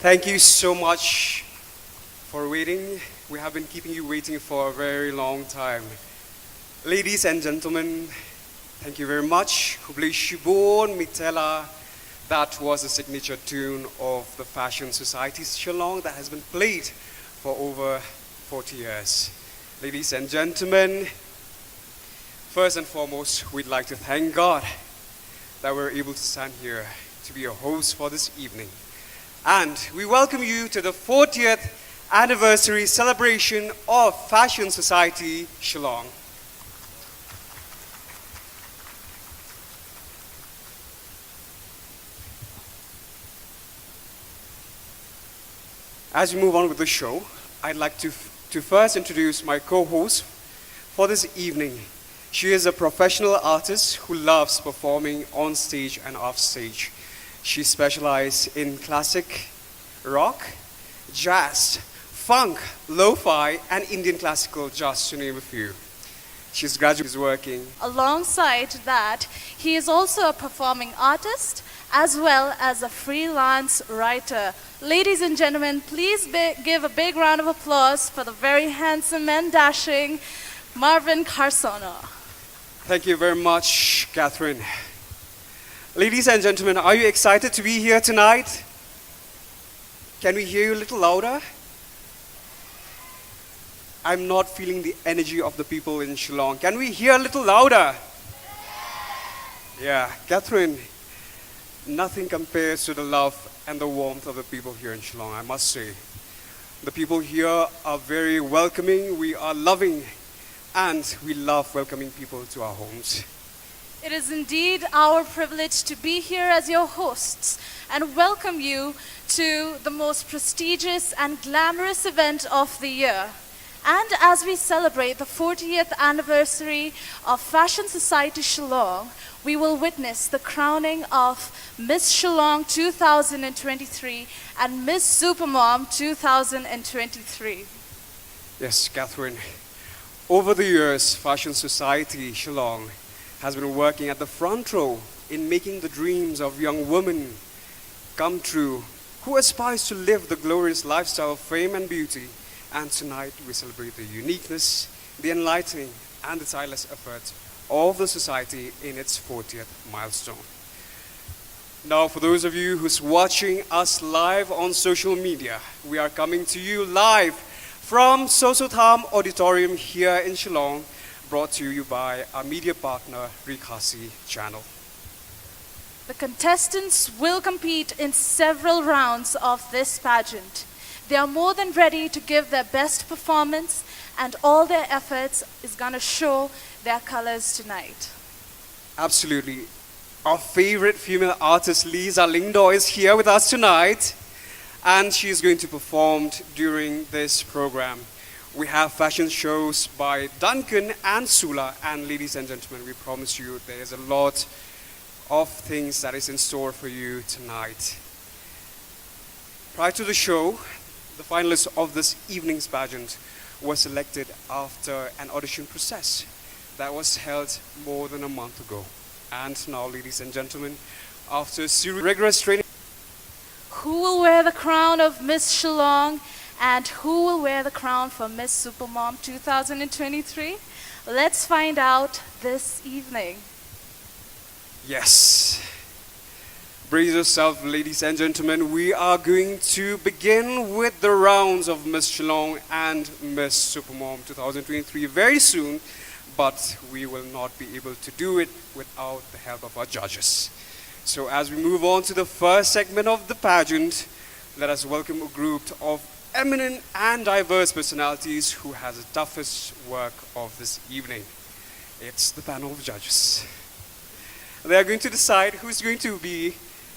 Thank you so much for waiting. We have been keeping you waiting for a very long time. Ladies and gentlemen, thank you very much. Hublei Shibon Mitela. That was the signature tune of the Fashion Society's Shillong that has been played for over 40 years. Ladies and gentlemen, first and foremost, we'd like to thank God that we're able to stand here to be your host for this evening. And we welcome you to the 40th anniversary celebration of Fashion Society Shillong. As we move on with the show, I'd like to first introduce my co-host for this evening. She is a professional artist who loves performing on stage and off stage. She specializes in classic rock, jazz, funk, lo-fi, and Indian classical, just to name a few. She's gradually working. Alongside that, he is also a performing artist as well as a freelance writer. Ladies and gentlemen, please give a big round of applause for the very handsome and dashing Marvin Carsona. Thank you very much, Catherine. Ladies and gentlemen, are you excited to be here tonight? Can we hear you a little louder? I'm not feeling the energy of the people in Shillong. Can we hear a little louder? Yeah, Catherine, nothing compares to the love and the warmth of the people here in Shillong, I must say. The people here are very welcoming, we are loving, and we love welcoming people to our homes. It is indeed our privilege to be here as your hosts and welcome you to the most prestigious and glamorous event of the year. And as we celebrate the 40th anniversary of Fashion Society Shillong, we will witness the crowning of Miss Shillong 2023 and Miss Supermom 2023. Yes, Catherine. Over the years, Fashion Society Shillong has been working at the front row in making the dreams of young women come true who aspires to live the glorious lifestyle of fame and beauty. And tonight we celebrate the uniqueness, the enlightening, and the tireless efforts of the society in its 40th milestone. Now, for those of you who's watching us live on social media, we are coming to you live from Sosotham Auditorium here in Shillong, brought to you by our media partner, Rikasi Channel. The contestants will compete in several rounds of this pageant. They are more than ready to give their best performance, and all their efforts is going to show their colors tonight. Absolutely. Our favorite female artist, Lisa Lingdo, is here with us tonight, and she is going to perform during this program. We have fashion shows by Duncan and Sula, and ladies and gentlemen, we promise you there is a lot of things that is in store for you tonight. Prior to the show, the finalists of this evening's pageant were selected after an audition process that was held more than a month ago. And now, ladies and gentlemen, after rigorous training, who will wear the crown of Miss Shillong and who will wear the crown for Miss Supermom 2023? Let's find out this evening. Yes. Brace yourself, ladies and gentlemen. We are going to begin with the rounds of Miss Shillong and Miss Supermom 2023 very soon, but we will not be able to do it without the help of our judges. So as we move on to the first segment of the pageant, let us welcome a group of eminent and diverse personalities who has the toughest work of this evening. It's the panel of judges. They are going to decide who's going to be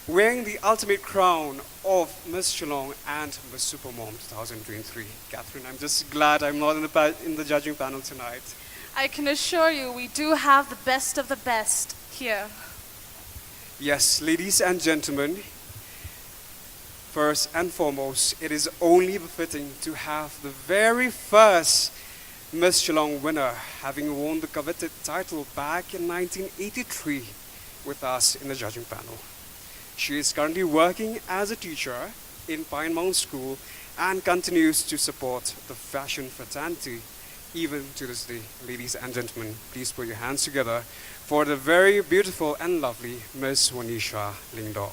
wearing the ultimate crown of Miss Shillong and Miss Supermom 2023. Catherine, I'm just glad I'm not in the judging panel tonight. I can assure you we do have the best of the best here. Yes, ladies and gentlemen, first and foremost, it is only befitting to have the very first Miss Shillong winner, having won the coveted title back in 1983, with us in the judging panel. She is currently working as a teacher in Pine Mountain School and continues to support the fashion fraternity even to this day. Ladies and gentlemen, please put your hands together for the very beautiful and lovely Miss Wanisha Lingdor.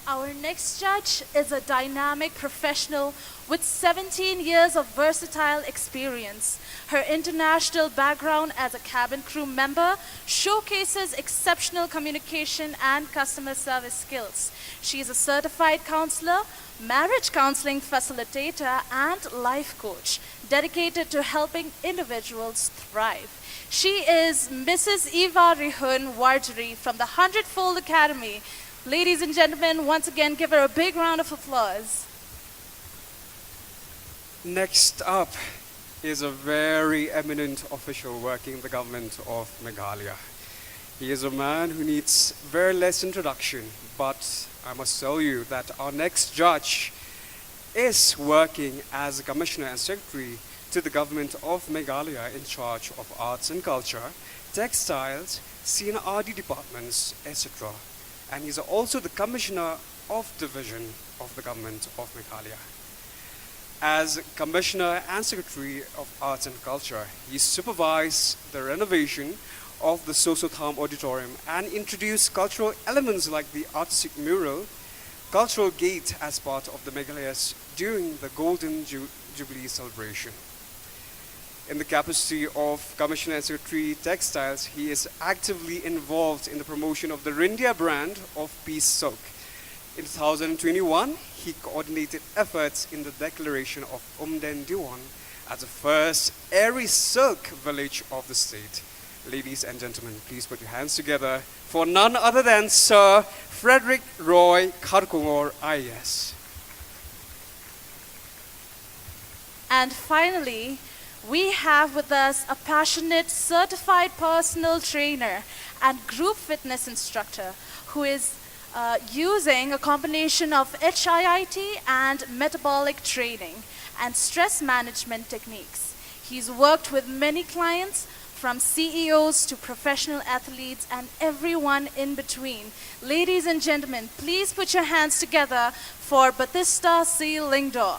Our next judge is a dynamic professional with 17 years of versatile experience. Her international background as a cabin crew member showcases exceptional communication and customer service skills. She is a certified counselor, marriage counseling facilitator, and life coach dedicated to helping individuals thrive. She is Mrs. Eva Rihun Warjari from the Hundredfold Academy. Ladies and gentlemen, once again, give her a big round of applause. Next up is a very eminent official working in the government of Meghalaya. He is a man who needs very less introduction, but I must tell you that our next judge is working as a commissioner and secretary to the government of Meghalaya in charge of arts and culture, textiles, CNRD departments, etc. And he's also the commissioner of division of the government of Meghalaya. As commissioner and secretary of arts and culture, he supervised the renovation of the Sosotham Auditorium and introduced cultural elements like the artistic mural, cultural gate as part of the Meghalayas during the Golden Jubilee celebration. In the capacity of Commissioner and Secretary Textiles, he is actively involved in the promotion of the Rindia brand of Peace Silk. In 2021, he coordinated efforts in the declaration of Umden Diwan as the first airy silk village of the state. Ladies and gentlemen, please put your hands together for none other than Sir Frederick Roy Kharkongor IAS. And finally, we have with us a passionate, certified personal trainer and group fitness instructor who is using a combination of HIIT and metabolic training and stress management techniques. He's worked with many clients, from CEOs to professional athletes and everyone in between. Ladies and gentlemen, please put your hands together for Batista C. Lingdor.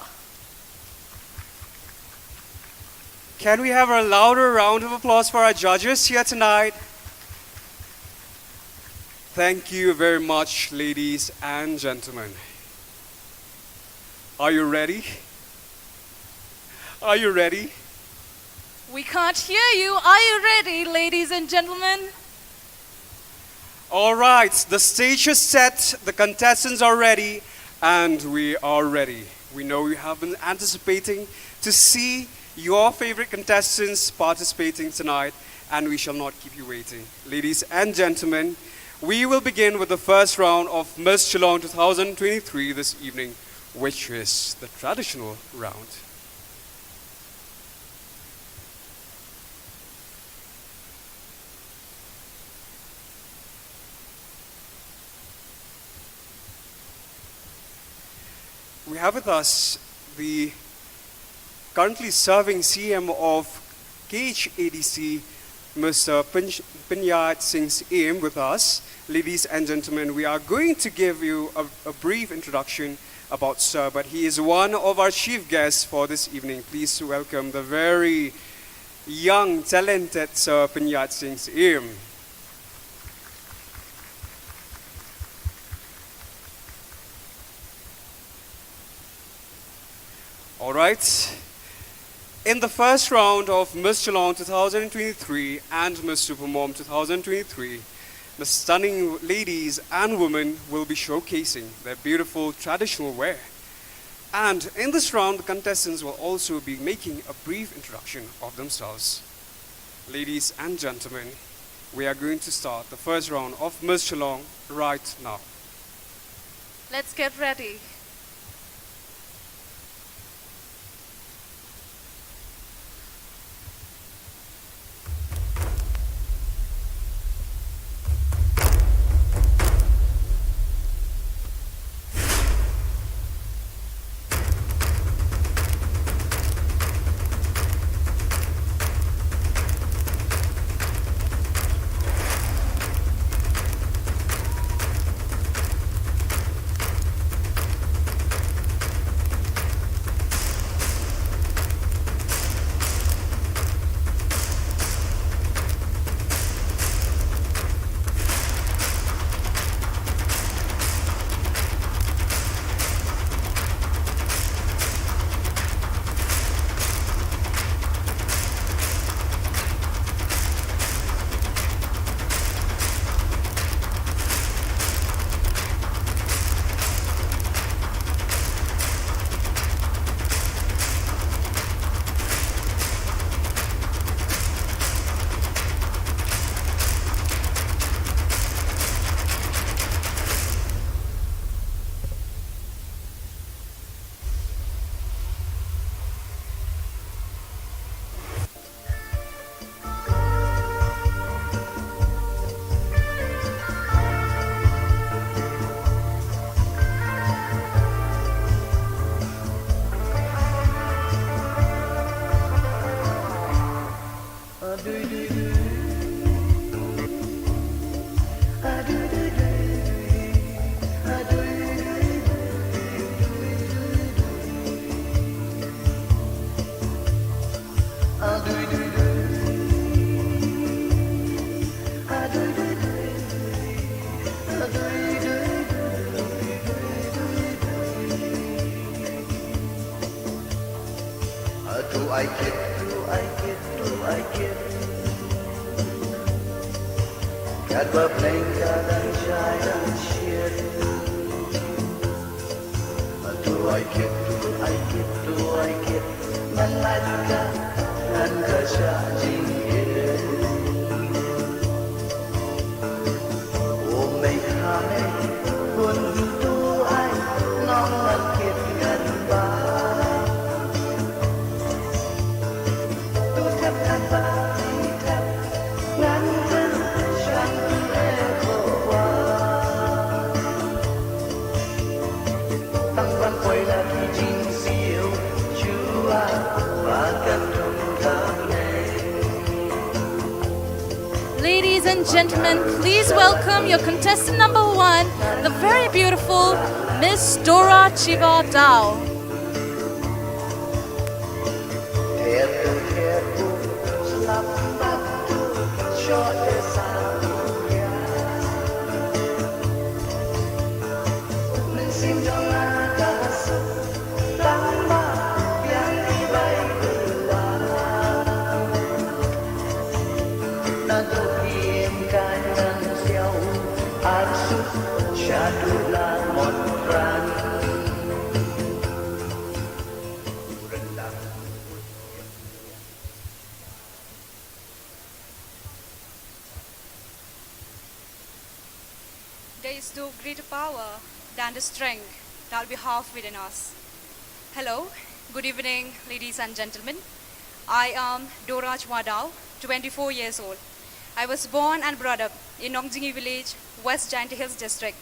Can we have a louder round of applause for our judges here tonight? Thank you very much, ladies and gentlemen. Are you ready? Are you ready? We can't hear you. Are you ready, ladies and gentlemen? All right, the stage is set, the contestants are ready, and we are ready. We know you have been anticipating to see your favorite contestants participating tonight, and we shall not keep you waiting. Ladies and gentlemen, we will begin with the first round of Miss Shillong 2023 this evening, which is the traditional round. We have with us the currently serving CM of KHADC, Mr. Pinyat Singh's aim with us. Ladies and gentlemen, we are going to give you a brief introduction about Sir, but he is one of our chief guests for this evening. Please welcome the very young, talented Sir Pinyat Singh's aim. All right. In the first round of Miss Shillong 2023 and Miss Supermom 2023, the stunning ladies and women will be showcasing their beautiful traditional wear. And in this round, the contestants will also be making a brief introduction of themselves. Ladies and gentlemen, we are going to start the first round of Miss Shillong right now. Let's get ready. Gạt bờ plane cả đang trai đang chiết Tu ai kid Malaika dan kesajin Oh mày khame buồn tu ai non nan kid ngan ba Tu thep kan ba thep ngan thân chan le ko wa tăng văn quay là khi chính siêu chúa và cần trong tháng này. Ladies and gentlemen, please welcome your contestant number 1, the very beautiful Miss Dora Chiva Dao. There is no greater power than the strength that will be half within us. Hello, good evening, ladies and gentlemen. I am Dora Chwadao, 24 years old. I was born and brought up in Nongjingi village, West Giant Hills district.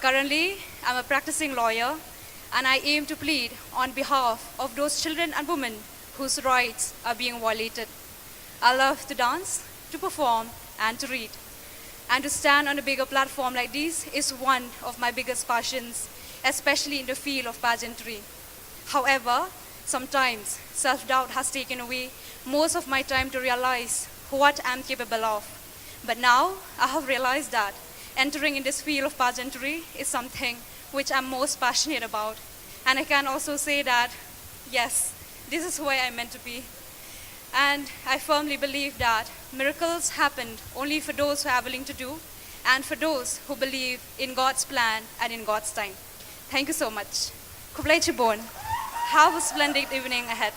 Currently, I'm a practicing lawyer and I aim to plead on behalf of those children and women whose rights are being violated. I love to dance, to perform, and to read. And to stand on a bigger platform like this is one of my biggest passions, especially in the field of pageantry. However, sometimes self-doubt has taken away most of my time to realize what I'm capable of. But now I have realized that entering in this field of pageantry is something which I'm most passionate about. And I can also say that, yes, this is where I'm meant to be. And I firmly believe that miracles happen only for those who are willing to do and for those who believe in God's plan and in God's time. Thank you so much. Kublai Chibon. Have a splendid evening ahead.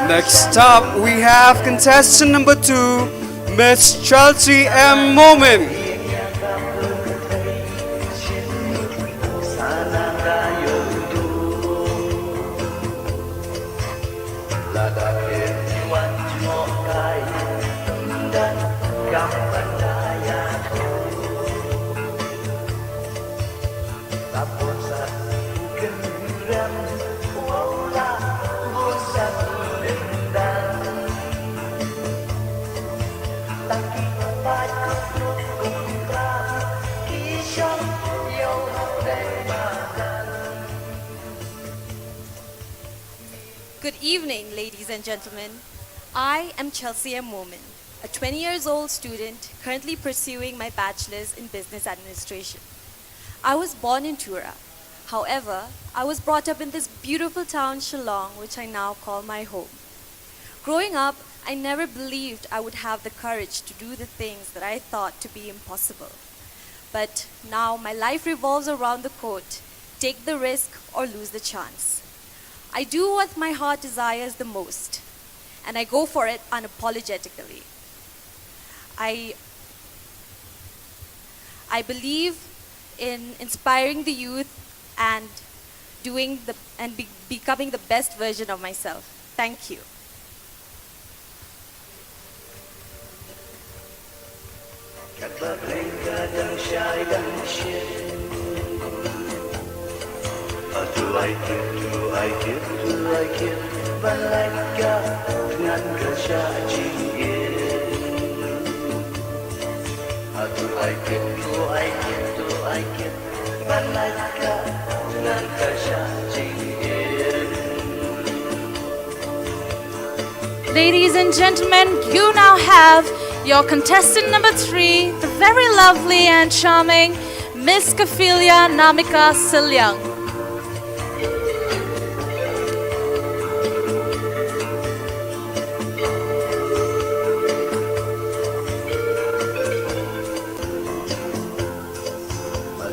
Next up, we have contestant number 2, Miss Chelsea M. Momin. Good evening, ladies and gentlemen. I am Chelsea M. Momin, a 20 years old student currently pursuing my bachelor's in business administration. I was born in Tura. However, I was brought up in this beautiful town, Shillong, which I now call my home. Growing up, I never believed I would have the courage to do the things that I thought to be impossible. But now my life revolves around the quote, take the risk or lose the chance. I do what my heart desires the most, and I go for it unapologetically. I believe in inspiring the youth and becoming the best version of myself. Thank you. Do I give Malaika nan kasha jingir. Do I get, manaka nan kasha jingir. Ladies and gentlemen, you now have your contestant number 3, the very lovely and charming Miss Kafilia Namika Silyang.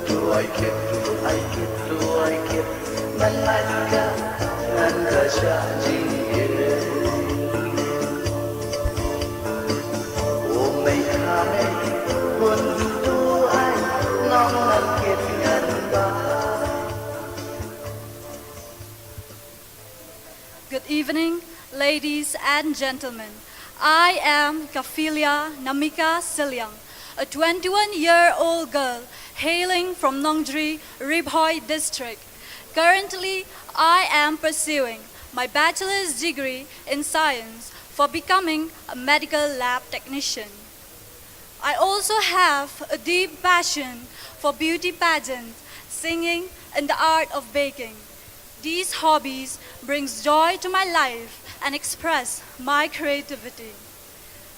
Do I get, manaka nan kasha jingir. Ôm mây tha mê, buồn dù tu ai, nong nan kiệt ngân ba. Good evening, ladies and gentlemen. I am Kafilia Namika Silyang, a 21-year-old girl hailing from Nongdri, Ribhoi district. Currently, I am pursuing my bachelor's degree in science for becoming a medical lab technician. I also have a deep passion for beauty pageants, singing, and the art of baking. These hobbies brings joy to my life and express my creativity.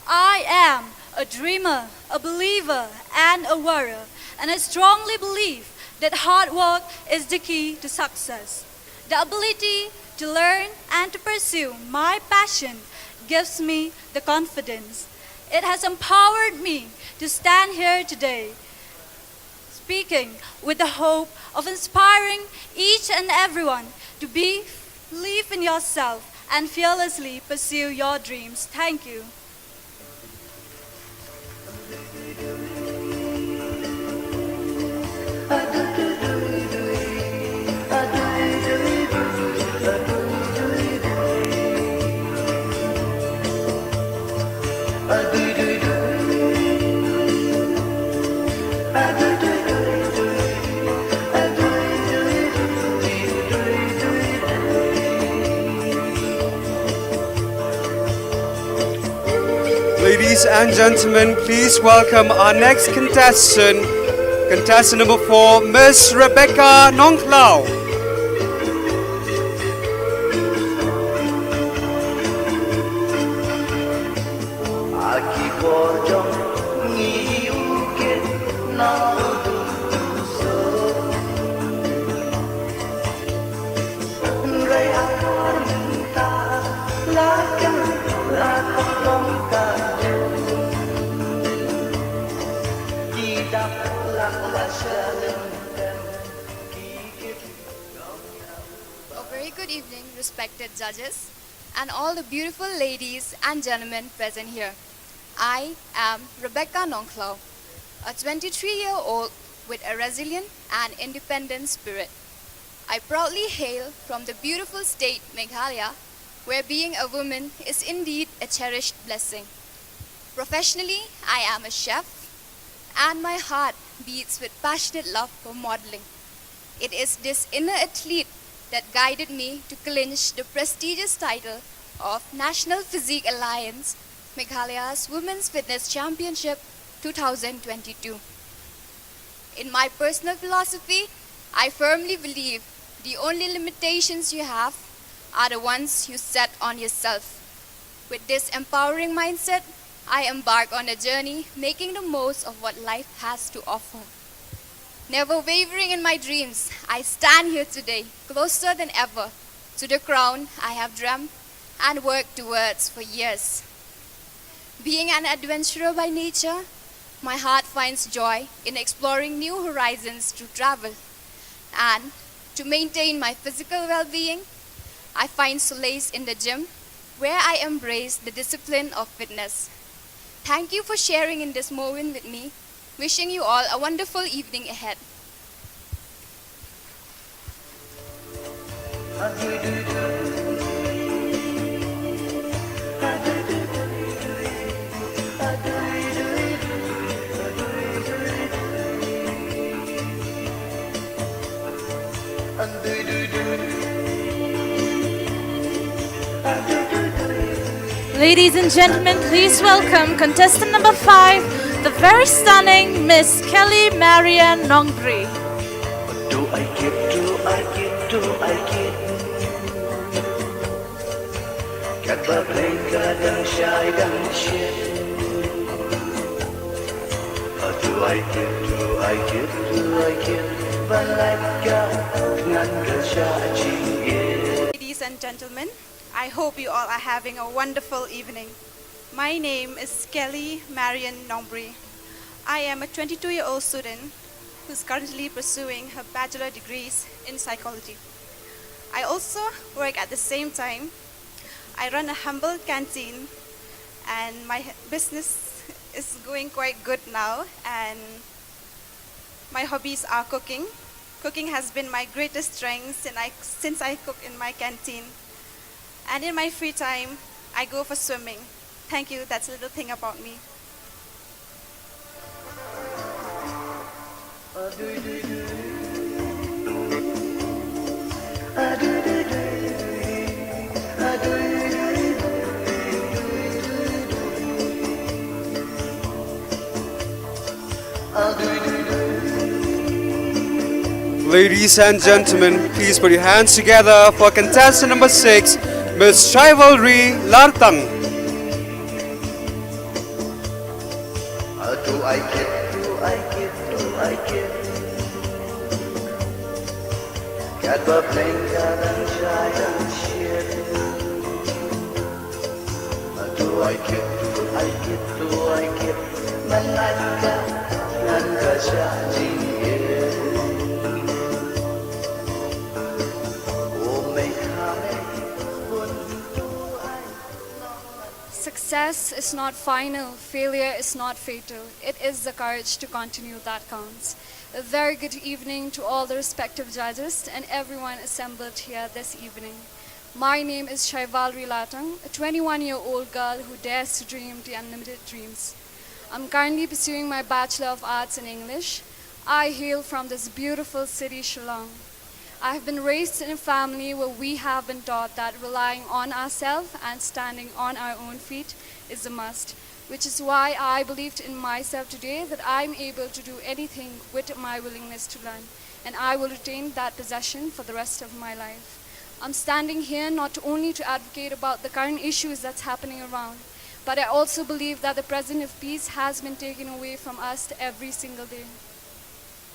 I am a dreamer, a believer, and a warrior, and I strongly believe that hard work is the key to success. The ability to learn and to pursue my passion gives me the confidence. It has empowered me to stand here today, speaking with the hope of inspiring each and everyone to believe in yourself and fearlessly pursue your dreams. Thank you. Ladies and gentlemen, please welcome our next contestant, contestant number 4, Miss Rebecca Nongklau. Aki bojong ngiuke na uduso. Ngai akar minta lakan lakong kaje. Kita lakla shalem kikit. A very good evening, respected judges, and all the beautiful ladies and gentlemen present here. I am Rebecca Nongklau, a 23-year-old with a resilient and independent spirit. I proudly hail from the beautiful state Meghalaya, where being a woman is indeed a cherished blessing. Professionally, I am a chef, and my heart beats with passionate love for modeling. It is this inner athlete that guided me to clinch the prestigious title of National Physique Alliance Meghalaya's Women's Fitness Championship 2022. In my personal philosophy, I firmly believe the only limitations you have are the ones you set on yourself. With this empowering mindset, I embark on a journey making the most of what life has to offer. Never wavering in my dreams, I stand here today, closer than ever to the crown I have dreamt and worked towards for years. Being an adventurer by nature, my heart finds joy in exploring new horizons through travel. And to maintain my physical well-being, I find solace in the gym, where I embrace the discipline of fitness. Thank you for sharing in this moment with me. Wishing you all a wonderful evening ahead. Ladies and gentlemen, please welcome contestant number 5, the very stunning Miss Kelly Marian Nongri. Do I kid, do I kid, do I kid? Kat berlengkar dan shy dan shit. Do I kid, do I kid, do I kid? Berlengkar dengan kesaji. Ladies and gentlemen, I hope you all are having a wonderful evening. My name is Kelly Marian Nombri. I am a 22-year-old student who's currently pursuing her bachelor degrees in psychology. I also work at the same time. I run a humble canteen and my business is going quite good now, and my hobbies are cooking. Cooking has been my greatest strength since I cook in my canteen. And in my free time, I go for swimming. Thank you, that's a little thing about me. Ladies and gentlemen, please put your hands together for contestant number 6, Miss Chivalry Lartang. Do I kid, do I kid, do I kid? Kat berlengkar dan shy dan shit. Do I kid, do I kid, do I kid? Melangkah dengan kesaji. Success is not final, failure is not fatal. It is the courage to continue that counts. A very good evening to all the respective judges and everyone assembled here this evening. My name is Chivalry Latang, a 21-year-old girl who dares to dream the unlimited dreams. I'm currently pursuing my Bachelor of Arts in English. I hail from this beautiful city, Shillong. I have been raised in a family where we have been taught that relying on ourselves and standing on our own feet is a must, which is why I believed in myself today that I'm able to do anything with my willingness to learn, and I will retain that possession for the rest of my life. I'm standing here not only to advocate about the current issues that's happening around, but I also believe that the present of peace has been taken away from us every single day.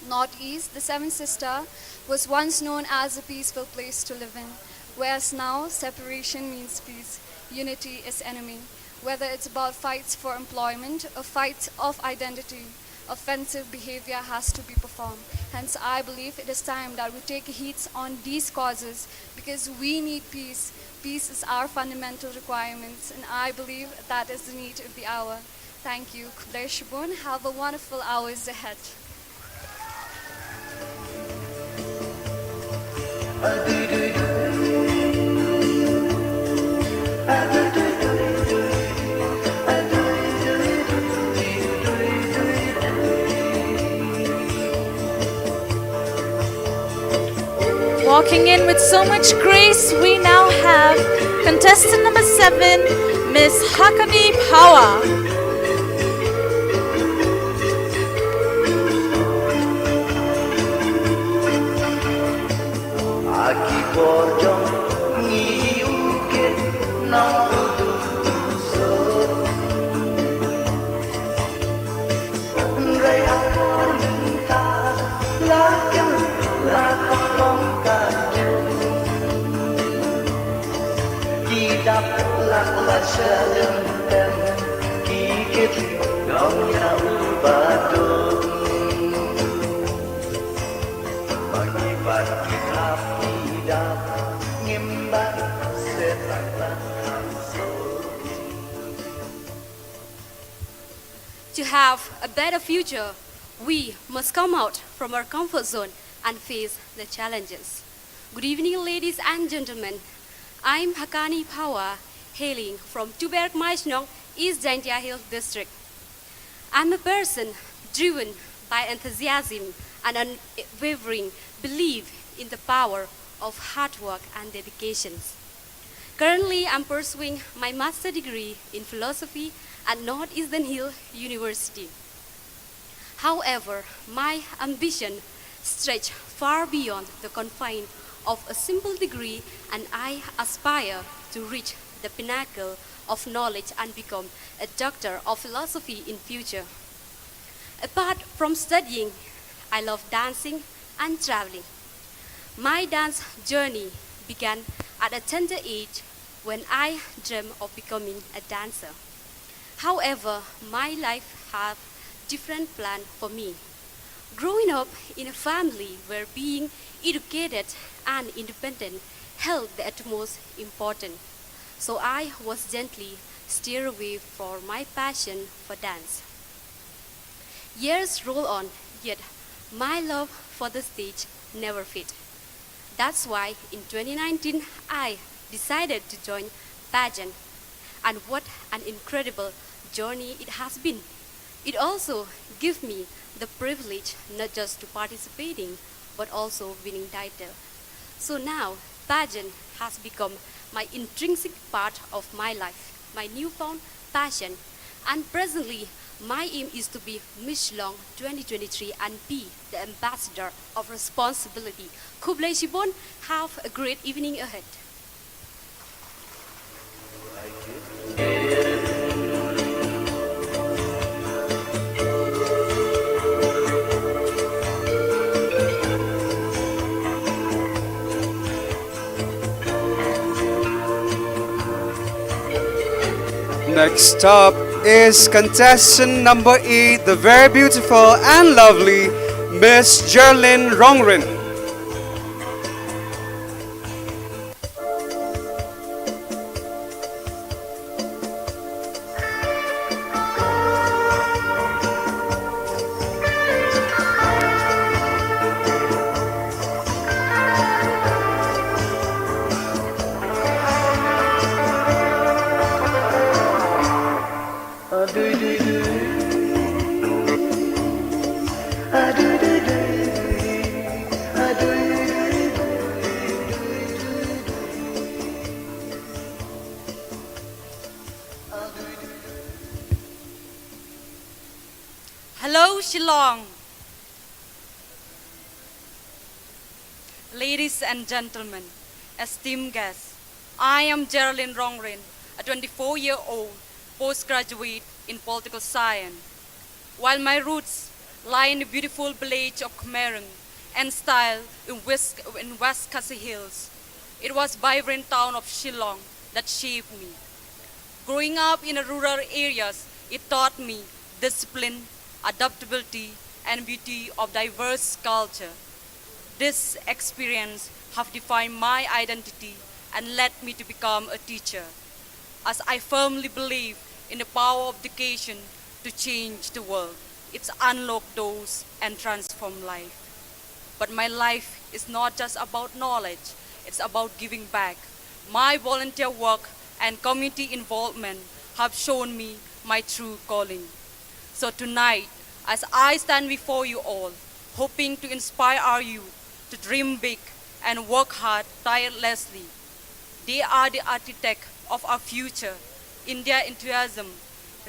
Northeast, the Seventh Sister, was once known as a peaceful place to live in, whereas now separation means peace, unity is enemy. Whether it's about fights for employment or fights of identity, offensive behavior has to be performed. Hence, I believe it is time that we take heed on these causes because we need peace. Peace is our fundamental requirements, and I believe that is the need of the hour. Thank you. Khudai Shabun. Have a wonderful hours ahead. Walking in with so much grace, we now have contestant number 7, Miss Hakani Power. Aki bojong ngiuke nang udusut Rai akon ta lakang lakong kaju Kidap lakla selem kikit dong ya ubadung Bagi To have a better future, we must come out from our comfort zone and face the challenges. Good evening, ladies and gentlemen. I'm Hakani Pawa, hailing from Tuberk Maishnong, East Jaintia Hills District. I'm a person driven by enthusiasm and unwavering belief in the power of hard work and dedication. Currently, I'm pursuing my master degree in philosophy at Northeastern Hill University. However, my ambition stretches far beyond the confine of a simple degree, and I aspire to reach the pinnacle of knowledge and become a doctor of philosophy in future. Apart from studying, I love dancing and traveling. My dance journey began at a tender age when I dreamed of becoming a dancer. However, my life had different plan for me. Growing up in a family where being educated and independent held the utmost importance, so I was gently steered away from my passion for dance. Years roll on, yet my love for the stage never faded. That's why in 2019 I decided to join pageant, and what an incredible journey it has been. It also gives me the privilege not just to participating but also winning title. So now pageant has become my intrinsic part of my life, my newfound passion, and presently my aim is to be Miss Shillong 2023 and be the ambassador of responsibility. Kublai Shibon, have a great evening ahead. Next up is contestant number 8, the very beautiful and lovely Miss Jerlyn Rongrin. Hello, Shillong. Ladies and gentlemen, esteemed guests, I am Jerlyn Rongrin, a 24-year-old postgraduate in political science. While my roots lie in the beautiful village of Khmerung and style in West Khasi Hills, it was vibrant town of Shillong that shaped me. Growing up in rural areas, it taught me discipline, adaptability, and beauty of diverse culture. This experience have defined my identity and led me to become a teacher, as I firmly believe in the power of education to change the world. It's unlock doors and transform life. But my life is not just about knowledge, it's about giving back. My volunteer work and community involvement have shown me my true calling. So tonight, as I stand before you all, hoping to inspire our youth to dream big and work hard tirelessly. They are the architect of our future. In their enthusiasm,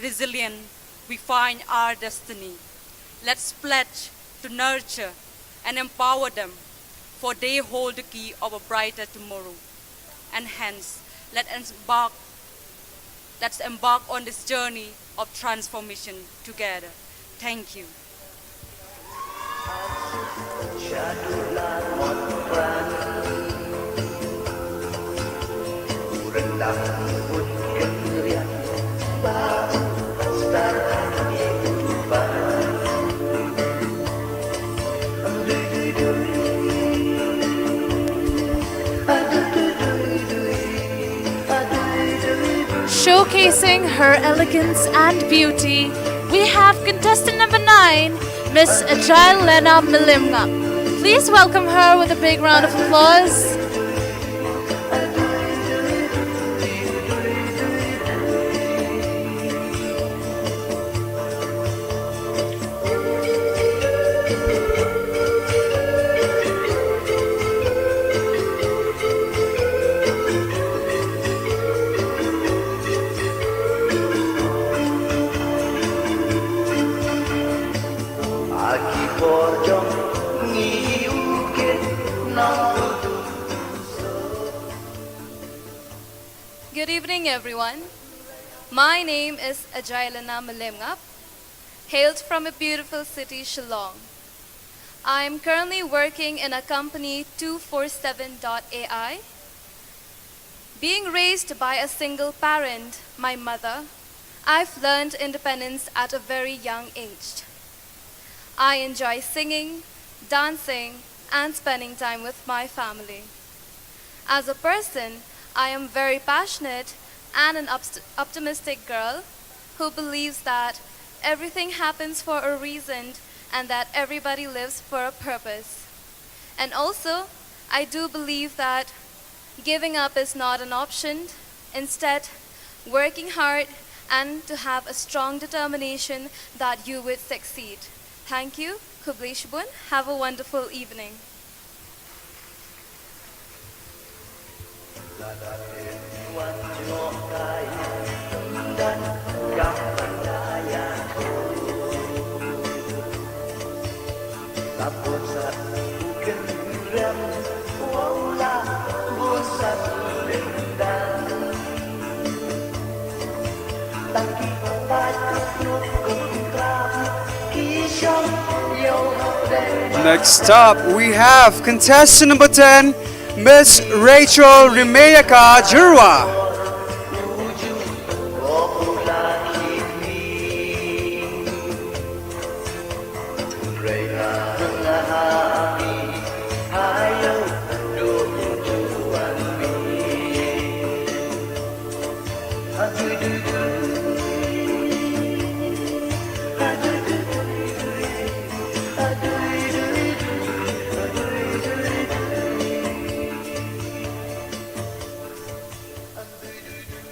resilience, we find our destiny. Let's pledge to nurture and empower them, for they hold the key of a brighter tomorrow. And hence, let's embark on this journey of transformation together. Thank you. Showcasing her elegance and beauty, we have contestant number 9, Miss Agile Lena Milimga. Please welcome her with a big round of applause. evening, everyone. My name is Ajaylana Malemngap, hailed from a beautiful city, Shillong. I am currently working in a company 247.ai. Being raised by a single parent, my mother, I've learned independence at a very young age. I enjoy singing, dancing, and spending time with my family. As a person, I am very passionate and an optimistic girl who believes that everything happens for a reason and that everybody lives for a purpose. And also, I do believe that giving up is not an option. Instead, working hard and to have a strong determination that you would succeed. Thank you. Kublai Shibun. Have a wonderful evening. Next up, we have contestant number 10, Miss Rachel Rimeyaka Jurwa.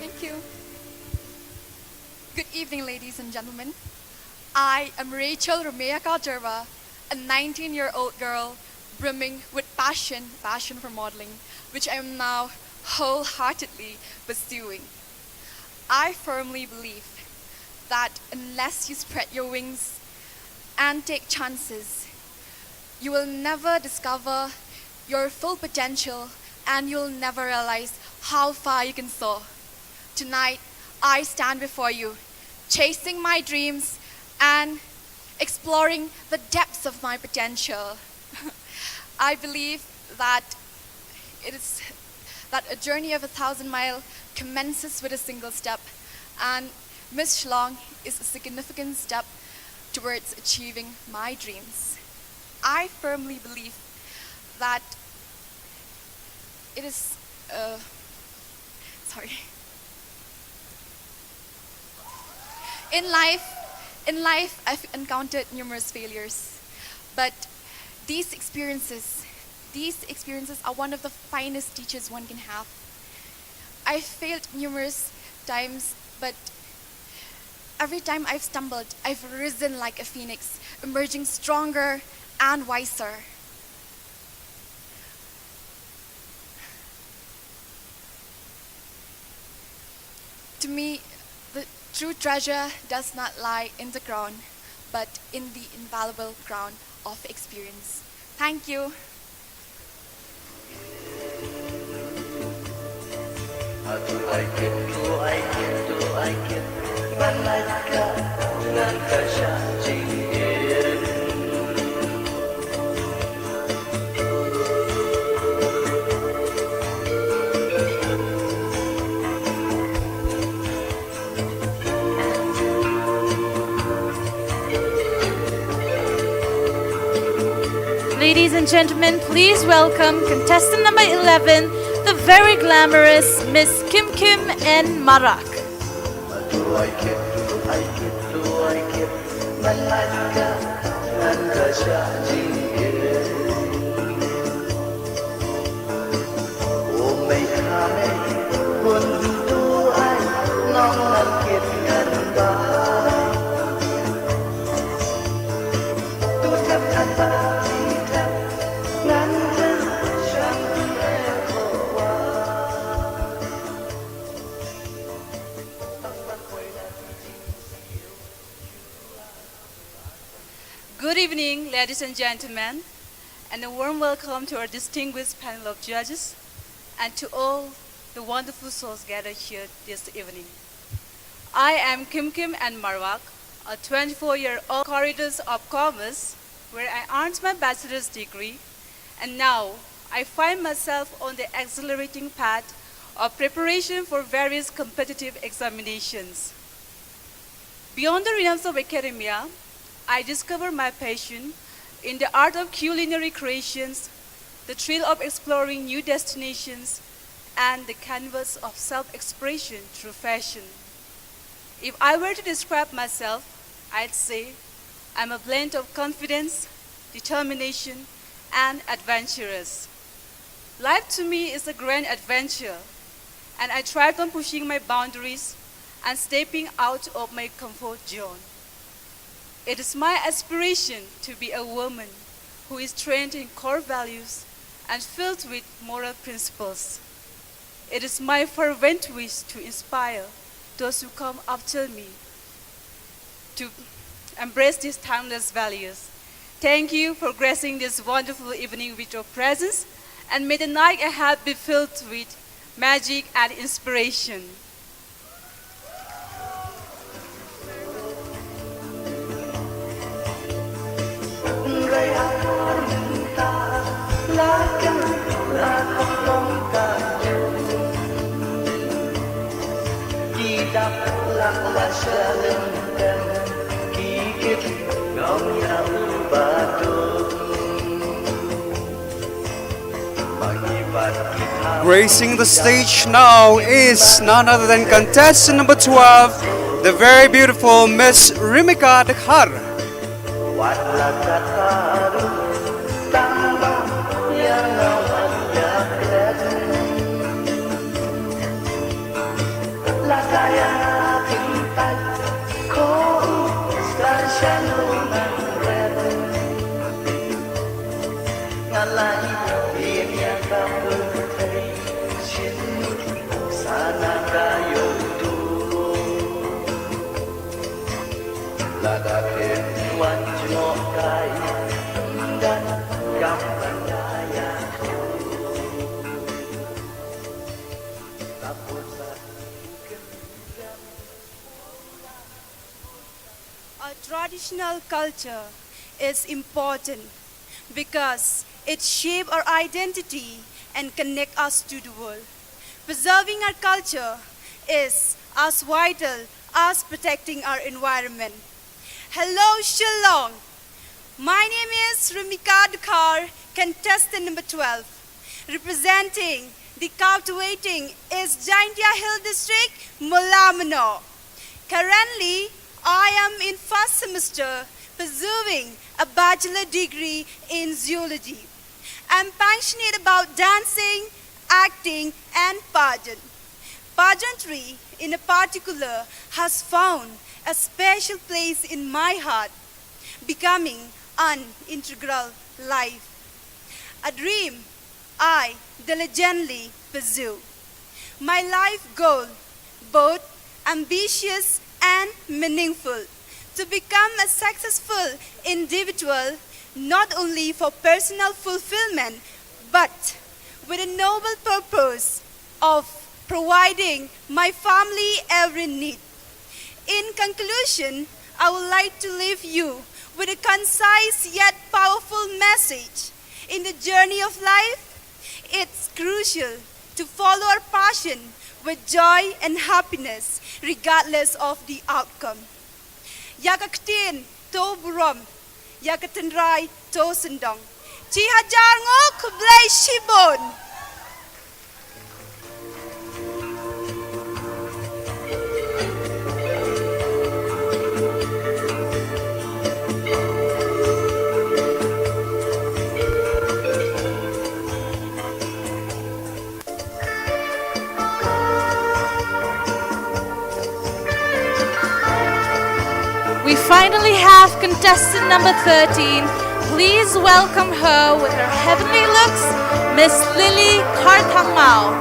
Thank you. Good evening, ladies and gentlemen. I am Rachel Rumeyaka Jarva, a 19-year-old girl brimming with passion for modeling, which I am now wholeheartedly pursuing. I firmly believe that unless you spread your wings and take chances, you will never discover your full potential and you'll never realize how far you can soar. Tonight, I stand before you, chasing my dreams and exploring the depths of my potential. I believe that a journey of 1,000 miles commences with a single step, and Miss Shillong is a significant step towards achieving my dreams. I firmly believe that it is, In life, I've encountered numerous failures, but these experiences are one of the finest teachers one can have. I've failed numerous times, but every time I've stumbled, I've risen like a phoenix, emerging stronger and wiser. To me, the true treasure does not lie in the crown, but in the invaluable crown of experience. Thank you. Ladies and gentlemen, please welcome contestant number 11, the very glamorous Miss Kim Kim N. Marak. Good evening, ladies and gentlemen, and a warm welcome to our distinguished panel of judges and to all the wonderful souls gathered here this evening. I am Kim Kim and Marwak, a 24-year-old corridors of commerce, where I earned my bachelor's degree, and now I find myself on the accelerating path of preparation for various competitive examinations. Beyond the realms of academia, I discover my passion in the art of culinary creations, the thrill of exploring new destinations, and the canvas of self-expression through fashion. If I were to describe myself, I'd say I'm a blend of confidence, determination, and adventurous. Life to me is a grand adventure, and I thrive on pushing my boundaries and stepping out of my comfort zone. It is my aspiration to be a woman who is trained in core values and filled with moral principles. It is my fervent wish to inspire those who come after me to embrace these timeless values. Thank you for gracing this wonderful evening with your presence, and may the night ahead be filled with magic and inspiration. Gracing the stage now is none other than contestant number 12, the very beautiful Miss Rimika Dekhar. Our traditional culture is important because it shapes our identity and connects us to the world. Preserving our culture is as vital as protecting our environment. Hello, Shillong. My name is Rimika Dekhar, contestant number 12, representing the cultivating East Jaintia Hill District, Mulamano. Currently, I am in first semester pursuing a bachelor degree in zoology. I'm passionate about dancing, acting, and pageant. Pageantry, in particular, has found a special place in my heart, becoming an integral life. A dream I diligently pursue. My life goal, both ambitious and meaningful, to become a successful individual, not only for personal fulfillment, but with a noble purpose of providing my family every need. In conclusion, I would like to leave you with a concise yet powerful message. In the journey of life, it's crucial to follow our passion with joy and happiness, regardless of the outcome. Yakaktin to burom, yakatenrai to sendong. Chihajar ngok blay shibon. We finally have contestant number 13. Please welcome her with her heavenly looks, Miss Lily Karthamau.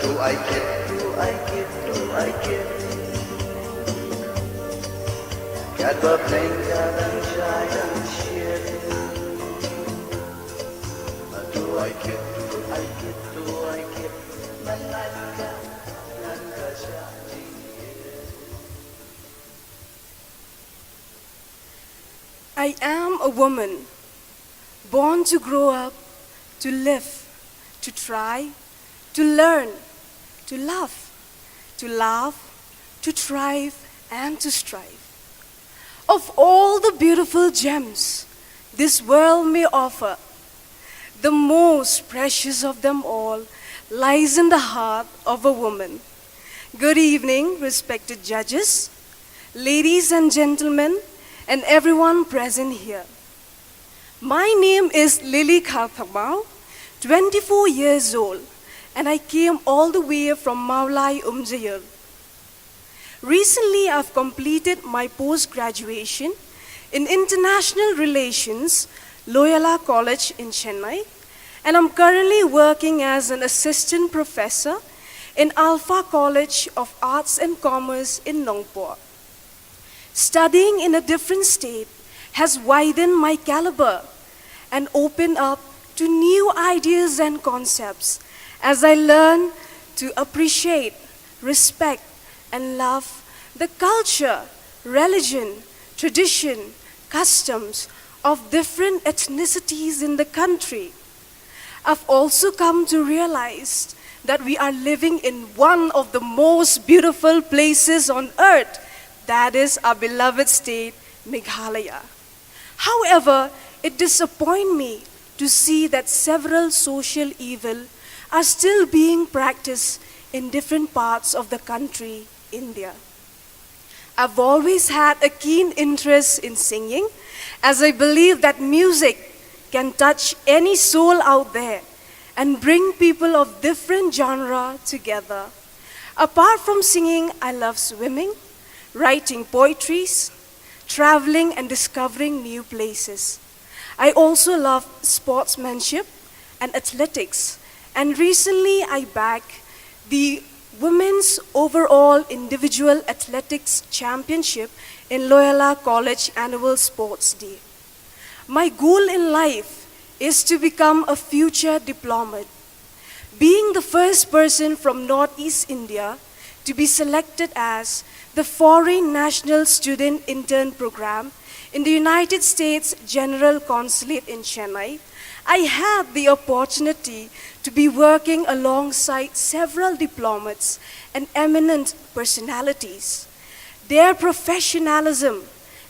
Do I get, do I get, do I get การว่าเพลงจะดังชายดังเชียร์ Do I get, do I get, do I get มันนั่นก็ชาจริง I am a woman, born to grow up, to live, to try, to learn, to love, to laugh, to thrive, and to strive. Of all the beautiful gems this world may offer, the most precious of them all lies in the heart of a woman. Good evening, respected judges, ladies and gentlemen, and everyone present here. My name is Lily Karthamau, 24 years old, and I came all the way from Maulai Umjayur. Recently, I've completed my post-graduation in International Relations, Loyola College in Chennai, and I'm currently working as an assistant professor in Alpha College of Arts and Commerce in Nongpor. Studying in a different state has widened my caliber and opened up to new ideas and concepts as I learn to appreciate, respect, and love the culture, religion, tradition, customs of different ethnicities in the country. I've also come to realize that we are living in one of the most beautiful places on earth, that is our beloved state, Meghalaya. However, it disappoints me to see that several social evils are still being practiced in different parts of the country, India. I've always had a keen interest in singing, as I believe that music can touch any soul out there and bring people of different genre together. Apart from singing, I love swimming, writing poetries, traveling and discovering new places. I also love sportsmanship and athletics, and recently I backed the Women's Overall Individual Athletics Championship in Loyola College Annual Sports Day. My goal in life is to become a future diplomat. Being the first person from Northeast India to be selected as the Foreign National Student Intern Program in the United States General Consulate in Chennai, I had the opportunity to be working alongside several diplomats and eminent personalities. Their professionalism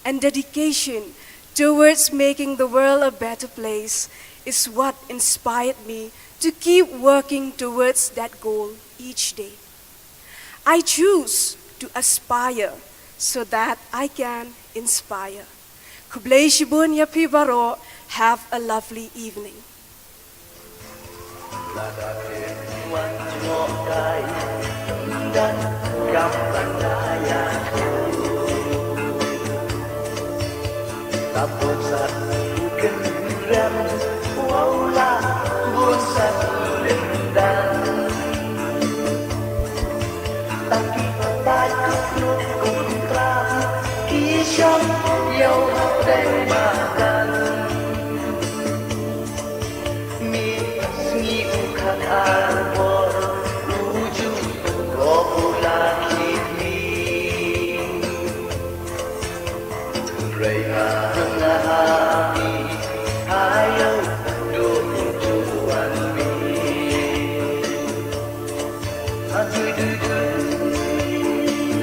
and dedication towards making the world a better place is what inspired me to keep working towards that goal each day. I choose to aspire so that I can inspire. Kublai Shibun Yapi Baro, have a lovely evening.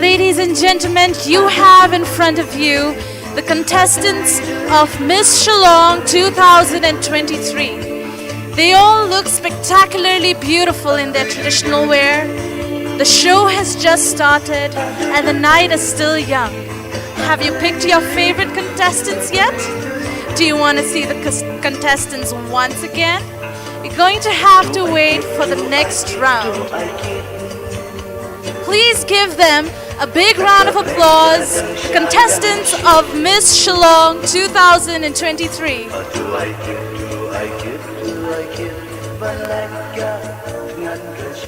Ladies and gentlemen, you have in front of you the contestants of Miss Shillong 2023. They all look spectacularly beautiful in their traditional wear. The show has just started and the night is still young. Have you picked your favorite contestants yet? Do you want to see the contestants once again? You're going to have to wait for the next round. Please give them a big round of applause, contestants of Miss Shillong 2023.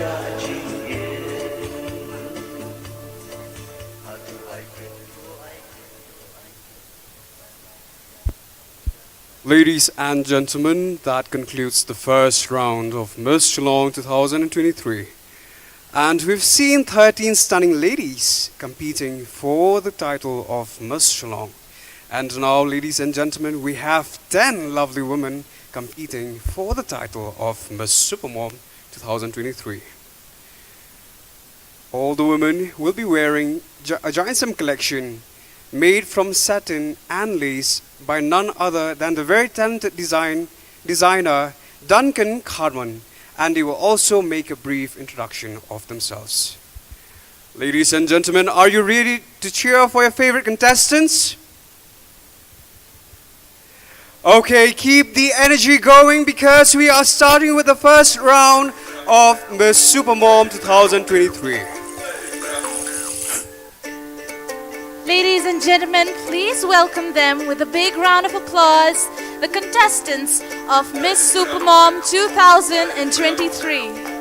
judging it. How do I get Ladies and gentlemen, that concludes the first round of Miss Shillong 2023. And we've seen 13 stunning ladies competing for the title of Miss Shillong. And now, ladies and gentlemen, we have 10 lovely women competing for the title of Miss Supermom 2023. All the women will be wearing a giant sim collection made from satin and lace by none other than the very talented designer Duncan Carman, and they will also make a brief introduction of themselves. Ladies and gentlemen, are you ready to cheer for your favorite contestants? Okay, keep the energy going because we are starting with the first round of Miss Supermom 2023. Ladies and gentlemen, please welcome them with a big round of applause, the contestants of Miss Supermom 2023.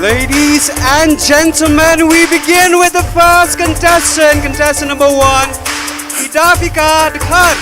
Ladies and gentlemen, we begin with the first contestant number 1, Idafika Khan.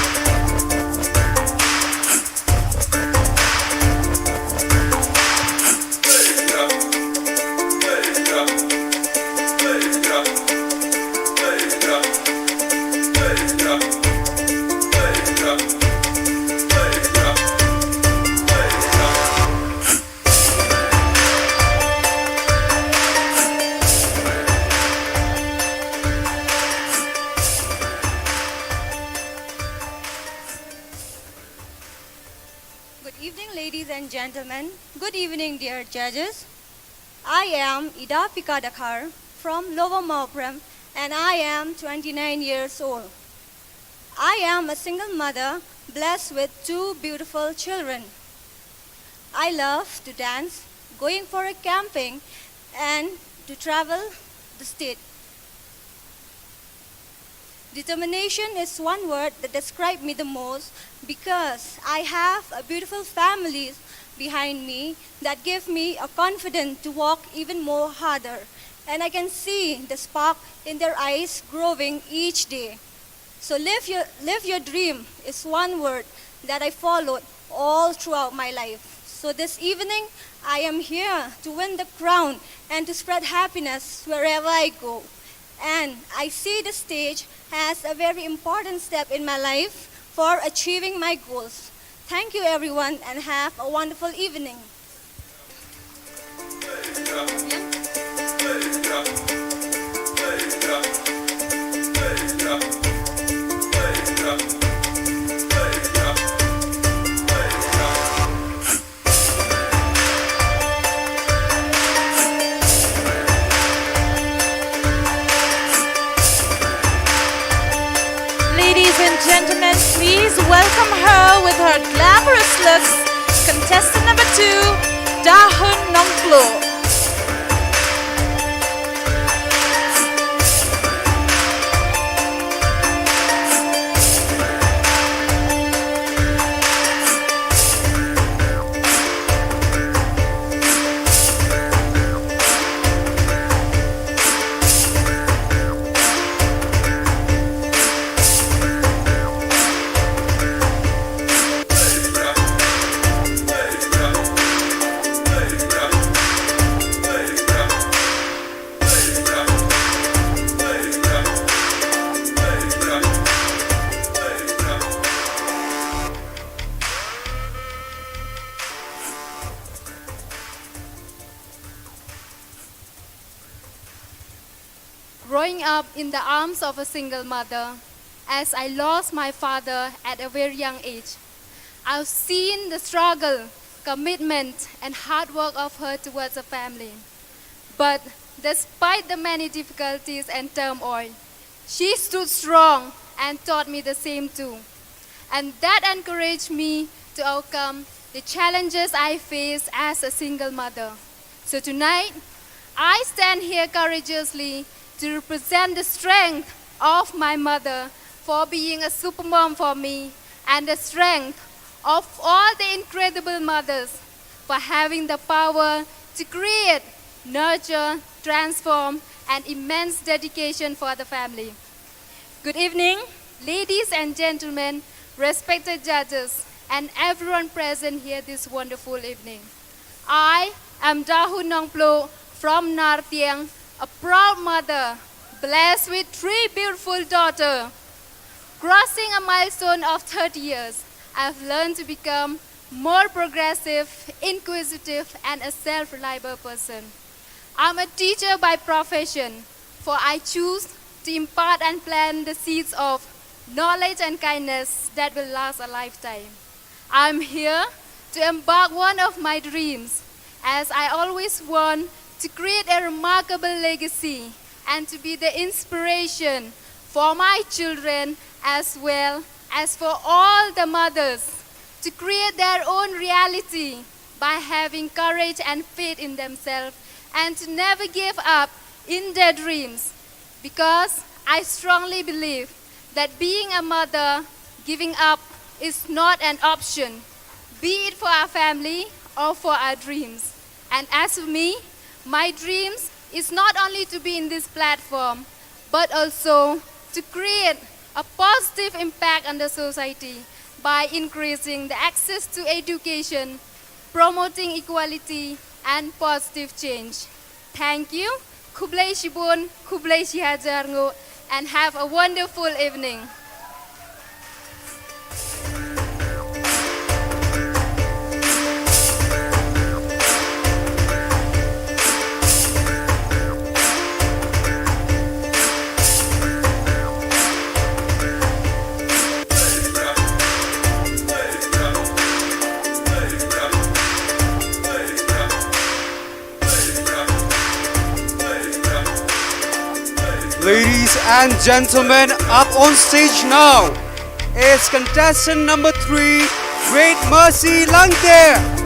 Gentlemen, good evening dear judges. I am Idafika Dakhar from Lower Mawprem and I am 29 years old. I am a single mother blessed with 2 beautiful children. I love to dance, going for a camping and to travel the state. Determination is one word that describes me the most because I have a beautiful family behind me that give me a confidence to walk even more harder. And I can see the spark in their eyes growing each day. So live your dream is one word that I followed all throughout my life. So this evening, I am here to win the crown and to spread happiness wherever I go. And I see the stage as a very important step in my life for achieving my goals. Thank you everyone and have a wonderful evening. Ladies and gentlemen, please welcome her with her glamorous looks, contestant number 2, Dahun Nongplo. Growing up in the arms of a single mother, as I lost my father at a very young age, I've seen the struggle, commitment, and hard work of her towards a family. But despite the many difficulties and turmoil, she stood strong and taught me the same too. And that encouraged me to overcome the challenges I face as a single mother. So tonight, I stand here courageously to represent the strength of my mother for being a supermom for me, and the strength of all the incredible mothers for having the power to create, nurture, transform, and immense dedication for the family. Good evening, ladies and gentlemen, respected judges, and everyone present here this wonderful evening. I am Dahu Nongplo from Nartiang, a proud mother, blessed with 3 beautiful daughters. Crossing a milestone of 30 years, I've learned to become more progressive, inquisitive, and a self-reliable person. I'm a teacher by profession, for I choose to impart and plant the seeds of knowledge and kindness that will last a lifetime. I'm here to embark one of my dreams, as I always want to create a remarkable legacy and to be the inspiration for my children as well as for all the mothers to create their own reality by having courage and faith in themselves and to never give up in their dreams, because I strongly believe that being a mother, giving up is not an option, be it for our family or for our dreams. And as for me, my dreams is not only to be in this platform, but also to create a positive impact on the society by increasing the access to education, promoting equality, and positive change. Thank you. Kublai Shibun, Kublai Shihajarngo, and have a wonderful evening. Ladies and gentlemen, up on stage now is contestant number 3, Great Mercy Langte.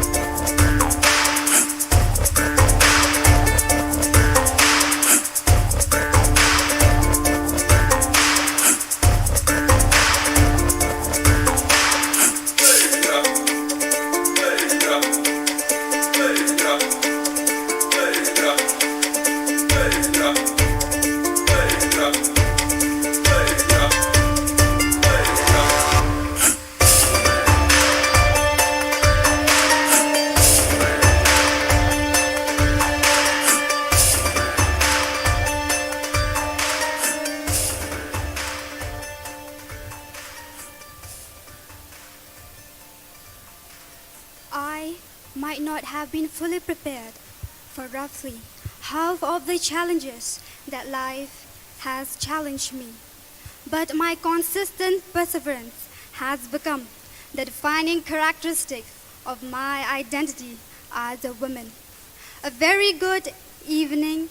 might not have been fully prepared for roughly half of the challenges that life has challenged me. But my consistent perseverance has become the defining characteristic of my identity as a woman. A very good evening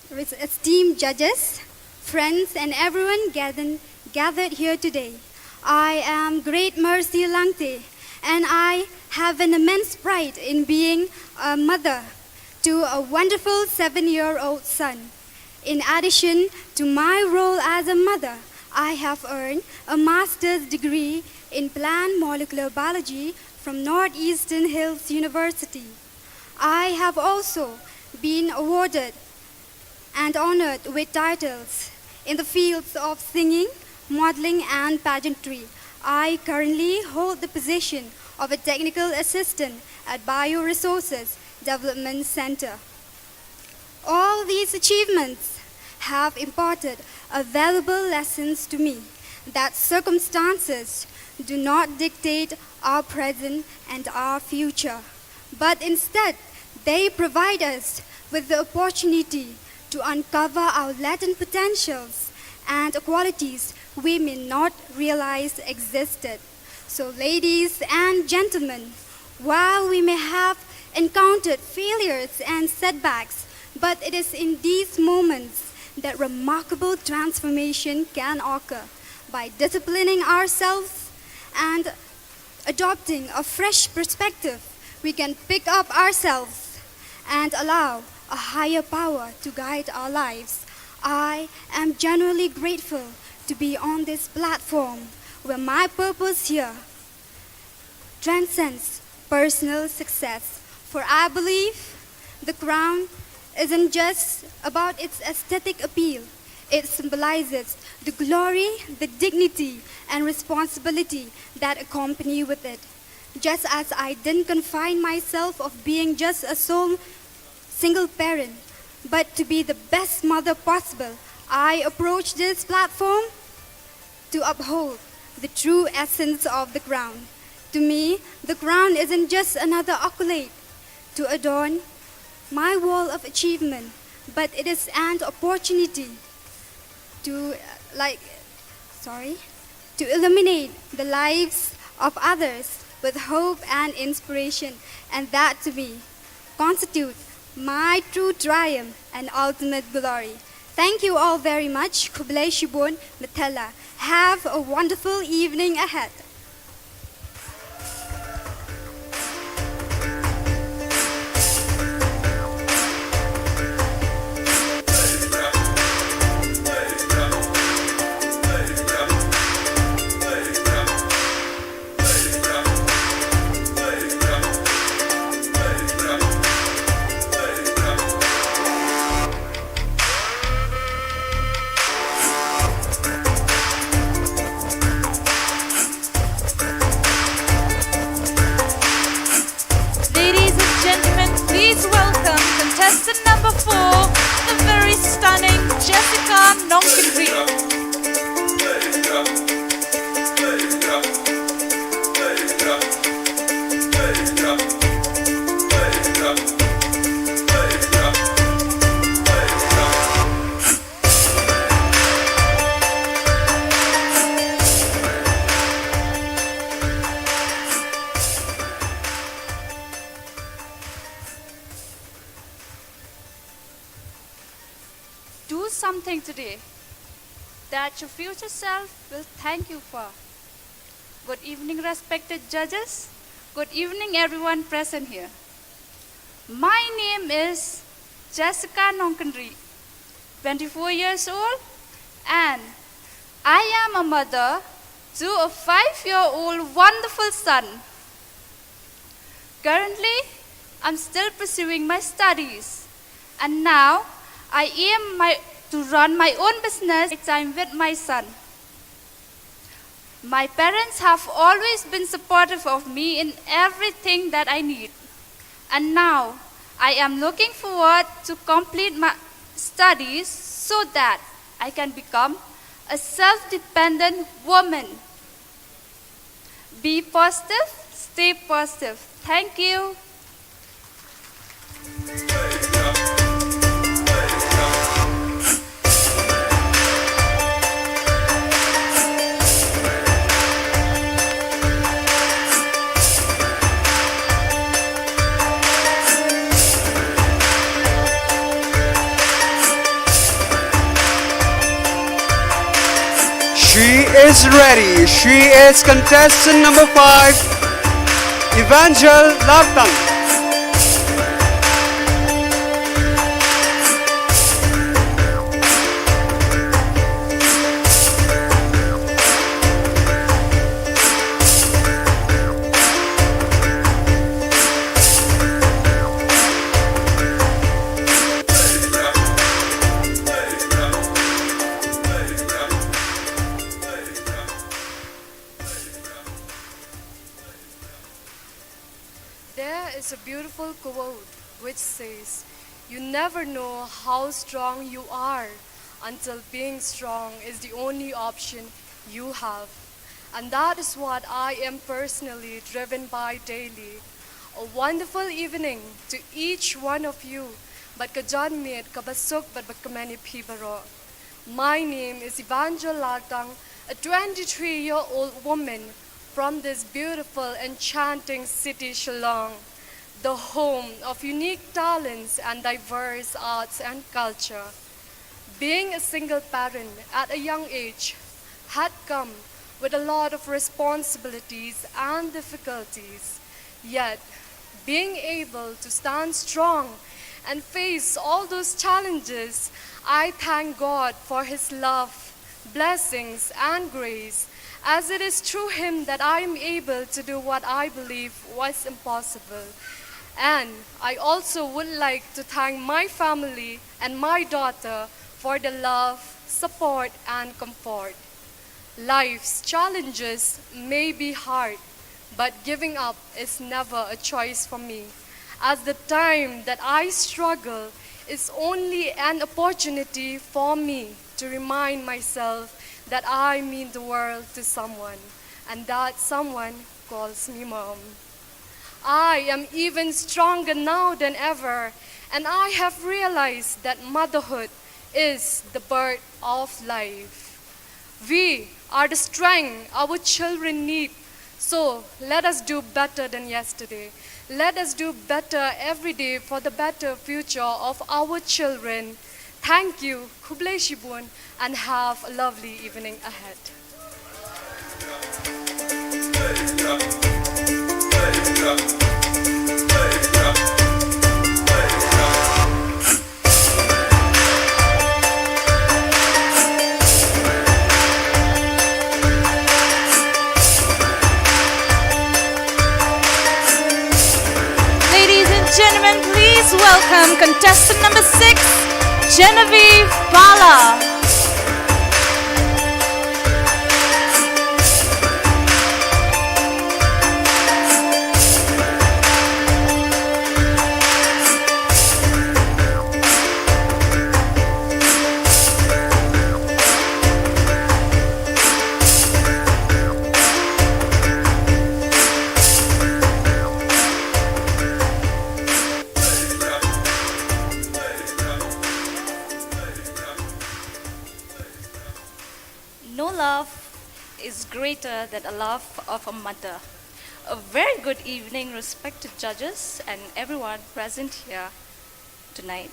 with esteemed judges, friends, and everyone gathered here today. I am Great Mercy Langte, and I have an immense pride in being a mother to a wonderful 7-year-old son. In addition to my role as a mother, I have earned a master's degree in plant molecular biology from Northeastern Hills University. I have also been awarded and honored with titles in the fields of singing, modeling, and pageantry. I currently hold the position of a technical assistant at Bioresources Development Center. All these achievements have imparted valuable lessons to me that circumstances do not dictate our present and our future, but instead they provide us with the opportunity to uncover our latent potentials and qualities we may not realize existed. So, ladies and gentlemen, while we may have encountered failures and setbacks, but it is in these moments that remarkable transformation can occur. By disciplining ourselves and adopting a fresh perspective, we can pick up ourselves and allow a higher power to guide our lives. I am genuinely grateful to be on this platform where my purpose here transcends personal success. For I believe the crown isn't just about its aesthetic appeal. It symbolizes the glory, the dignity, and responsibility that accompany with it. Just as I didn't confine myself of being just a sole single parent, but to be the best mother possible, I approach this platform to uphold the true essence of the crown. To me, the crown isn't just another accolade to adorn my wall of achievement, but it is an opportunity to illuminate the lives of others with hope and inspiration, and that to me constitutes my true triumph and ultimate glory. Thank you all very much. Kublai Shibon Metella. Have a wonderful evening ahead. Please welcome contestant number 4, the very stunning Jessica Nonkinri. Do something today that your future self will thank you for. Good evening, respected judges. Good evening, everyone present here. My name is Jessica Nonkinri, 24 years old, and I am a mother to a 5-year-old wonderful son. Currently, I'm still pursuing my studies, and now I aim to run my own business time with my son. My parents have always been supportive of me in everything that I need. And now I am looking forward to complete my studies so that I can become a self-dependent woman. Be positive, stay positive. Thank you. She is ready. She is contestant number 5, Evangel Lartang. There is a beautiful quote which says, "You never know how strong you are until being strong is the only option you have." And that is what I am personally driven by daily. A wonderful evening to each one of you. But kajanmit kabasuk but bakamani pibaro. My name is Evangel Latang, a 23-year-old woman from this beautiful, enchanting city, Shillong, the home of unique talents and diverse arts and culture. Being a single parent at a young age had come with a lot of responsibilities and difficulties. Yet, being able to stand strong and face all those challenges, I thank God for His love, blessings, and grace, as it is through Him that I am able to do what I believe was impossible. And I also would like to thank my family and my daughter for the love, support, and comfort. Life's challenges may be hard, but giving up is never a choice for me, as the time that I struggle is only an opportunity for me to remind myself that I mean the world to someone, and that someone calls me mom. I am even stronger now than ever, and I have realized that motherhood is the birth of life. We are the strength our children need, so let us do better than yesterday. Let us do better every day for the better future of our children. Thank you, Kublai Shibun, and have a lovely evening ahead. Ladies and gentlemen, please welcome contestant number 6, Genevieve Bala. No love is greater than a love of a mother. A very good evening, respected judges and everyone present here tonight.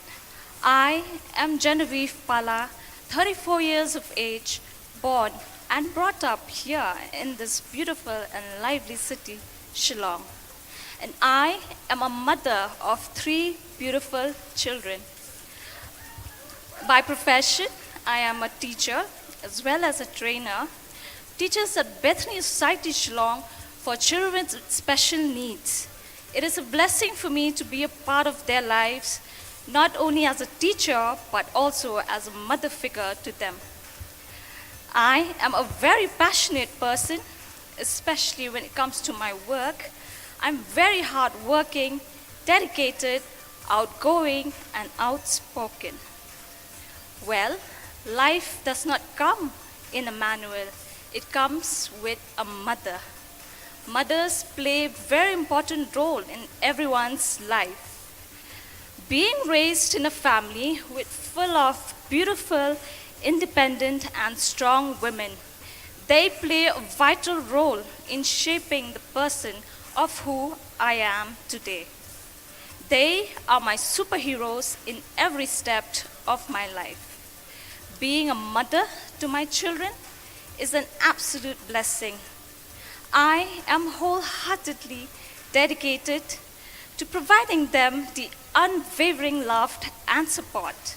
I am Genevieve Pala, 34 years of age, born and brought up here in this beautiful and lively city, Shillong. And I am a mother of 3 beautiful children. By profession, I am a teacher as well as a trainer. Teachers at Bethany Society Shillong for children with special needs. It is a blessing for me to be a part of their lives, not only as a teacher, but also as a mother figure to them. I am a very passionate person, especially when it comes to my work. I'm very hardworking, dedicated, outgoing, and outspoken. Well, life does not come in a manual. It comes with a mother. Mothers play a very important role in everyone's life. Being raised in a family with full of beautiful, independent, and strong women, they play a vital role in shaping the person of who I am today. They are my superheroes in every step of my life. Being a mother to my children is an absolute blessing. I am wholeheartedly dedicated to providing them the unwavering love and support.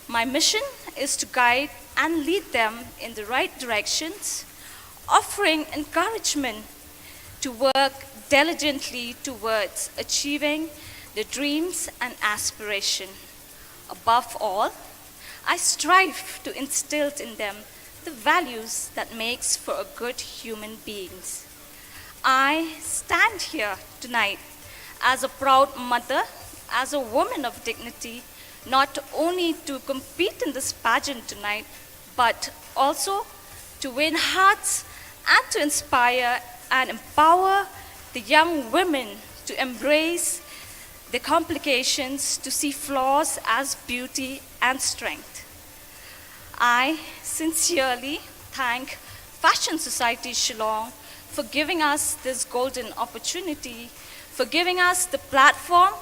My mission is to guide and lead them in the right directions, offering encouragement to work diligently towards achieving their dreams and aspiration. Above all, I strive to instill in them the values that makes for a good human beings. I stand here tonight as a proud mother, as a woman of dignity, not only to compete in this pageant tonight, but also to win hearts and to inspire and empower the young women to embrace the complications, to see flaws as beauty and strength. I sincerely thank Fashion Society Shillong for giving us this golden opportunity, for giving us the platform,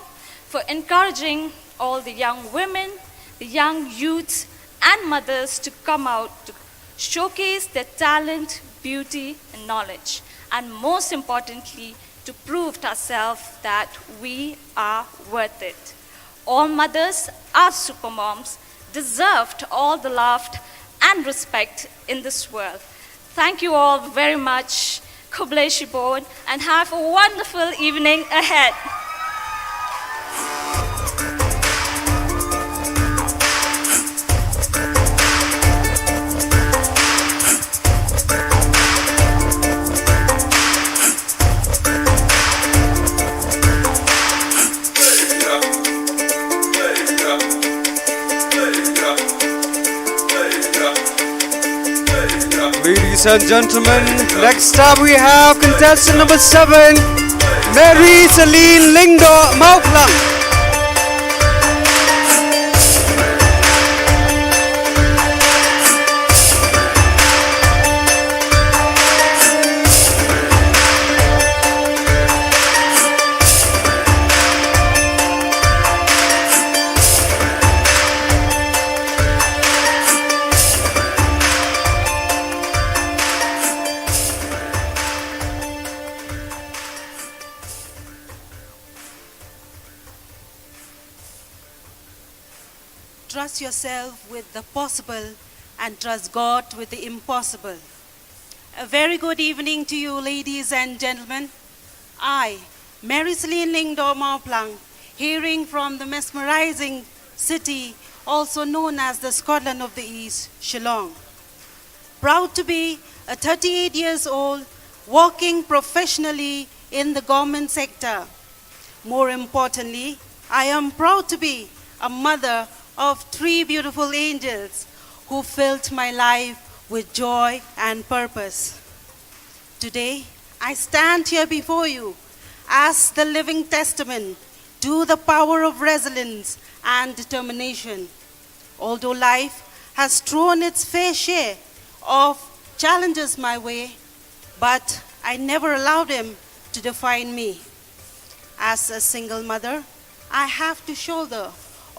for encouraging all the young women, the young youths, and mothers to come out to showcase their talent, beauty, and knowledge, and most importantly, to prove to ourselves that we are worth it. All mothers are supermoms, deserved all the love and respect in this world. Thank you all very much. Kublai Shibon, and have a wonderful evening ahead. Ladies and gentlemen, next up we have contestant number 7, Mary Celine Lingdo Mauklang. Trust yourself with the possible and trust God with the impossible. A very good evening to you, ladies and gentlemen. I, Mary Celine Lingdo Mauplang, hailing from the mesmerizing city, also known as the Scotland of the East, Shillong. Proud to be a 38 years old, working professionally in the government sector. More importantly, I am proud to be a mother of 3 beautiful angels who filled my life with joy and purpose. Today, I stand here before you as the living testament to the power of resilience and determination. Although life has thrown its fair share of challenges my way, but I never allowed them to define me. As a single mother, I have to shoulder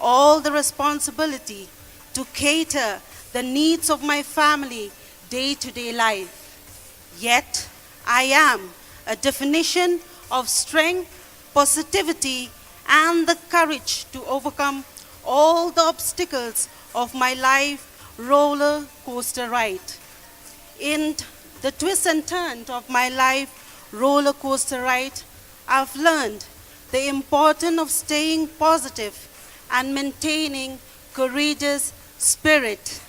all the responsibility to cater the needs of my family day-to-day life. Yet, I am a definition of strength, positivity, and the courage to overcome all the obstacles of my life roller coaster ride. In the twists and turns of my life roller coaster ride, I've learned the importance of staying positive and maintaining courageous spirit.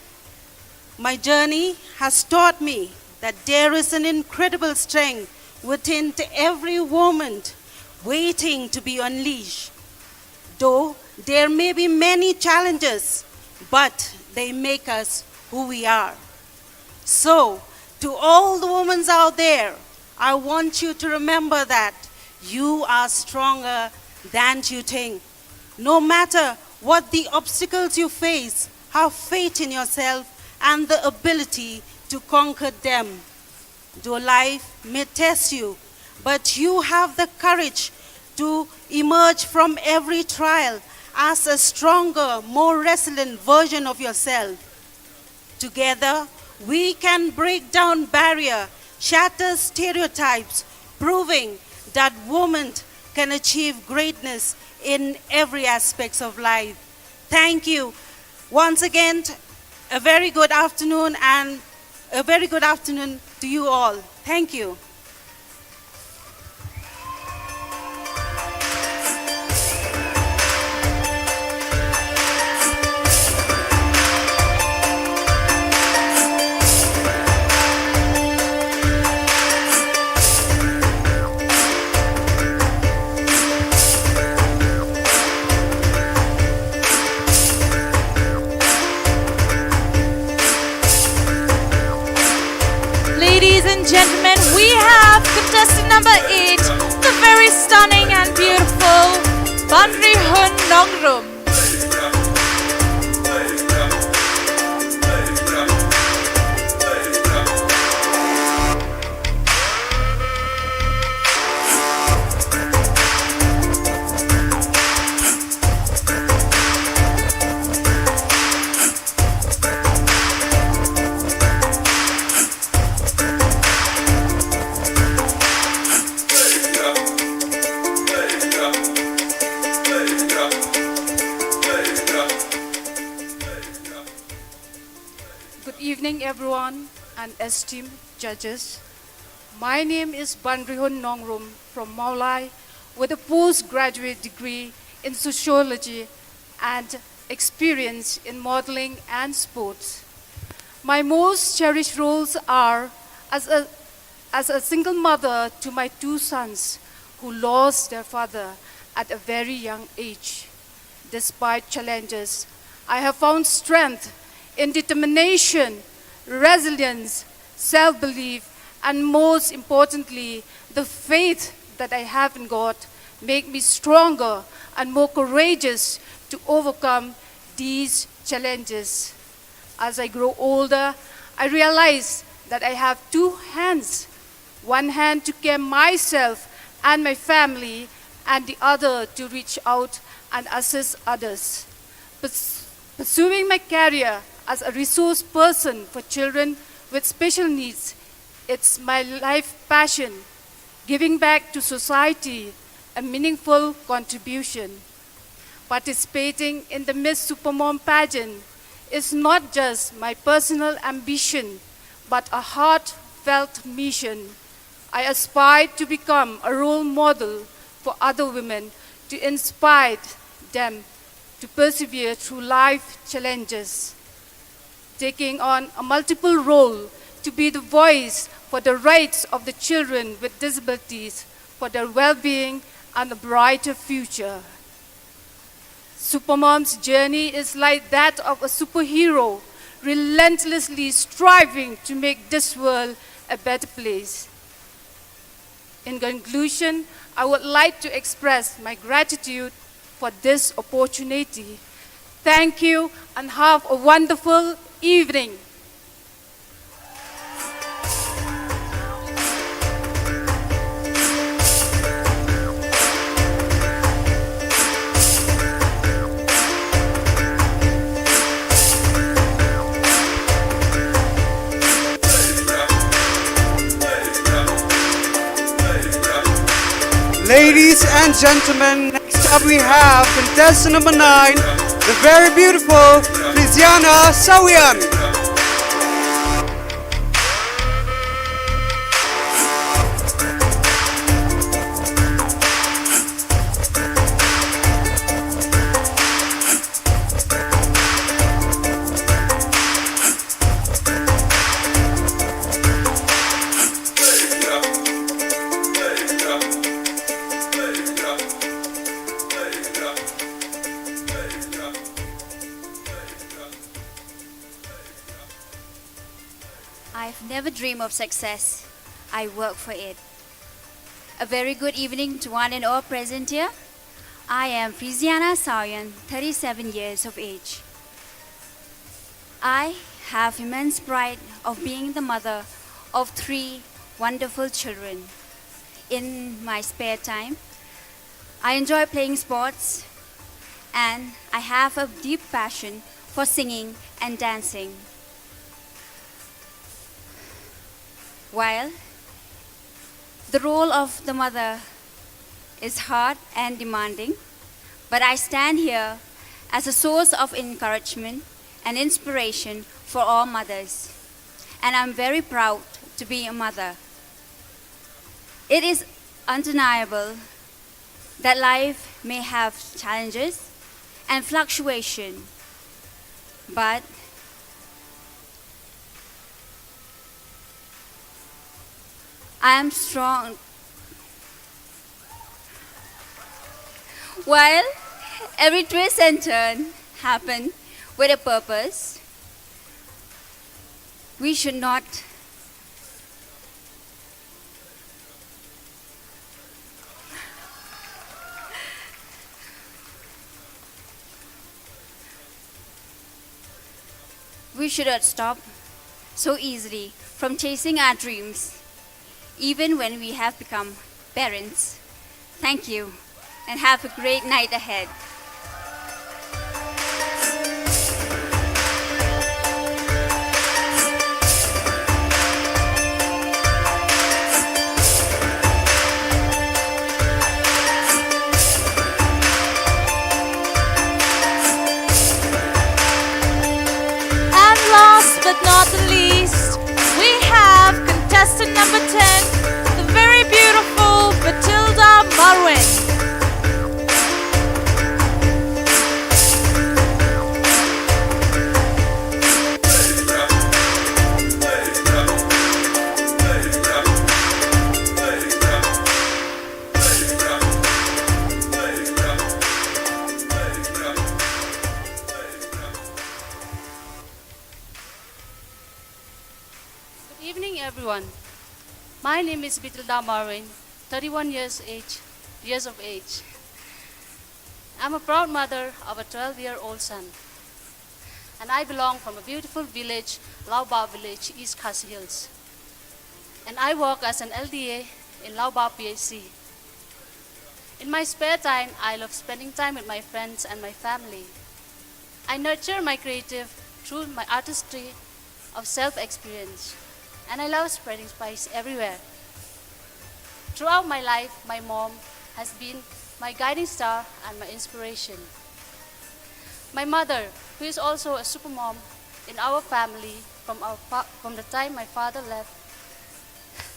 My journey has taught me that there is an incredible strength within every woman waiting to be unleashed. Though there may be many challenges, but they make us who we are. So, to all the women out there, I want you to remember that you are stronger than you think. No matter what the obstacles you face, have faith in yourself and the ability to conquer them. Though life may test you, but you have the courage to emerge from every trial as a stronger, more resilient version of yourself. Together, we can break down barriers, shatter stereotypes, proving that women can achieve greatness in every aspect of life. Thank you. Once again, a very good afternoon to you all. Thank you. Ladies and gentlemen, we have contestant number 8, the very stunning and beautiful Banrihun Nongrum. Good evening, everyone, and esteemed judges. My name is Banrihun Nongrum from Maulai with a postgraduate degree in sociology and experience in modeling and sports. My most cherished roles are as a single mother to my 2 sons who lost their father at a very young age. Despite challenges, I have found strength in determination, resilience, self-belief, and most importantly, the faith that I have in God make me stronger and more courageous to overcome these challenges. As I grow older, I realize that I have 2 hands. One hand to care myself and my family, and the other to reach out and assist others. Pursuing my career as a resource person for children with special needs, it's my life passion, giving back to society a meaningful contribution. Participating in the Miss Supermom pageant is not just my personal ambition, but a heartfelt mission. I aspire to become a role model for other women to inspire them to persevere through life challenges. Taking on a multiple role to be the voice for the rights of the children with disabilities, for their well-being and a brighter future. Supermom's journey is like that of a superhero, relentlessly striving to make this world a better place. In conclusion, I would like to express my gratitude for this opportunity. Thank you and have a wonderful evening. Ladies and gentlemen, next up we have contestant number 9, the very beautiful Friziana Sawian. I've never dreamed of success. I work for it. A very good evening to one and all present here. I am Friziana Saoyan, 37 years of age. I have immense pride of being the mother of 3 wonderful children. In my spare time, I enjoy playing sports and I have a deep passion for singing and dancing. While the role of the mother is hard and demanding, but I stand here as a source of encouragement and inspiration for all mothers. And I'm very proud to be a mother. It is undeniable that life may have challenges and fluctuation, but I am strong. While every twist and turn happen with a purpose, we should not stop so easily from chasing our dreams, even when we have become parents. Thank you, and have a great night ahead. And last but not the least, we have contestant number 10, the very beautiful Matilda Marwin. Good evening, everyone. My name is Matilda Marwin, 31 years of age. I'm a proud mother of a 12-year-old son, and I belong from a beautiful village, Laoba village, East Khasi Hills. And I work as an LDA in Laoba PHC. In my spare time, I love spending time with my friends and my family. I nurture my creative through my artistry of self-experience, and I love spreading spice everywhere. Throughout my life, my mom has been my guiding star and my inspiration. My mother, who is also a supermom in our family from the time my father left,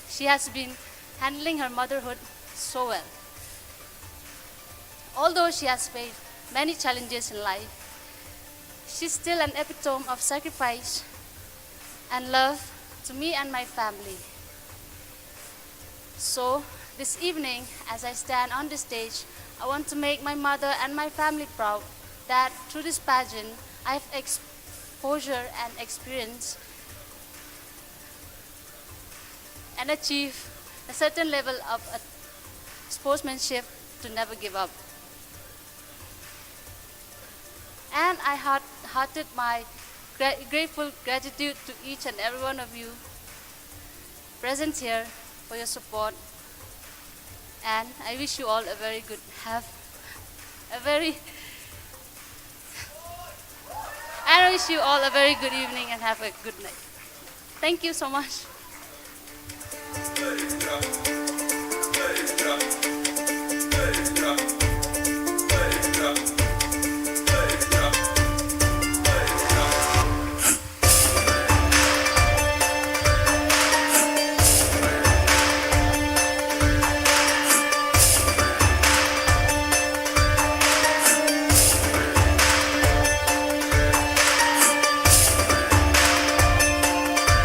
she has been handling her motherhood so well. Although she has faced many challenges in life, she's still an epitome of sacrifice and love to me and my family. So this evening, as I stand on the stage, I want to make my mother and my family proud that through this pageant, I have exposure and experience and achieve a certain level of sportsmanship to never give up. And I hearted my grateful gratitude to each and every one of you present here for your support. And I wish you all a very good evening and have a good night. Thank you so much.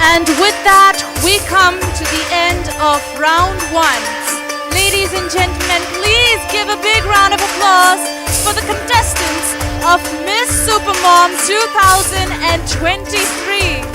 And with that, we come to the end of round 1. Ladies and gentlemen, please give a big round of applause for the contestants of Miss Supermom 2023.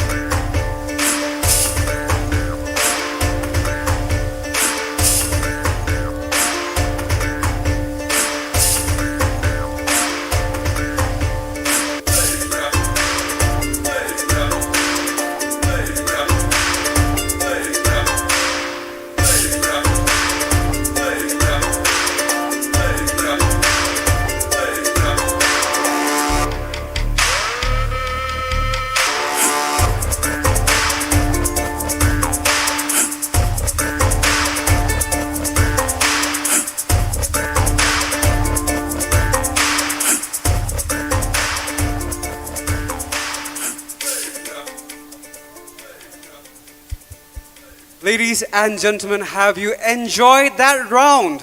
Ladies and gentlemen, have you enjoyed that round?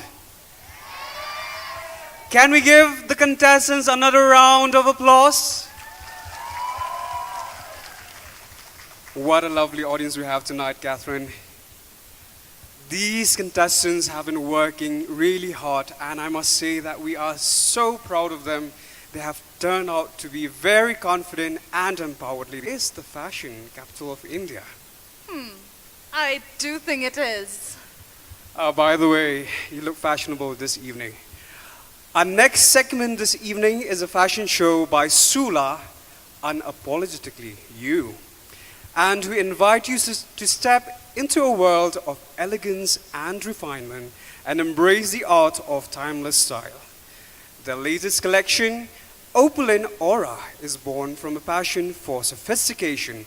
Can we give the contestants another round of applause? What a lovely audience we have tonight, Catherine. These contestants have been working really hard, and I must say that we are so proud of them. They have turned out to be very confident and empowered ladies. It is the fashion capital of India. I do think it is. By the way, you look fashionable this evening. Our next segment this evening is a fashion show by Sula, Unapologetically You. And we invite you to step into a world of elegance and refinement and embrace the art of timeless style. The latest collection, Opalin Aura, is born from a passion for sophistication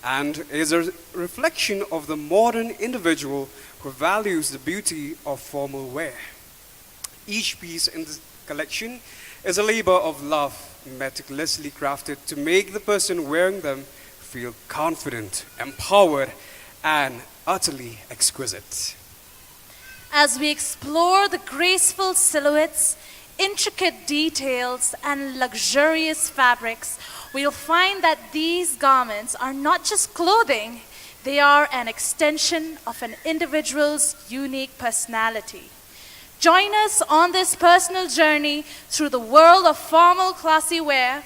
and is a reflection of the modern individual who values the beauty of formal wear. Each piece in the collection is a labor of love, meticulously crafted to make the person wearing them feel confident, empowered, and utterly exquisite. As we explore the graceful silhouettes, intricate details, and luxurious fabrics, we'll find that these garments are not just clothing, they are an extension of an individual's unique personality. Join us on this personal journey through the world of formal classy wear,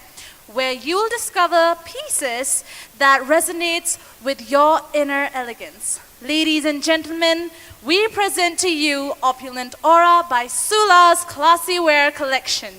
where you'll discover pieces that resonates with your inner elegance. Ladies and gentlemen, we present to you Opulent Aura by Sula's Classy Wear Collection.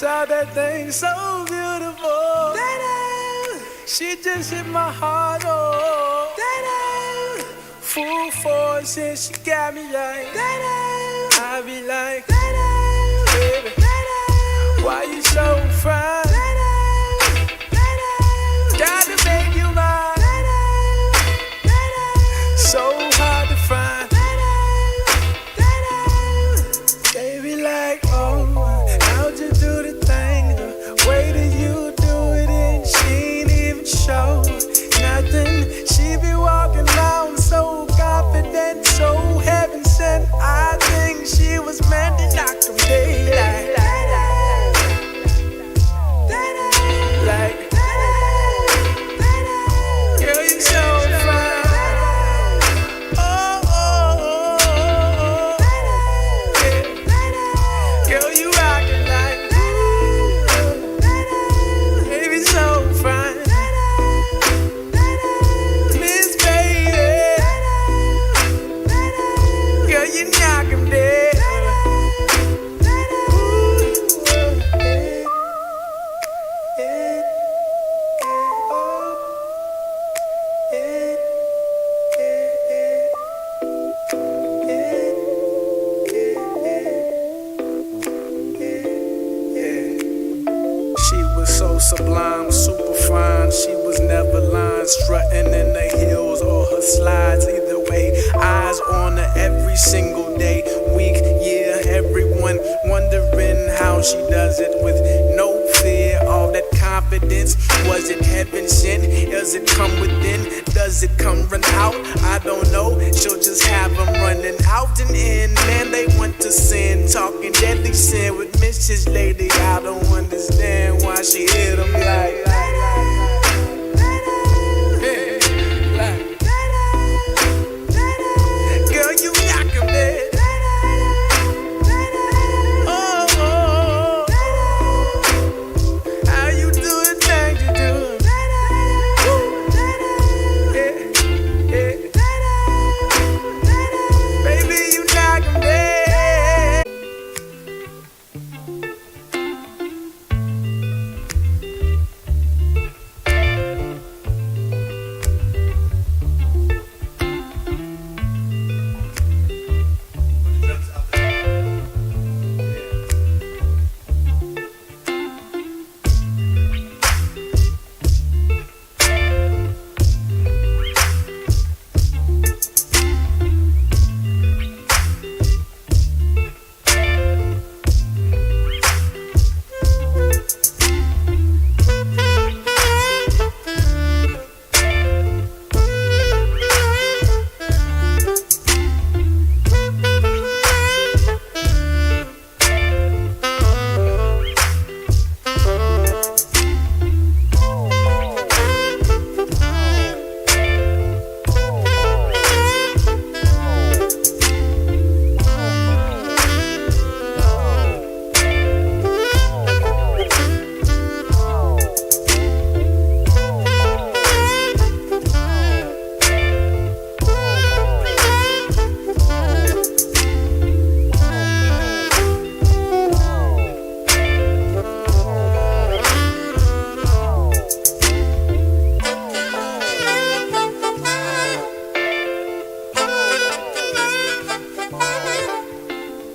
saw that thing so beautiful. She just hit my heart, oh. Full force and she got me like, I be like, baby, why you so fine? Gotta make you mine. So hard to find. Baby, like, oh, how'd you do the thing? The way that you do it, and she ain't even show nothing. She be walking around so confident, so heaven sent. I think she was meant to knock them daylight. Like, girl, you so fine. Oh, oh, oh, oh, yeah. Girl, you rockin' like, baby, so fine. Miss Baby, girl, you knock 'em dead. She was so sublime, super fine. She was never lying, strutting in the heels or her slides. Either way, eyes on her every single day, week, year. Everyone wondering how she does it with no fear. All that confidence, was it heaven sent? Does it come within? Does it come run out? I don't know. She'll just have them running out and in. Man, they want to sin, talking deadly sin with Mrs. Lady. I don't understand why she hit them like. Girl, you knock 'em dead. Oh, oh, oh. How you do the thing you do? Yeah, yeah. Baby, you knock 'em dead.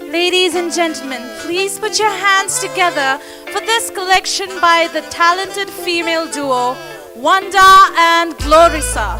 Ladies and gentlemen, please put your hands together for this collection by the talented female duo, Wanda and Glorissa.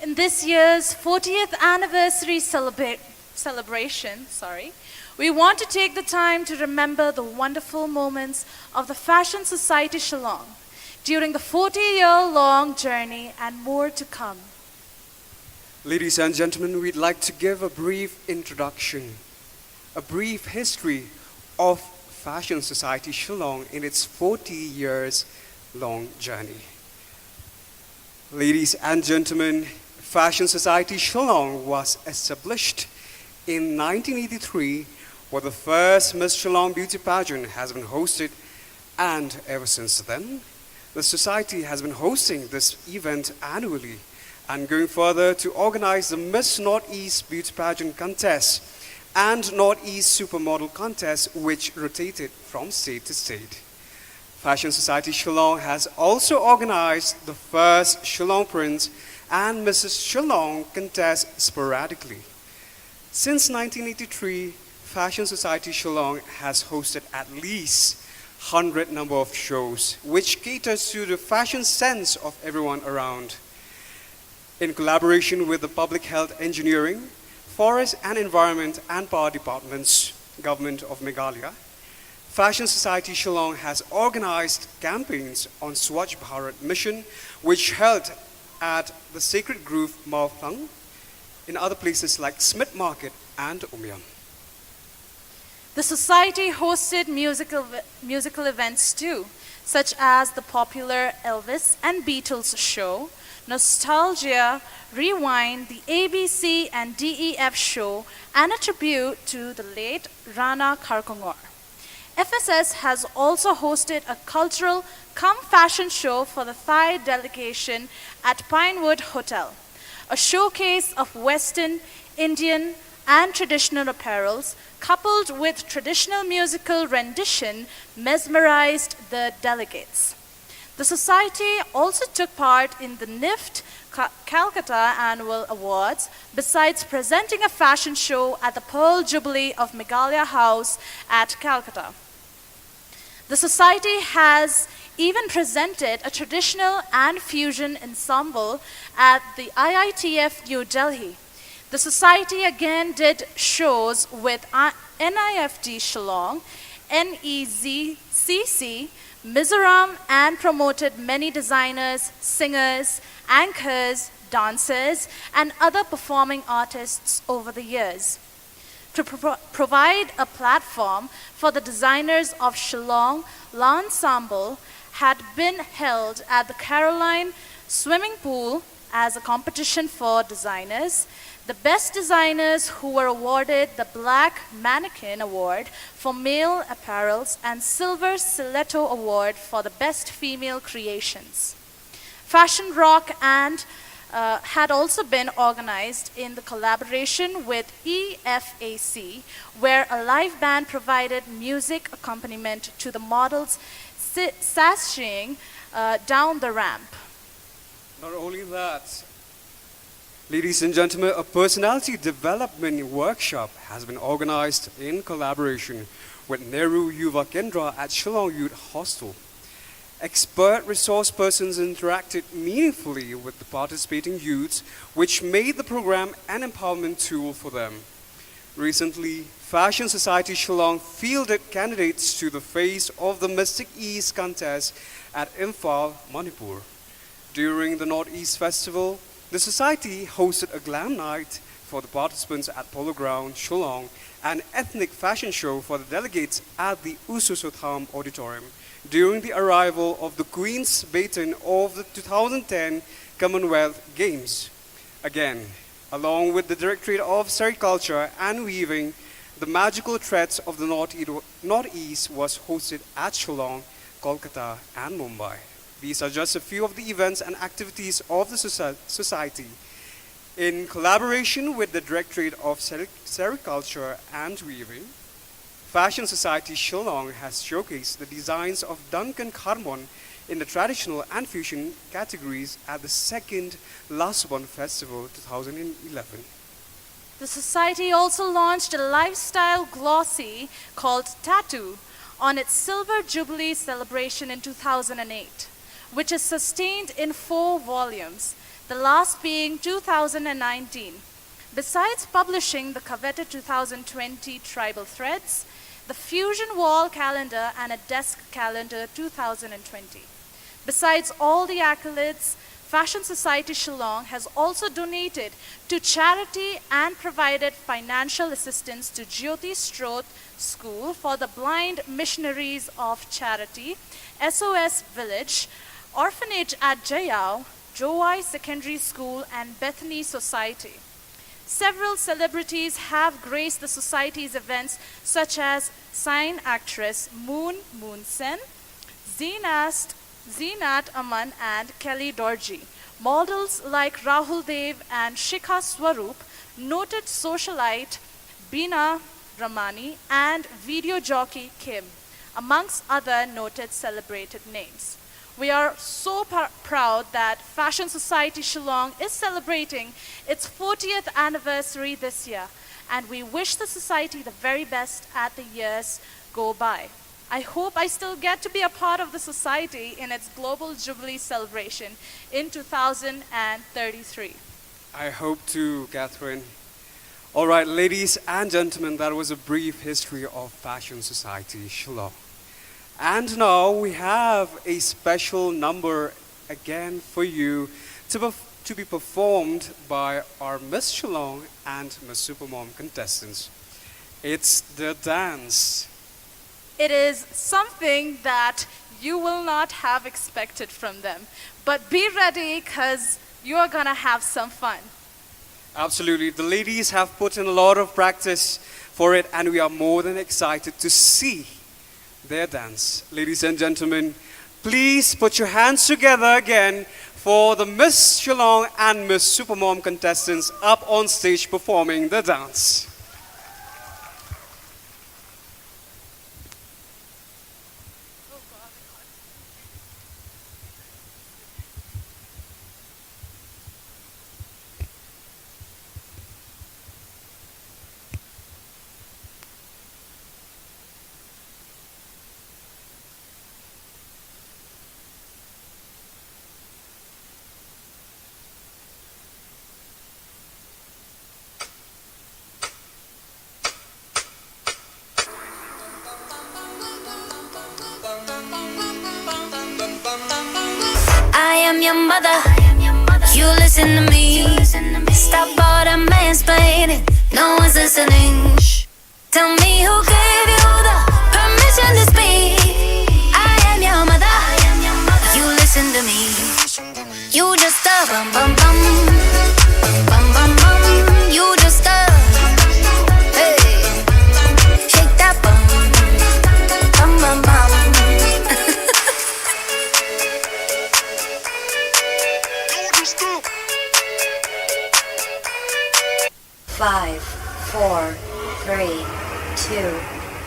In this year's 40th anniversary celebration, we want to take the time to remember the wonderful moments of the Fashion Society Shillong during the 40-year-long journey and more to come. Ladies and gentlemen, we'd like to give a brief introduction, a brief history of Fashion Society Shillong in its 40 years long journey. Ladies and gentlemen, Fashion Society Shillong was established in 1983, where the first Miss Shillong beauty pageant has been hosted, and ever since then, the society has been hosting this event annually and going further to organize the Miss Northeast Beauty Pageant contest and Northeast Supermodel contest, which rotated from state to state. Fashion Society Shillong has also organized the first Shillong Prince and Mrs. Shillong contest sporadically. Since 1983, Fashion Society Shillong has hosted at least 100 number of shows, which caters to the fashion sense of everyone around. In collaboration with the Public Health Engineering, Forest and Environment and Power Departments, Government of Meghalaya, Fashion Society Shillong has organized campaigns on Swachh Bharat mission, which held at the Sacred Grove, Mauplang, in other places like Smith Market and Umiam. The society hosted musical events too, such as the popular Elvis and Beatles show, Nostalgia, Rewind, the ABC and DEF show, and a tribute to the late Rana Kharkongor. FSS has also hosted a cultural cum fashion show for the Thai delegation at Pinewood Hotel. A showcase of Western, Indian, and traditional apparels, coupled with traditional musical rendition, mesmerized the delegates. The society also took part in the NIFT Calcutta Annual Awards, besides presenting a fashion show at the Pearl Jubilee of Meghalaya House at Calcutta. The society has even presented a traditional and fusion ensemble at the IITF New Delhi. The society again did shows with NIFT Shillong, NEZCC, Mizoram, and promoted many designers, singers, anchors, dancers, and other performing artists over the years. To provide a platform for the designers of Shillong, l'ensemble had been held at the Caroline Swimming Pool as a competition for designers. The best designers who were awarded the Black Mannequin Award for male apparels and Silver Stiletto Award for the best female creations. Fashion Rock and had also been organized in the collaboration with EFAC, where a live band provided music accompaniment to the models sashaying down the ramp. Not only that, ladies and gentlemen, a personality development workshop has been organized in collaboration with Nehru Yuva Kendra at Shillong Youth Hostel. Expert resource persons interacted meaningfully with the participating youths, which made the program an empowerment tool for them. Recently, Fashion Society Shillong fielded candidates to the Face of the Mystic East contest at Imphal, Manipur. During the Northeast Festival, the society hosted a glam night for the participants at Polo Ground, Shillong, and ethnic fashion show for the delegates at the Ususotham Auditorium during the arrival of the Queen's Baton of the 2010 Commonwealth Games. Again, along with the Directorate of Sericulture and Weaving, the Magical Threads of the Northeast was hosted at Shillong, Kolkata, and Mumbai. These are just a few of the events and activities of the society. In collaboration with the Directorate of Sericulture and Weaving, Fashion Society Shillong has showcased the designs of Duncan Kharmon in the traditional and fusion categories at the second Lasubon Festival 2011. The society also launched a lifestyle glossy called Tattoo on its Silver Jubilee celebration in 2008, which is sustained in 4 volumes. the last being 2019. Besides publishing the coveted 2020 Tribal Threads, the Fusion Wall Calendar and a Desk Calendar 2020. Besides all the accolades, Fashion Society Shillong has also donated to charity and provided financial assistance to Jyoti Stroth School for the Blind Missionaries of Charity, SOS Village, Orphanage at Jayao, Jowai Secondary School, and Bethany Society. Several celebrities have graced the society's events, such as sign actress Moon Sen, Zeenat Aman, and Kelly Dorji. Models like Rahul Dev and Shikha Swaroop, noted socialite Beena Ramani, and video jockey Kim, amongst other noted celebrated names. We are so proud that Fashion Society Shillong is celebrating its 40th anniversary this year, and we wish the society the very best as the years go by. I hope I still get to be a part of the society in its Global Jubilee celebration in 2033. I hope to, Catherine. All right, ladies and gentlemen, that was a brief history of Fashion Society Shillong. And now we have a special number again for you to be performed by our Miss Shillong and Miss Supermom contestants. It's the dance. It is something that you will not have expected from them. But be ready, because you're gonna have some fun. Absolutely. The ladies have put in a lot of practice for it, and we are more than excited to see their dance. Ladies and gentlemen, please put your hands together again for the Miss Shillong and Miss Supermom contestants up on stage performing the dance. I am your mother, you listen to me. Stop all the mansplaining, no one's listening. Tell me who gave you the permission to speak. I am your mother, you listen to me. You just a bum bum bum, bum bum bum. You just a, hey, shake that bum, bum bum bum. 5, 4, 3, 2,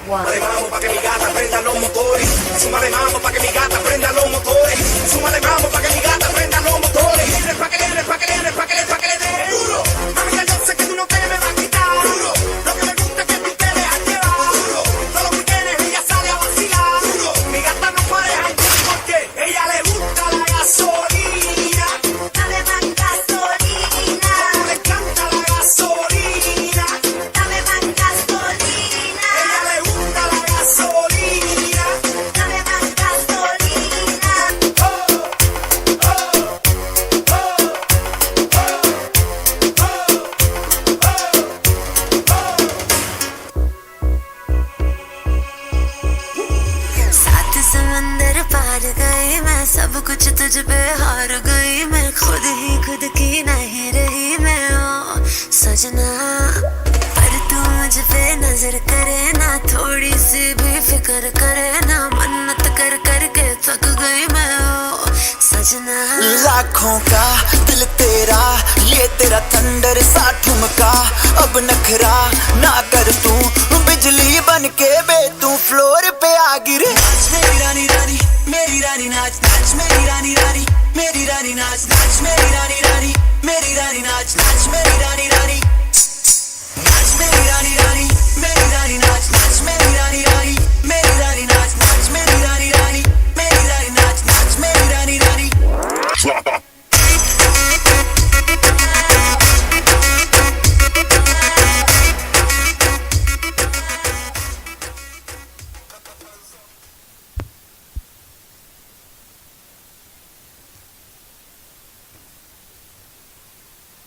1. Súmale mambo pa' que mi gata prenda los motores. Súmale mambo pa' que mi gata prenda los motores. Súmale mambo pa' que mi gata prenda los motores. Pa' que le dé duro. Mami, yo sé que tú no te me vas a quitar duro. Lo que me gusta es que tú te dejas llevar duro. Todos los weekends ella sale a vacilar duro. Mi gata no puede janguear porque ella le gusta la gasolina. Dale más gasolina. Como le encanta la gasolina. Dame más gasolina. Ella le gusta la gasolina. Dame más gasolina. Oh, oh, oh, सात समंदर पार गई मैं, सब कुछ तुझ पे हार गई मैं, खुद ही खुद की नहीं रही मैं ओ सजना। पर तू मुझ पे नजर करे ना, थोड़ी सी भी फिक्र करे ना, मन्नत कर कर के थक गई मैं ओ सजना। लाखों का दिल तेरा, ये तेरा थंडर सा ठुमका, अब नखरा ना कर तू, बिजली बन के बे तू फ्लोर पे आ गिरे। मेरी रानी रानी, मेरी रानी नाच नाच, मेरी रानी रानी, मेरी रानी नाच नाच, मेरी रानी रानी, मेरी रानी नाच नाच, मेरी रानी रानी नाच, मेरी रानी रानी, मेरी रानी नाच नाच, मेरी रानी रानी, मेरी रानी नाच नाच, मेरी रानी रानी, मेरी रानी नाच नाच, मेरी रानी रानी।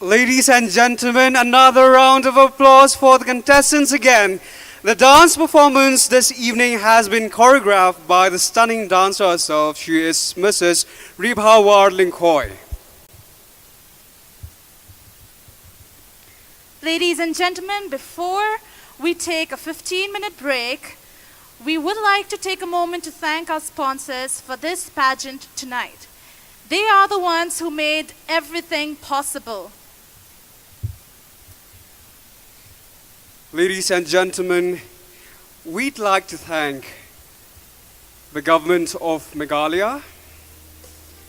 Ladies and gentlemen, another round of applause for the contestants again. The dance performance this evening has been choreographed by the stunning dancer herself. She is Mrs. Ribhawar Linkoy. Ladies and gentlemen, before we take a 15-minute break, we would like to take a moment to thank our sponsors for this pageant tonight. They are the ones who made everything possible. Ladies and gentlemen, we'd like to thank the government of Meghalaya,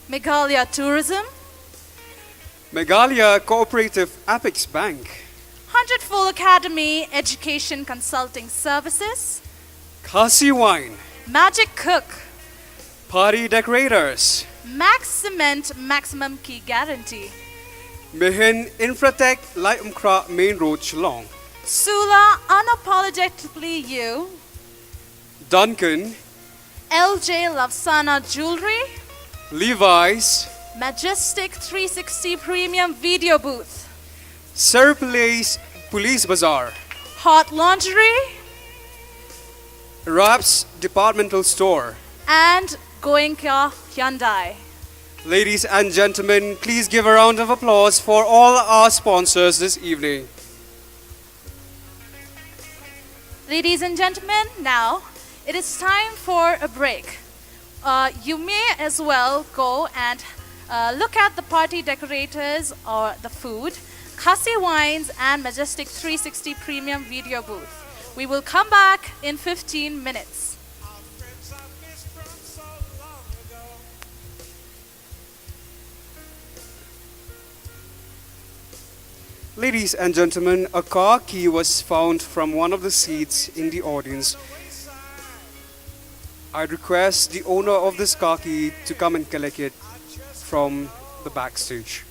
Meghalaya Tourism, Meghalaya Cooperative Apex Bank, 100-Full Academy Education Consulting Services, Khasi Wine, Magic Cook, Party Decorators, Max Cement Maximum Key Guarantee, Mihin Infratech Laitumkra Main Road, Shillong, Sula Unapologetically You, Duncan, LJ Lavsana Jewelry, Levi's, Majestic 360 Premium Video Booth, Surplace Police Bazaar, Hot Laundry, Raps Departmental Store. and Goenka Hyundai. Ladies and gentlemen, please give a round of applause for all our sponsors this evening. Ladies and gentlemen, now it is time for a break. You may as well go and look at the party decorators or the food, Khasi Wines and Majestic 360 Premium Video Booth. We will come back in 15 minutes. Ladies and gentlemen, a car key was found from one of the seats in the audience. I request the owner of this car key to come and collect it from the backstage.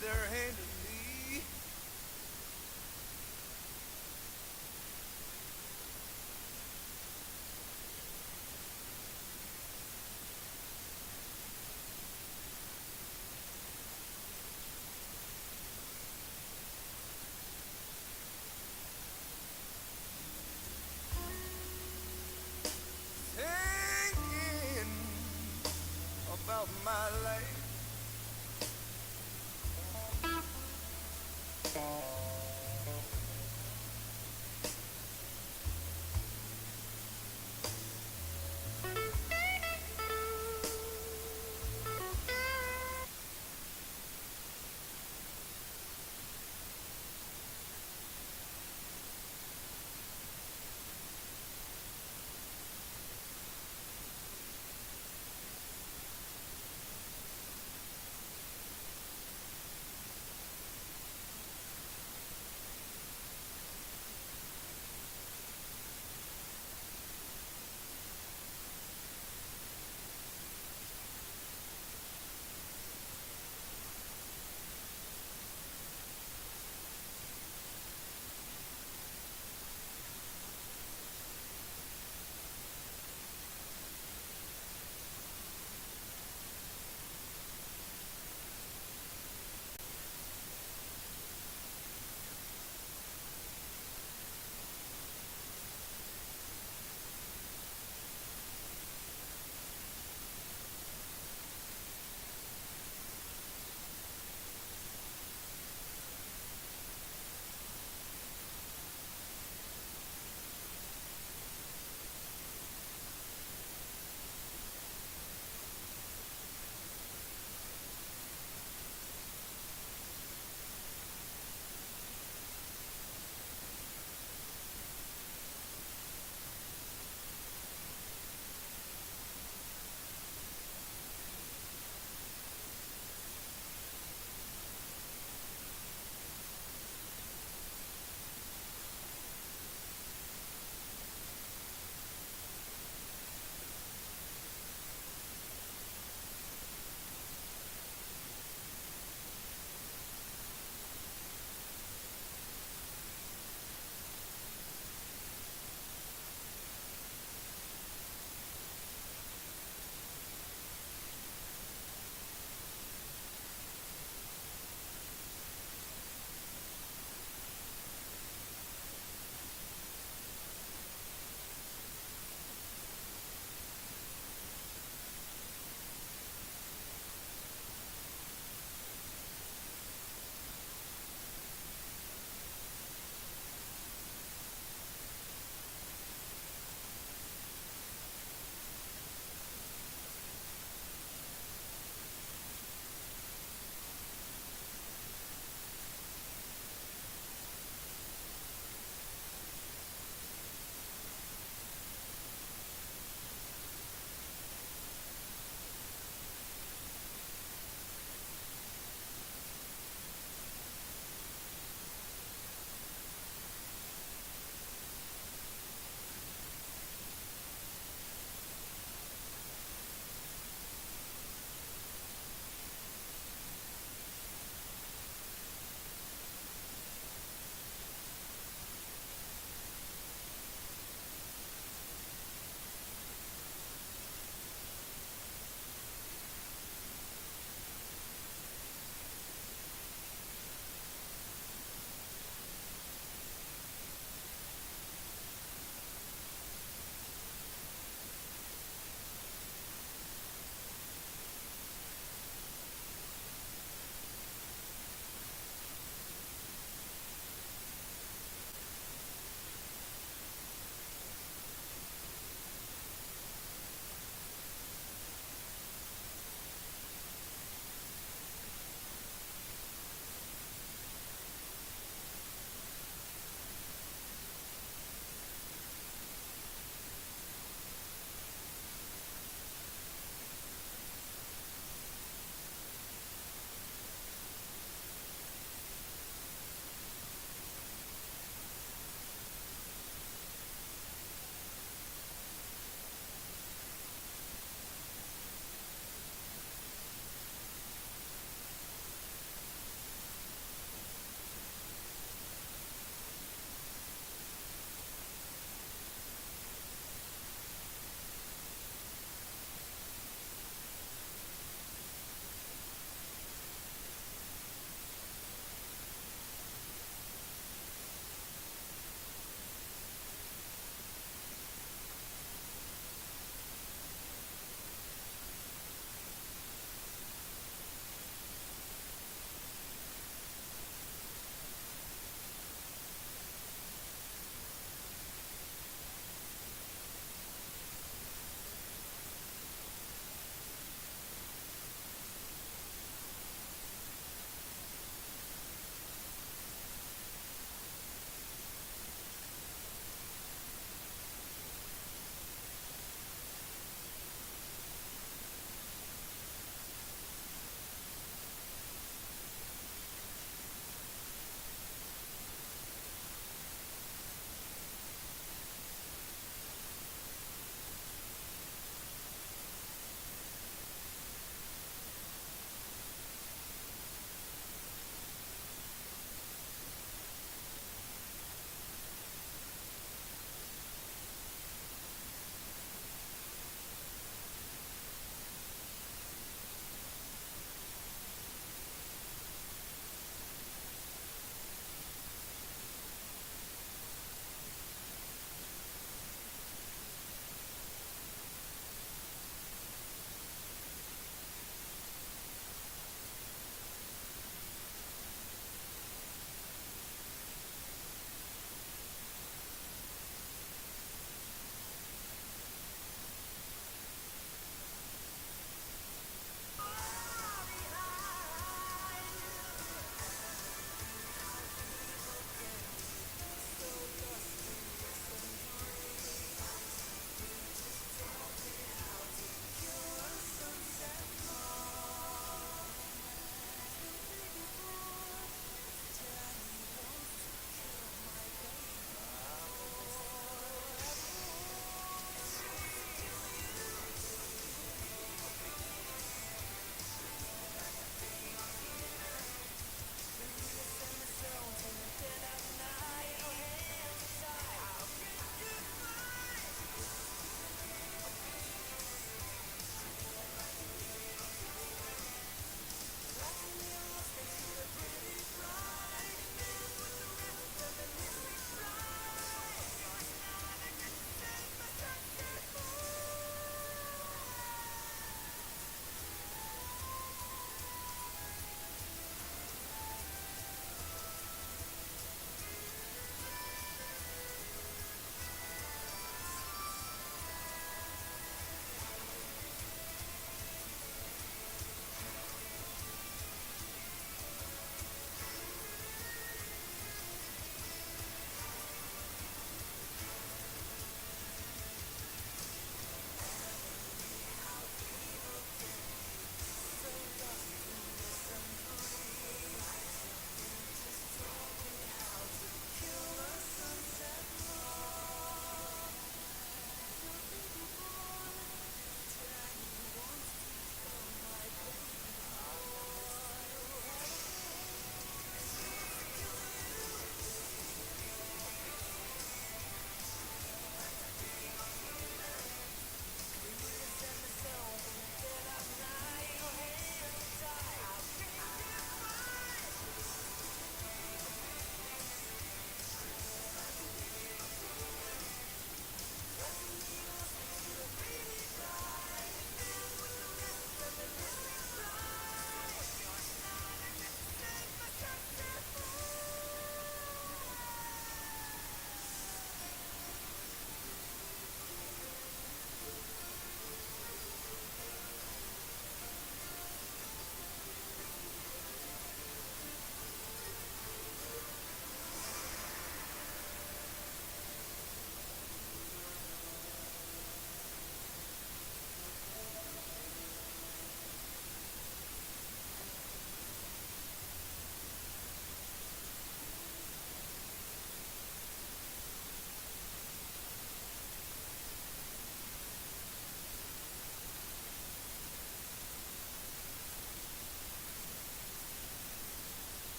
their hand to me. Thinking about my life.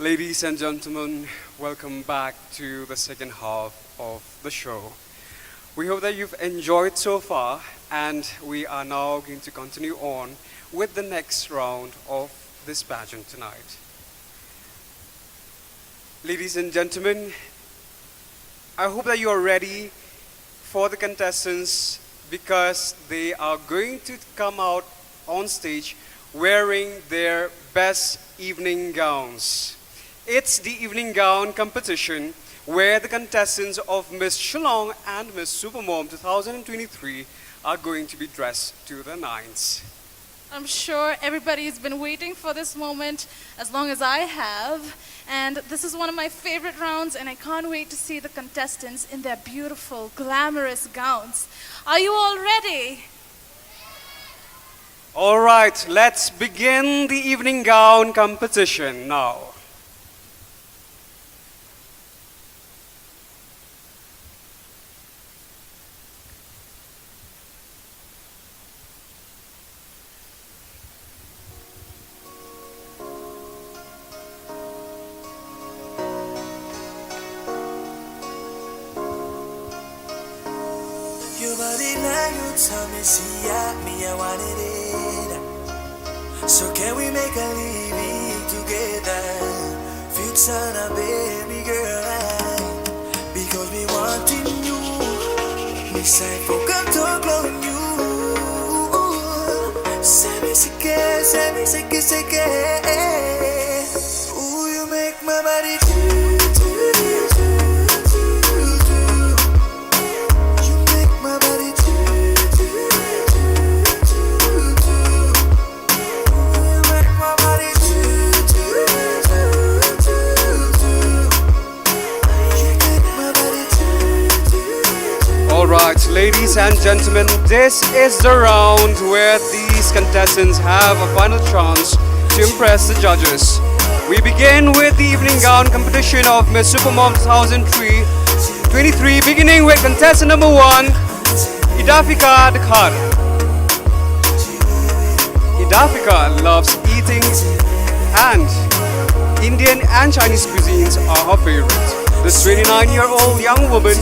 Ladies and gentlemen, welcome back to the second half of the show. We hope that you've enjoyed so far, and we are now going to continue on with the next round of this pageant tonight. Ladies and gentlemen, I hope that you are ready for the contestants because they are going to come out on stage wearing their best evening gowns. It's the evening gown competition where the contestants of Miss Shillong and Miss Supermom 2023 are going to be dressed to the nines. I'm sure everybody's been waiting for this moment as long as I have. And this is one of my favorite rounds, and I can't wait to see the contestants in their beautiful, glamorous gowns. Are you all ready? All right, let's begin the evening gown competition now. Your body now, you tell me, see, I wanted it. So can we make a living together? Future now, baby girl, because we wanting you. Me say, forgot to clone you. Say me, say ooh, you make my body do. Alright, ladies and gentlemen, this is the round where these contestants have a final chance to impress the judges. We begin with the evening gown competition of Miss Supermom 2023, beginning with contestant number 1, Idafika Dakhar. Idafika loves eating, and Indian and Chinese cuisines are her favorite. This 29-year-old young woman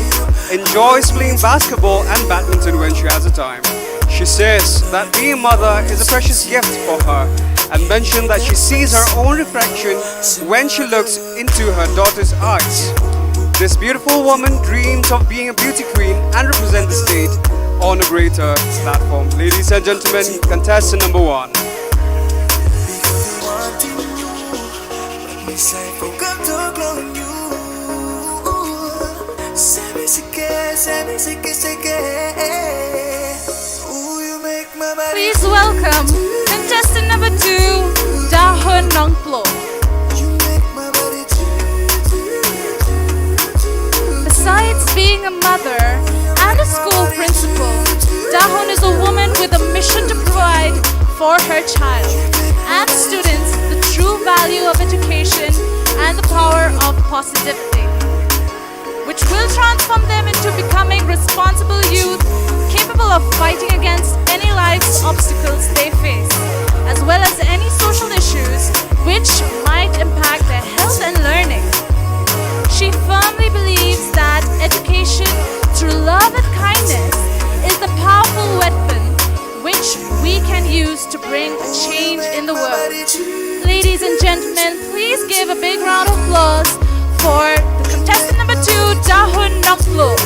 enjoys playing basketball and badminton when she has the time. She says that being a mother is a precious gift for her and mentioned that she sees her own reflection when she looks into her daughter's eyes. This beautiful woman dreams of being a beauty queen and represent the state on a greater platform. Ladies and gentlemen, contestant number 1. Please welcome contestant number 2, Dahun Nongplo. Besides being a mother and a school principal, Dahun is a woman with a mission to provide for her child and students the true value of education and the power of positivity, which will transform them into becoming responsible youth capable of fighting against any life's obstacles they face, as well as any social issues which might impact their health and learning. She firmly believes that education through love and kindness is the powerful weapon which we can use to bring a change in the world. Ladies and gentlemen, please give a big round of applause for the contestant number 2, Dahun Nongplo.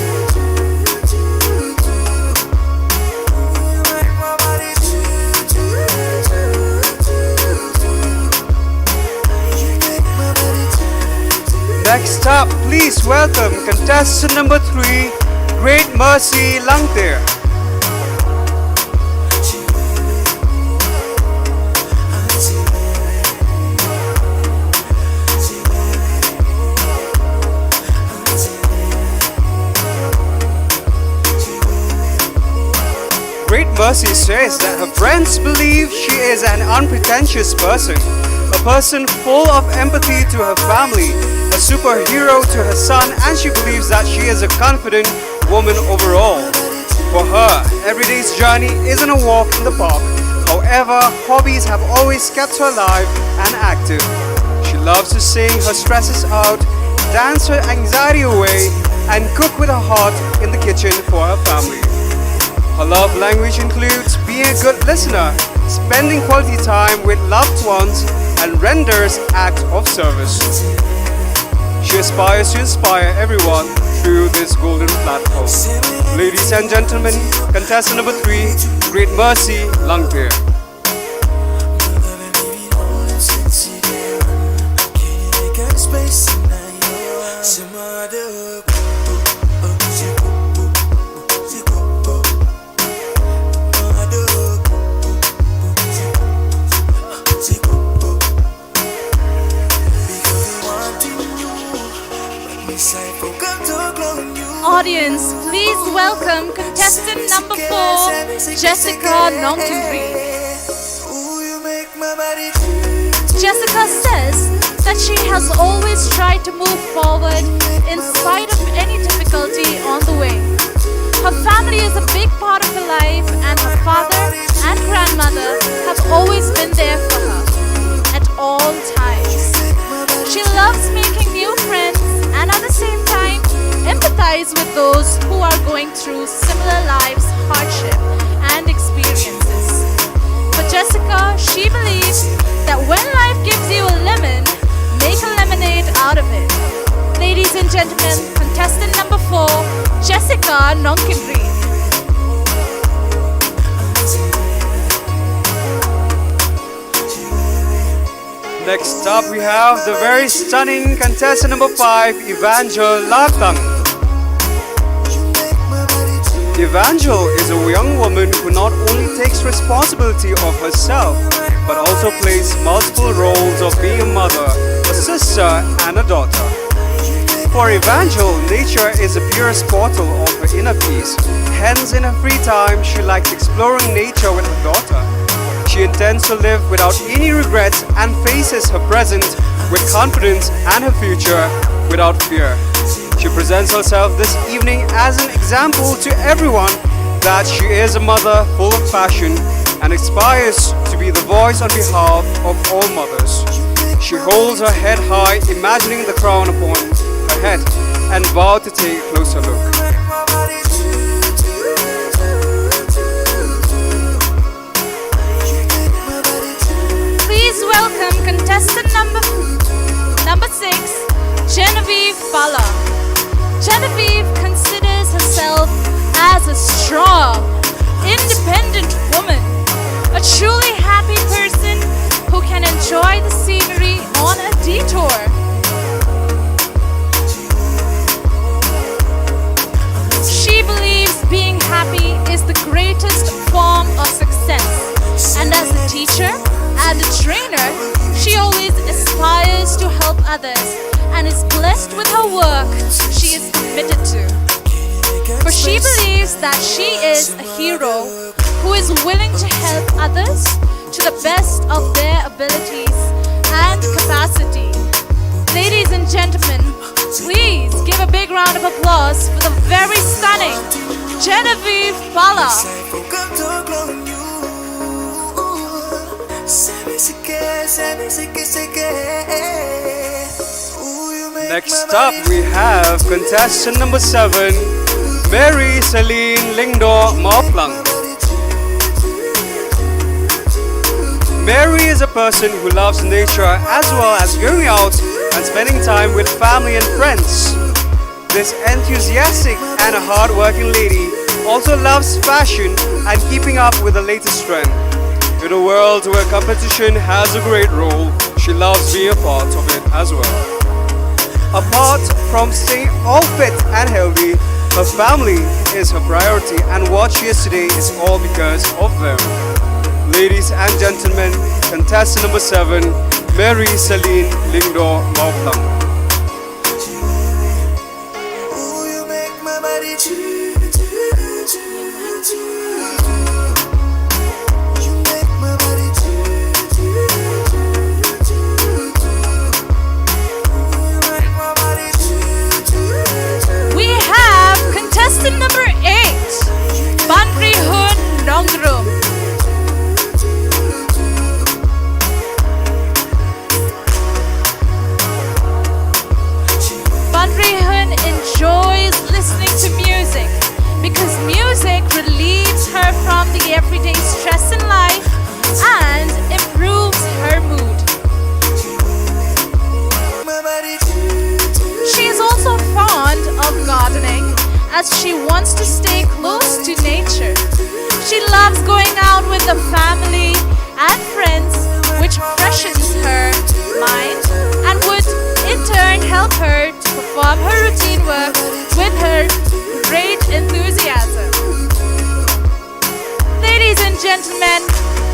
Next up, please welcome contestant number 3, Great Mercy Langtir. Great Mercy says that her friends believe she is an unpretentious person, a person full of empathy to her family, a superhero to her son, and she believes that she is a confident woman overall. For her, every day's journey isn't a walk in the park. However, hobbies have always kept her alive and active. She loves to sing her stresses out, dance her anxiety away, and cook with her heart in the kitchen for her family. Her love language includes being a good listener, spending quality time with loved ones, and renders acts of service. She aspires to inspire everyone through this golden platform. Ladies and gentlemen, contestant number 3, Great Mercy Langpir. Audience, please welcome contestant number 4, Jessica Nongkimri. Jessica says that she has always tried to move forward in spite of any difficulty on the way. Her family is a big part of her life, and her father and grandmother have always been there for her at all times. She loves making new friends and at the same time empathize with those who are going through similar lives, hardship and experiences. For Jessica, she believes that when life gives you a lemon, make a lemonade out of it. Ladies and gentlemen, contestant number 4, Jessica Nongkimri. Next up, we have the very stunning contestant number 5, Evangel Latang. Evangel is a young woman who not only takes responsibility of herself, but also plays multiple roles of being a mother, a sister, and a daughter. For Evangel, nature is the purest portal of her inner peace. Hence, in her free time, she likes exploring nature with her daughter. She intends to live without any regrets and faces her present with confidence and her future without fear. She presents herself this evening as an example to everyone that she is a mother full of passion and aspires to be the voice on behalf of all mothers. She holds her head high, imagining the crown upon her head, and vowed to take a closer look. Please welcome contestant number 6, Genevieve Bala. Genevieve considers herself as a strong, independent woman, a truly happy person who can enjoy the scenery on a detour. She believes being happy is the greatest form of success, and as a teacher and a trainer, she always aspires to help others and is blessed with her work she is committed to. For she believes that she is a hero who is willing to help others to the best of their abilities and capacity. Ladies and gentlemen, please give a big round of applause for the very stunning Genevieve Bala. Next up, we have contestant number 7, Mary Celine Lingdo Mauplang. Mary is a person who loves nature as well as going out and spending time with family and friends. This enthusiastic and a hard-working lady also loves fashion and keeping up with the latest trend. In a world where competition has a great role, she loves being a part of it as well. Apart from staying all fit and healthy, her family is her priority, and what she is today is all because of them. Ladies and gentlemen, contestant number 7, Mary Celine Lingdo Mauplang. We have contestant number 8, Banrihun Nongrum. as she wants to stay close to nature. She loves going out with the family and friends, which freshens her mind and would in turn help her to perform her routine work with her great enthusiasm. Ladies and gentlemen,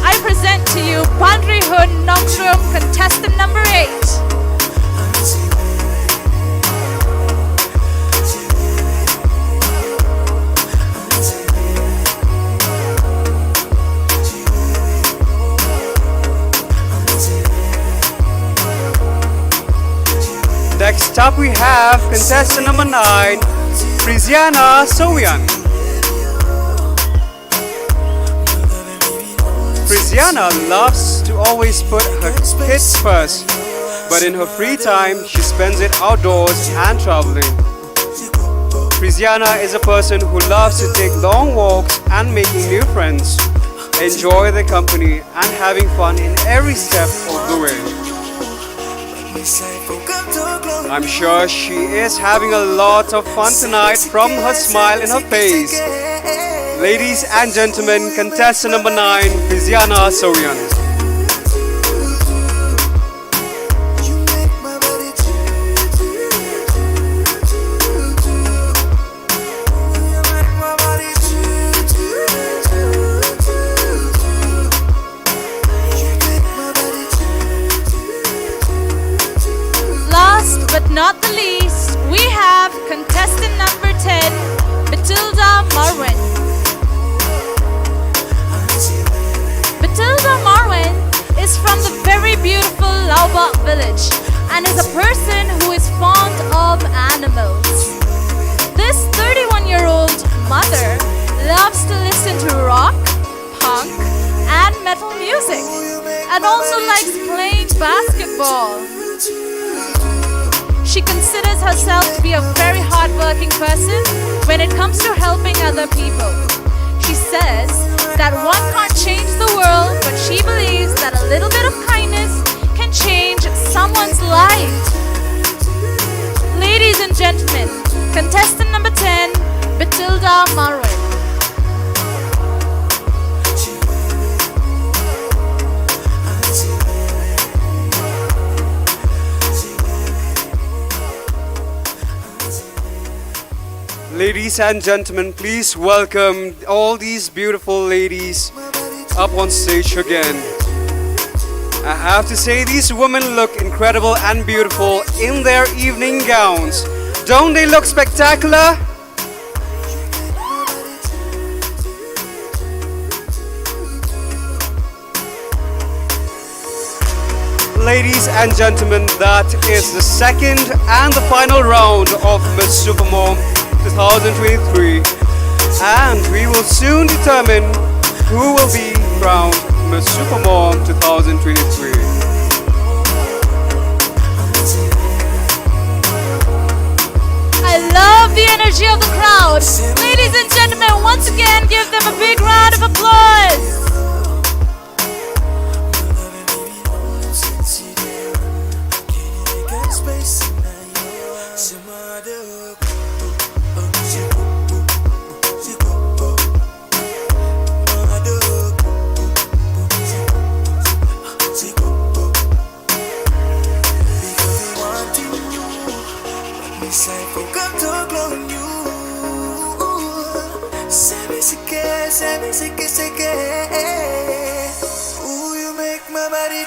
I present to you Bandrihun Nongrum, contestant number 8. Next up we have contestant number 9, Friziana Sowian. Friziana loves to always put her kids first, but in her free time she spends it outdoors and traveling. Friziana is a person who loves to take long walks and making new friends, enjoy their company and having fun in every step of the way. I'm sure she is having a lot of fun tonight from her smile in her face. Ladies and gentlemen, contestant number 9, Friziana Sowian. Last but not the least, we have contestant number 10, Matilda Marwin. Matilda Marwin is from the very beautiful Laubach village and is a person who is fond of animals. This 31-year-old mother loves to listen to rock, punk, and metal music, and also likes playing basketball. She considers herself to be a very hardworking person when it comes to helping other people. She says that one can't change the world, but she believes that a little bit of kindness can change someone's life. Ladies and gentlemen, contestant number 10, Matilda Marwin. Ladies and gentlemen, please welcome all these beautiful ladies up on stage again. I have to say, these women look incredible and beautiful in their evening gowns. Don't they look spectacular? Ladies and gentlemen, that is the second and the final round of Miss Supermom 2023, and we will soon determine who will be crowned Miss Supermom 2023. I love the energy of the crowd. Ladies and gentlemen, once again, give them a big round of applause. Ooh, you make my body.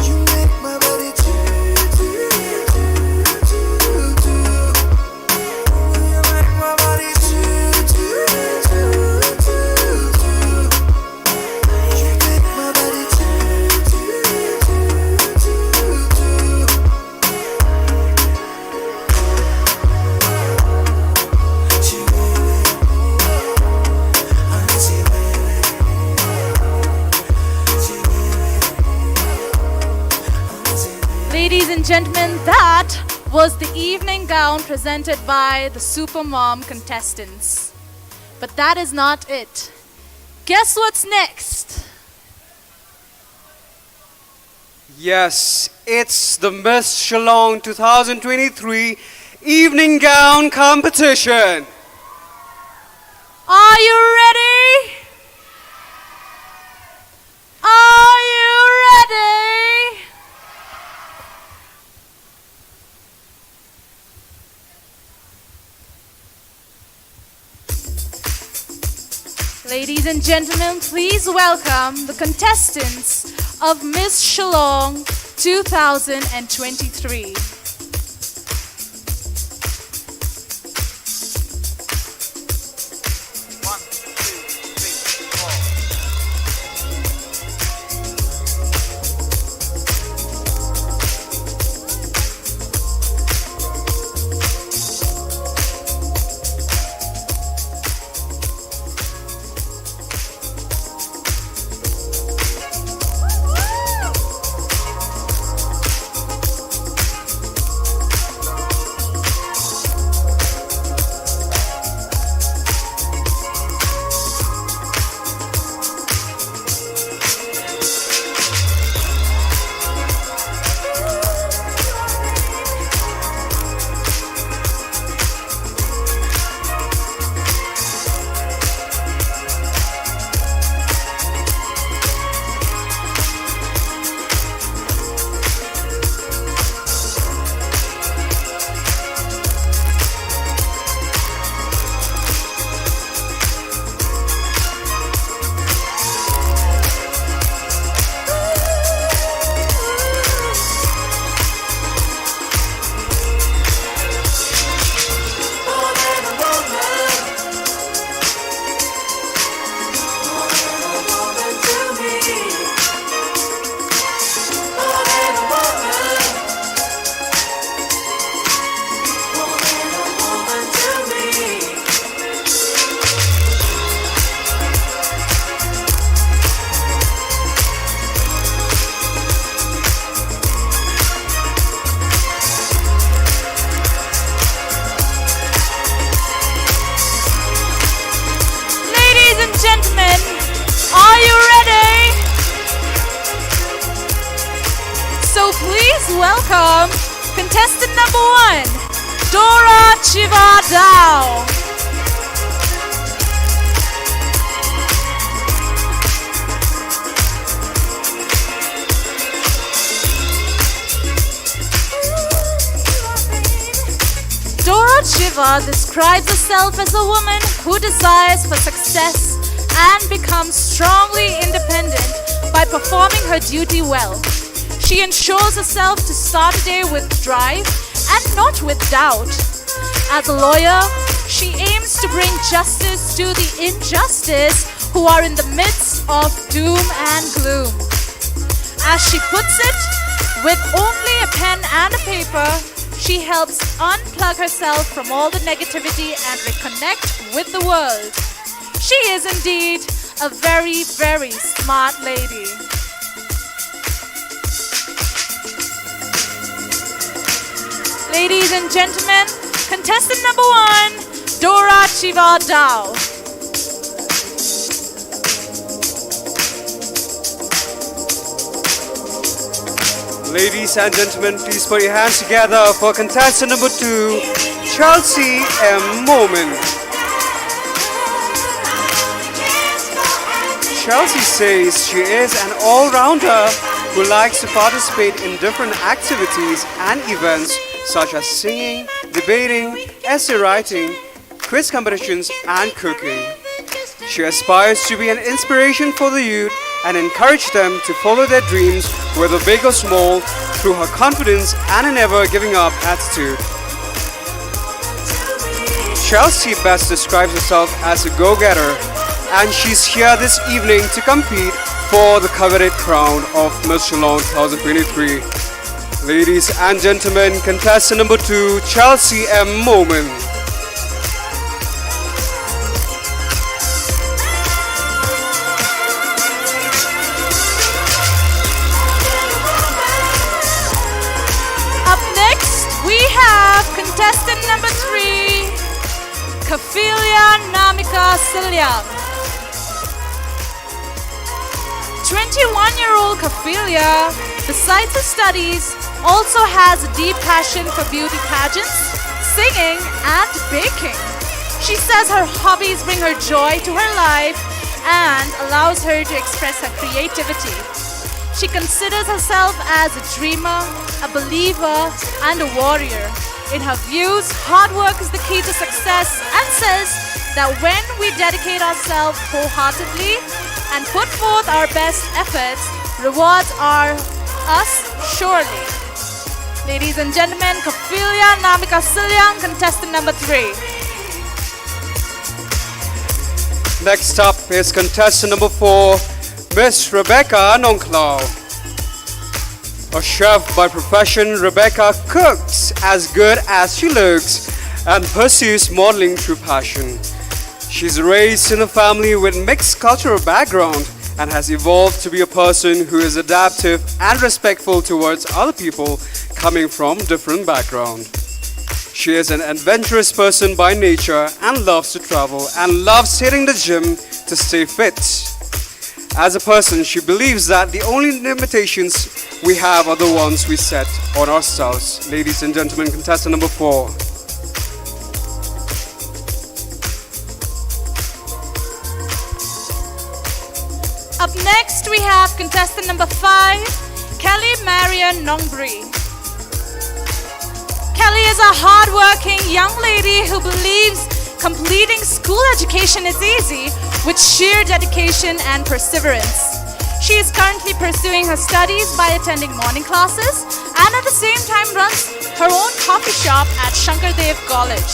You make my body. You make my body. Ladies and gentlemen, that was the evening gown presented by the Supermom contestants. But that is not it. Guess what's next? Yes, it's the Miss Shillong 2023 Evening Gown Competition. Are you ready? Are you ready? Ladies and gentlemen, please welcome the contestants of Miss Shillong 2023. Gentlemen, are you ready? So please welcome contestant number 1, Dora Chivadao. Dora Chiva describes herself as a woman who desires for success and becomes strongly independent by performing her duty well. She ensures herself to start a day with drive and not with doubt. As a lawyer, she aims to bring justice to the injustice who are in the midst of doom and gloom. As she puts it, with only a pen and a paper, she helps unplug herself from all the negativity and reconnect with the world. She is indeed a very, very smart lady. Ladies and gentlemen, contestant number 1, Dora Chivadao. Ladies and gentlemen, please put your hands together for contestant number 2, Chelsea M. Moment. Chelsea says she is an all-rounder who likes to participate in different activities and events such as singing, debating, essay writing, quiz competitions, and cooking. She aspires to be an inspiration for the youth and encourage them to follow their dreams, whether big or small, through her confidence and a never-giving-up attitude. Chelsea best describes herself as a go-getter, and she's here this evening to compete for the coveted crown of Miss Shillong 2023. Ladies and gentlemen, contestant number 2, Chelsea M. Moment. Up next, we have contestant number 3, Kafilia Namika Silyam. 21-year-old Kafilia Besides her studies, also has a deep passion for beauty pageants, singing, and baking. She says her hobbies bring her joy to her life and allows her to express her creativity. She considers herself as a dreamer, a believer, and a warrior. In her views, hard work is the key to success and says that when we dedicate ourselves wholeheartedly and put forth our best efforts, rewards are us surely. Ladies and gentlemen, Kafilia Namika Silyang, contestant number 3. Next up is contestant number 4, Miss Rebecca Nongklau. A chef by profession, Rebecca cooks as good as she looks and pursues modeling through passion. She's raised in a family with mixed cultural background and has evolved to be a person who is adaptive and respectful towards other people coming from different backgrounds. She is an adventurous person by nature and loves to travel and loves hitting the gym to stay fit. As a person, she believes that the only limitations we have are the ones we set on ourselves. Ladies and gentlemen, contestant number 4. Up next, we have contestant number 5, Kelly Marian Nongbre. Kelly is a hardworking young lady who believes completing school education is easy with sheer dedication and perseverance. She is currently pursuing her studies by attending morning classes and at the same time runs her own coffee shop at Shankardev College.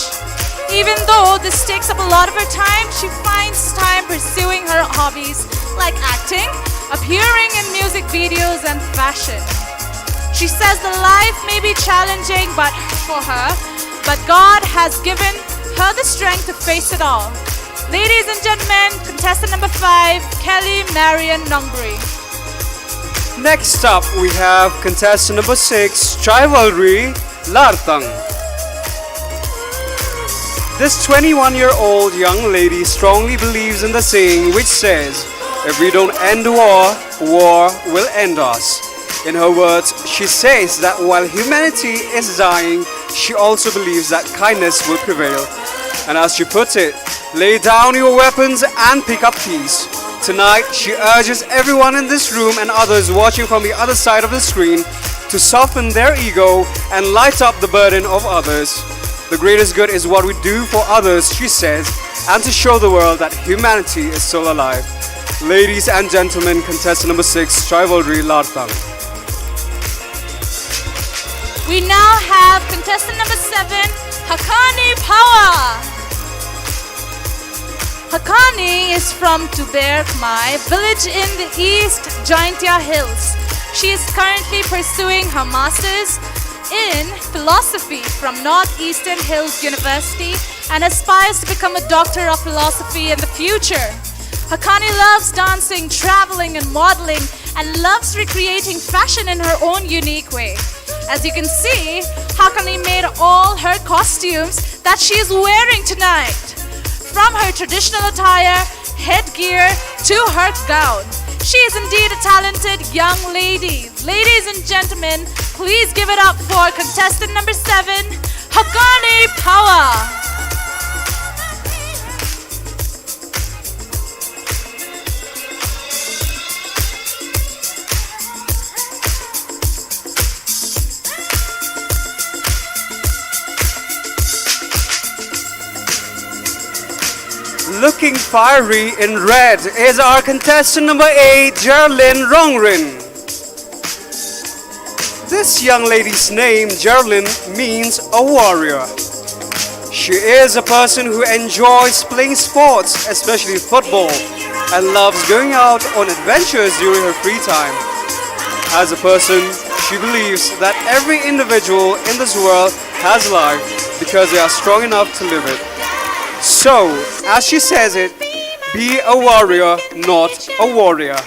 Even though this takes up a lot of her time, she finds time pursuing her hobbies like acting, appearing in music videos, and fashion. She says the life may be challenging but God has given her the strength to face it all. Ladies and gentlemen, contestant number 5, Kelly Marian Nongbre. Next up, we have contestant number 6, Chivalry Lartang. This 21-year-old young lady strongly believes in the saying which says, if we don't end war, war will end us. In her words, she says that while humanity is dying, she also believes that kindness will prevail. And as she puts it, lay down your weapons and pick up peace. Tonight, she urges everyone in this room and others watching from the other side of the screen to soften their ego and light up the burden of others. The greatest good is what we do for others, she says, and to show the world that humanity is still alive. Ladies and gentlemen, contestant number 6, Chivalry Lartang. We now have contestant number 7, Hakani Power. Hakani is from Tuber Khmai, village in the East Jaintia Hills. She is currently pursuing her master's in philosophy from Northeastern Hills University and aspires to become a doctor of philosophy in the future. Hakani loves dancing, traveling, and modeling, and loves recreating fashion in her own unique way. As you can see, Hakani made all her costumes that she is wearing tonight. From her traditional attire, headgear, to her gown. She is indeed a talented young lady. Ladies and gentlemen, please give it up for contestant number 7, Hakani Power. Looking fiery in red is our contestant number 8, Geraldine Rongrin. This young lady's name, Geraldine, means a warrior. She is a person who enjoys playing sports, especially football, and loves going out on adventures during her free time. As a person, she believes that every individual in this world has life because they are strong enough to live it. So, as she says it, be a warrior, not a warrior.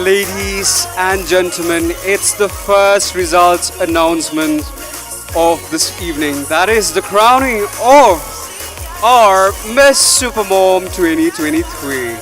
Ladies and gentlemen, it's the first results announcement of this evening. That is the crowning of our Miss Supermom 2023.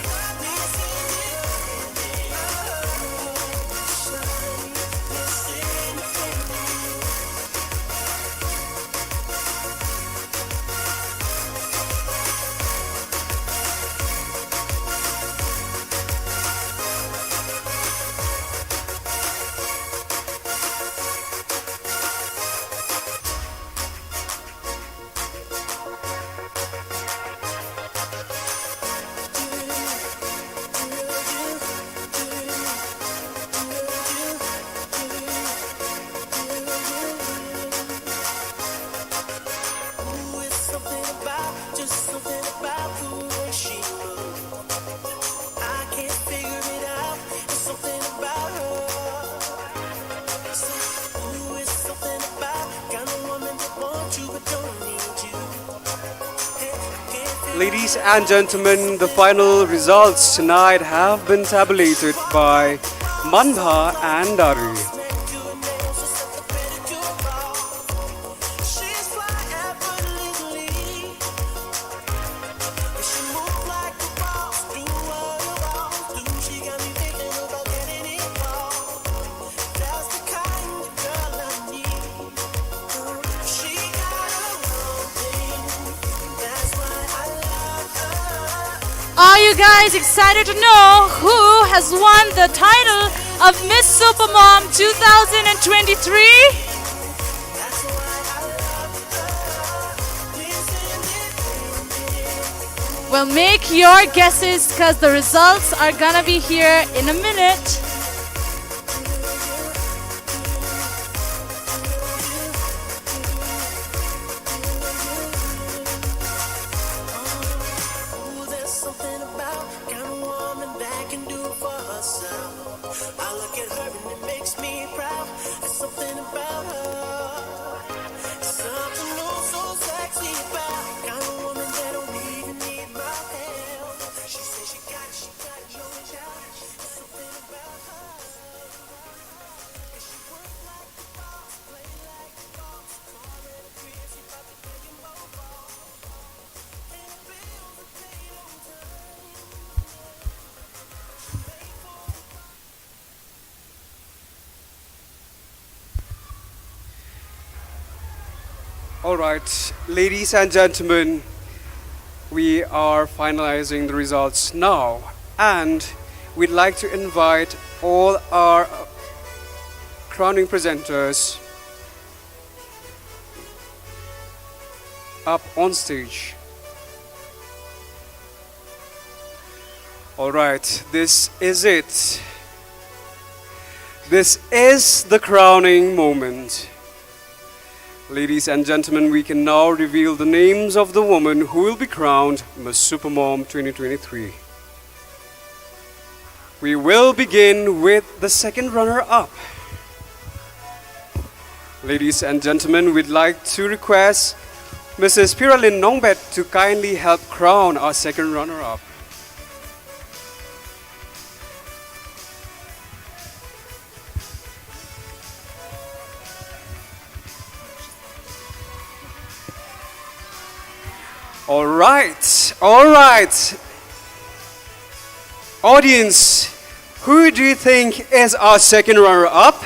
Ladies and gentlemen, the final results tonight have been tabulated by Manbha and Dari. Are you guys excited to know who has won the title of Miss Supermom 2023? Well, make your guesses because the results are gonna be here in a minute. All right, ladies and gentlemen, we are finalizing the results now, and we'd like to invite all our crowning presenters up on stage. All right, this is it. This is the crowning moment. Ladies and gentlemen, we can now reveal the names of the women who will be crowned Miss Supermom 2023. We will begin with the second runner-up. Ladies and gentlemen, we'd like to request Mrs. Piralyn Nongbet to kindly help crown our second runner-up. All right. Audience, who do you think is our second runner-up?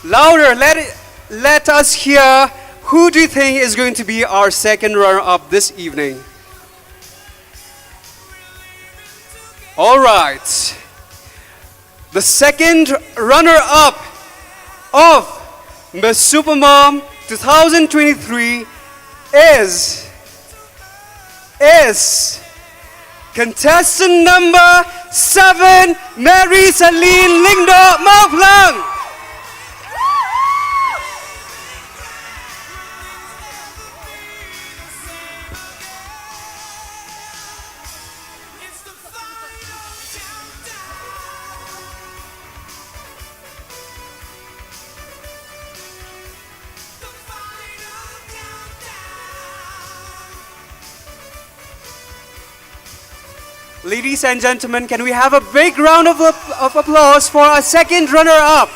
Louder, let us hear. Who do you think is going to be our second runner-up this evening? All right. The second runner-up of Miss Supermom 2023 is contestant number 7, Mary Celine Lingdo Mauplang. Ladies and gentlemen, can we have a big round of applause for our second runner-up?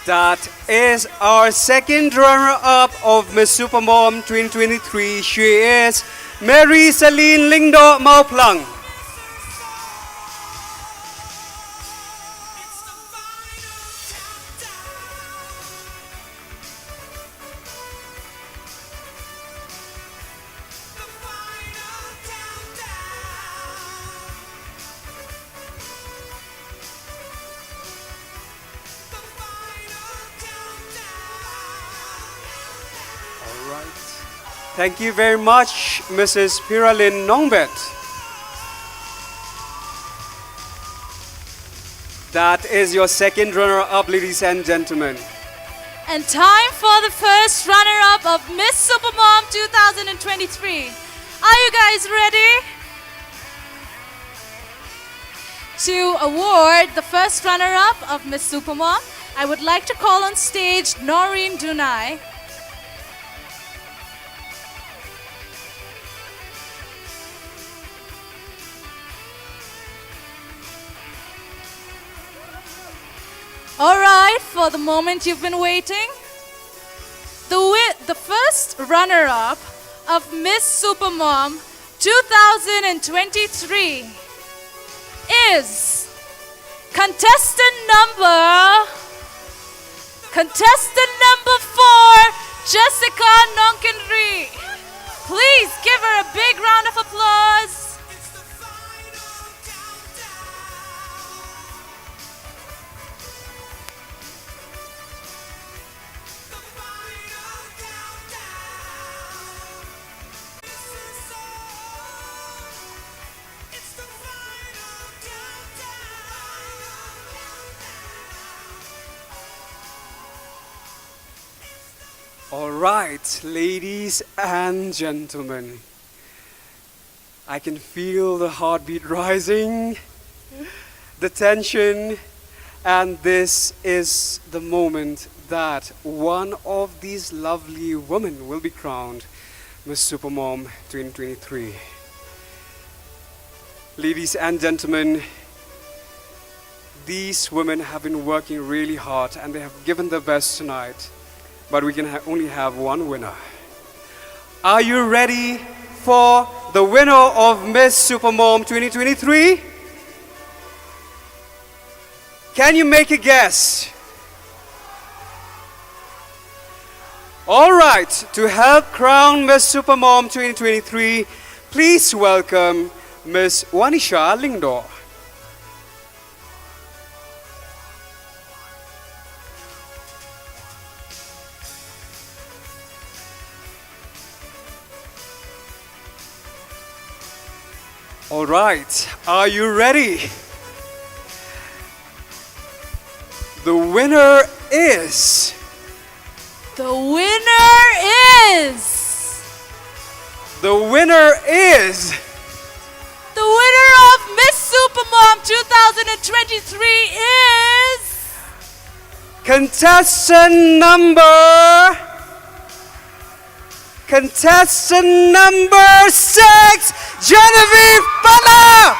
That is our second runner-up of Miss Supermom 2023. She is Mary Celine Lingdo Mauplang. Thank you very much, Mrs. Piralin Nongbet. That is your second runner-up, ladies and gentlemen. And time for the first runner-up of Miss Supermom 2023. Are you guys ready? To award the first runner-up of Miss Supermom, I would like to call on stage Noreen Dunai. All right, for the moment you've been waiting, the first runner-up of Miss Supermom 2023 is contestant number 4, Jessica Nonkenri. Please give her a big round of applause. All right, ladies and gentlemen, I can feel the heartbeat rising, the tension, and this is the moment that one of these lovely women will be crowned Miss Supermom 2023. Ladies and gentlemen, these women have been working really hard and they have given their best tonight. But we can only have one winner. Are you ready for the winner of Miss Supermom 2023? Can you make a guess? All right, to help crown Miss Supermom 2023, please welcome Miss Wanisha Lingdo. All right, are you ready? The winner is... The winner is... The winner is... The winner of Miss Supermom 2023 is... Contestant number 6, Genevieve Pala!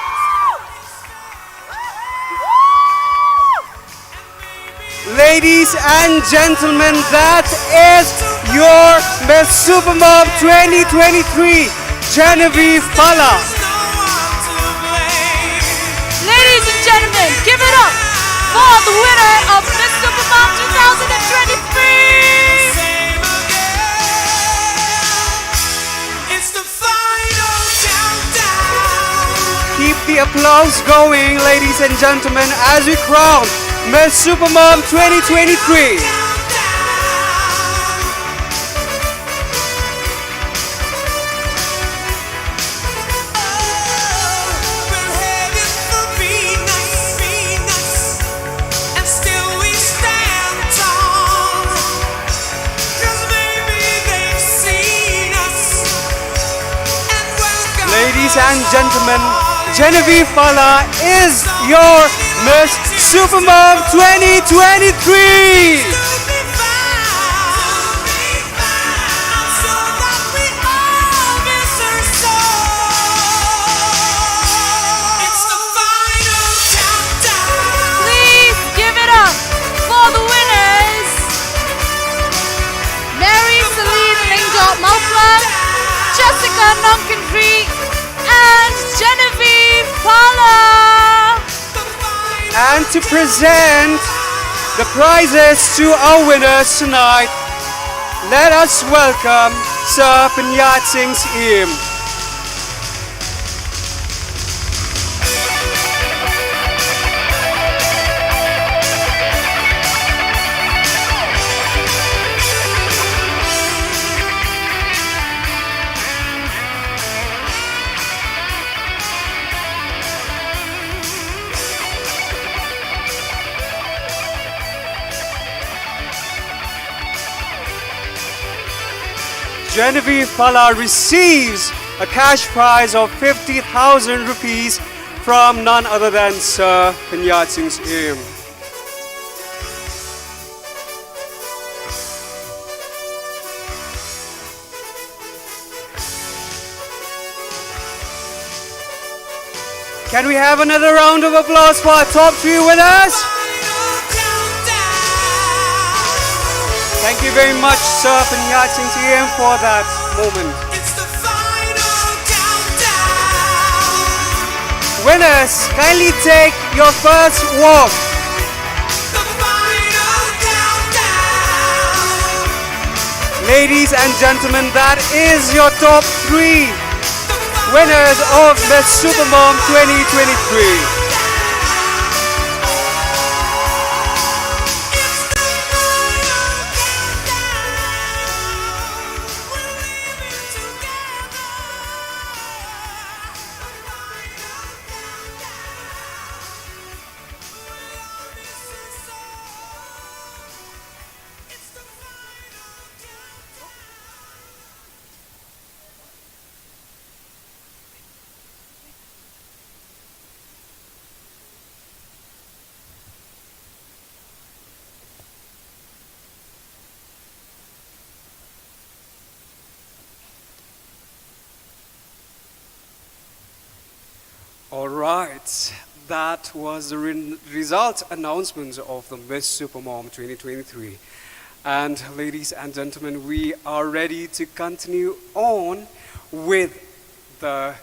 Ladies and gentlemen, that is your Miss Supermom 2023, Genevieve Pala. Ladies and gentlemen, give it up for the winner of Miss Supermom 2023. Keep the applause going, ladies and gentlemen, as we crown Miss Supermom 2023. Ladies and gentlemen, Genevieve Fala is your Miss Supermom 2023. Please give it up for the winners. Mary Celine Lingdop Mauplan, Jessica Nonkentree, and Genevieve Fala. And to present the prizes to our winners tonight, let us welcome Sir Pinyat Singh's Im. Genevieve Fala receives a cash prize of 50,000 rupees from none other than Sir Pinyat Singh's Im. Can we have another round of applause for our top 3 winners? Thank you very much, Sir Pinyat Singh's Im, for that moment. Winners, kindly take your first walk. Ladies and gentlemen, that is your top 3 winners of Miss Supermom 2023. All right, that was the result announcements of the Miss Supermom 2023. And ladies and gentlemen, we are ready to continue on with the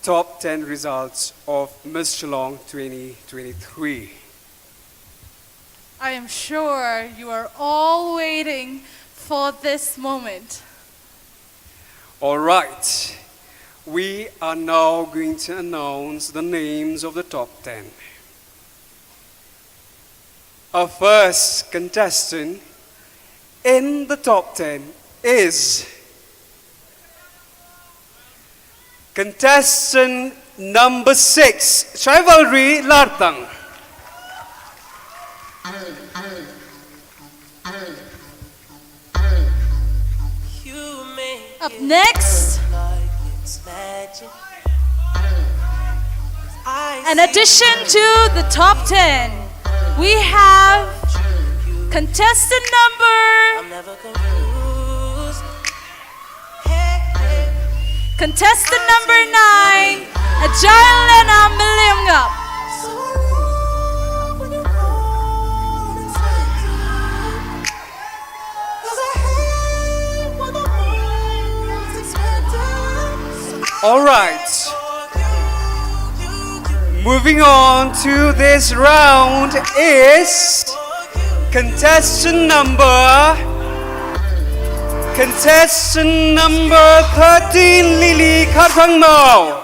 top 10 results of Miss Shillong 2023. I am sure you are all waiting for this moment. All right. We are now going to announce the names of the top 10. Our first contestant in the top 10 is contestant number 6, Chivalry Lartang. Up next, in addition to the top 10, we have contestant number 9, Agile Lena Miliumgap. All right. Moving on to this round is contestant number 13, Lily Karpangmao.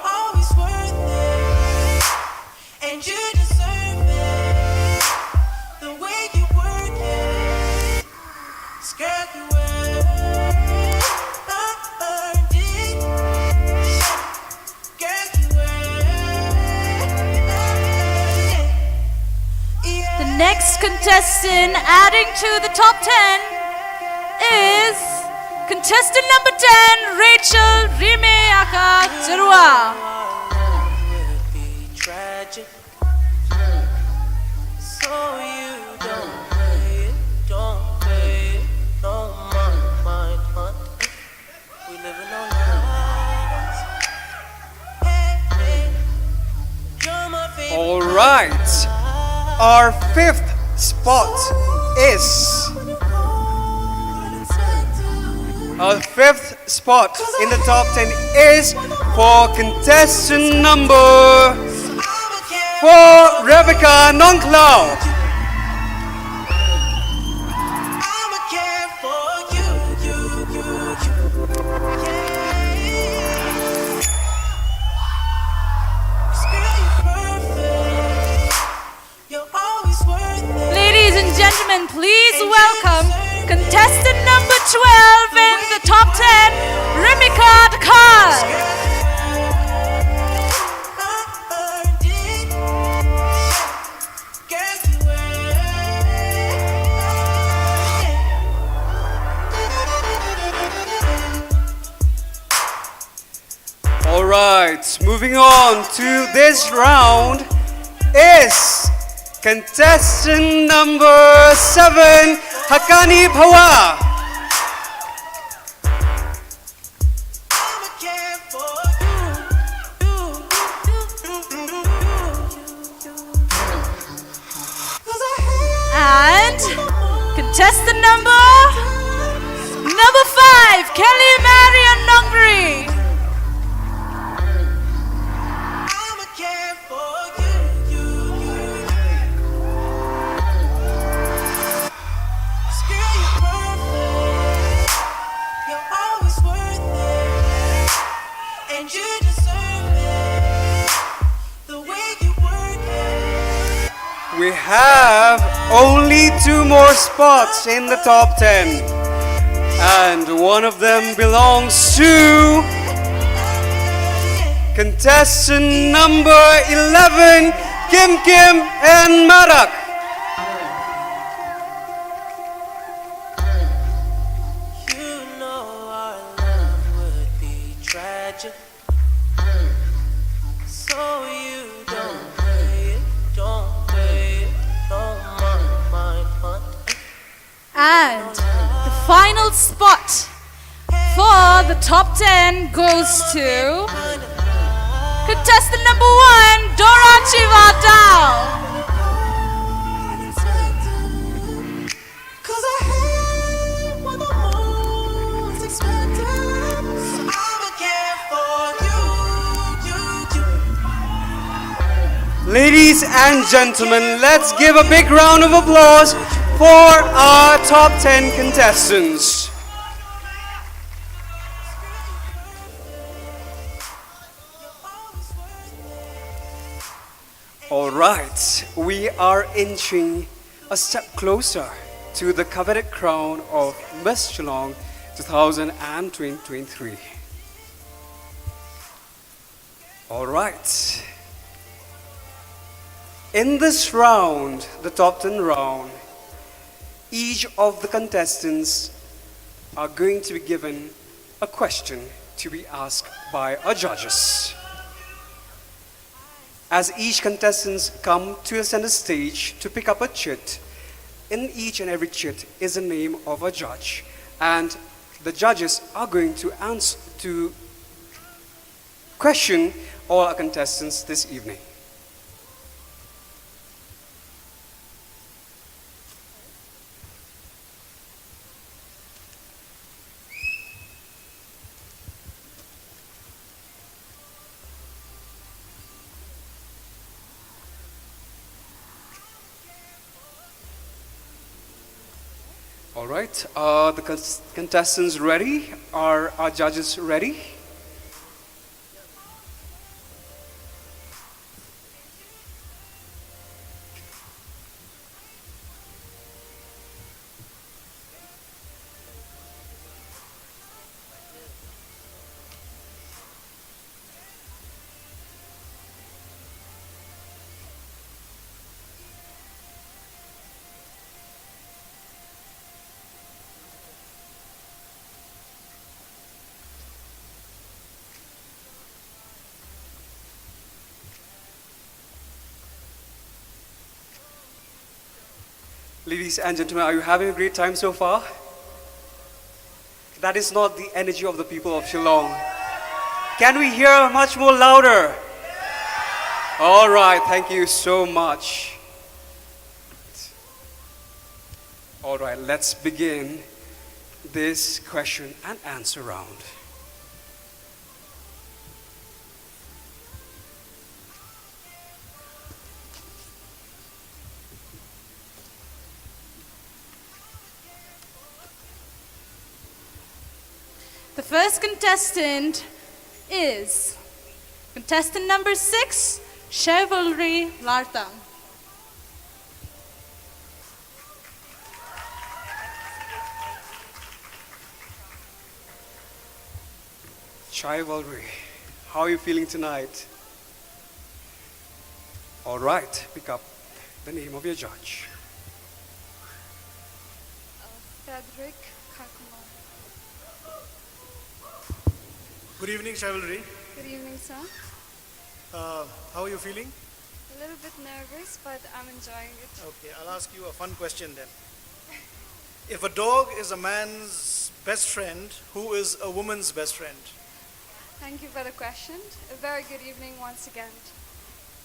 Next contestant adding to the top 10 is contestant number 10, Rachel Rimeaka Jarua. you don't pay it, don't pay it, no mind, hunt. We living on lies. Hey, hey, you're my favorite. All right. Our fifth spot is our fifth spot in the top 10 is for contestant number 4, Rebecca Nonclau. Ladies and gentlemen, please welcome contestant number 12 in the top 10, Rebecca Khan. All right, moving on to this round is contestant number 7, Hakani Bhawa. And contestant number 5, Kelly Marian Nongri. We have only 2 more spots in the top 10, and one of them belongs to contestant number 11, Kim Kim and Marak. You know our love would be tragic, so you don't pay it, don't pay it, no mind, hunt. And the final spot for the top 10 goes to contestant number 1, Dora Chivadao. Ladies and gentlemen, let's give a big round of applause for our top 10 contestants. All right, we are inching a step closer to the coveted crown of Miss Shillong 2023. All right. In this round, the top 10 round, each of the contestants are going to be given a question to be asked by our judges. As each contestant come to the center stage to pick up a chit, in each and every chit is the name of a judge, and the judges are going to answer to question all our contestants this evening. All right, are the contestants ready? Are our judges ready? Ladies and gentlemen, are you having a great time so far? That is not the energy of the people of Shillong. Can we hear much more louder? All right, thank you so much. All right, let's begin this question and answer round. The first contestant is contestant number 6, Chivalry Lartang. Chivalry, how are you feeling tonight? All right, pick up the name of your judge. Frederick Kakumar. Good evening, Chivalry. Good evening, sir. How are you feeling? A little bit nervous, but I'm enjoying it. Okay, I'll ask you a fun question then. If a dog is a man's best friend, who is a woman's best friend? Thank you for the question. A very good evening once again.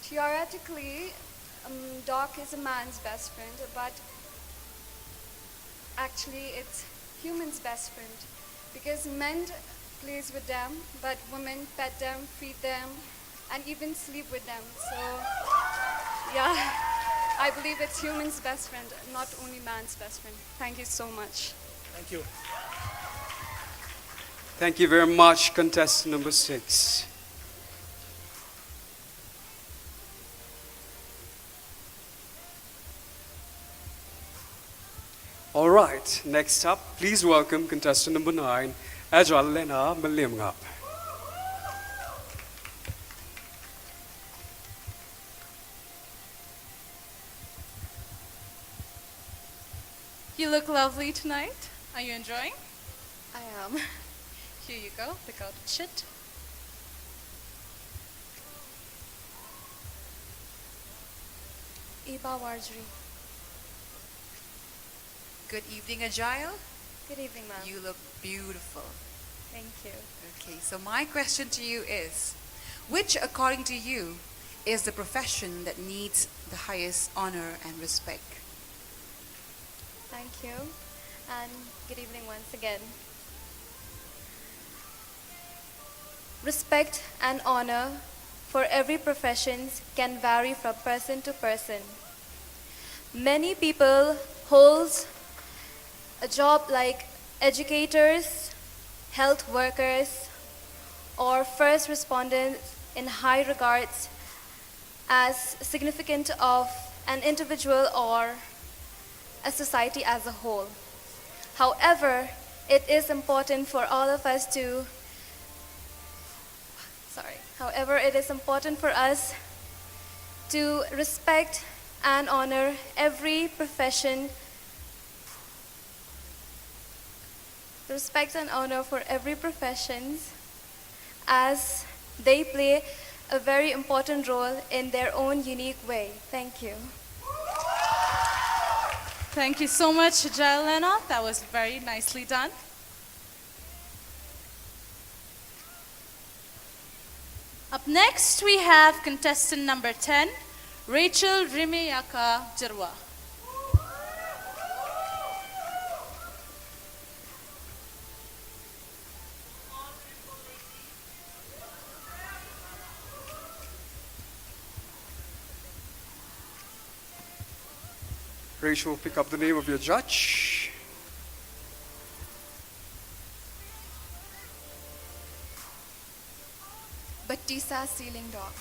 Theoretically, dog is a man's best friend, but actually it's human's best friend because men plays with them, but women pet them, feed them, and even sleep with them. So, yeah, I believe it's human's best friend, not only man's best friend. Thank you so much. Thank you. Thank you very much, contestant number 6. All right, next up, please welcome contestant number 9, Ajal Lena Malimngap. You look lovely tonight. Are you enjoying? I am. Here you go. Pick out the shit. Eba Warjri. Good evening, Agile. Good evening, ma'am. You look beautiful. Thank you. Okay, so my question to you is, which, according to you, is the profession that needs the highest honor and respect? Thank you. And good evening once again. Respect and honor for every profession can vary from person to person. Many people hold a job like educators, health workers, or first responders in high regards as significant of an individual or a society as a whole. However, it is important for all of us to respect and honor every profession, respect and honor for every profession as they play a very important role in their own unique way. Thank you. Thank you so much, Jailena. That was very nicely done. Up next, we have contestant number 10, Rachel Rimeyaka Jirwa. Rachel, pick up the name of your judge. Batisa Ceiling Dog.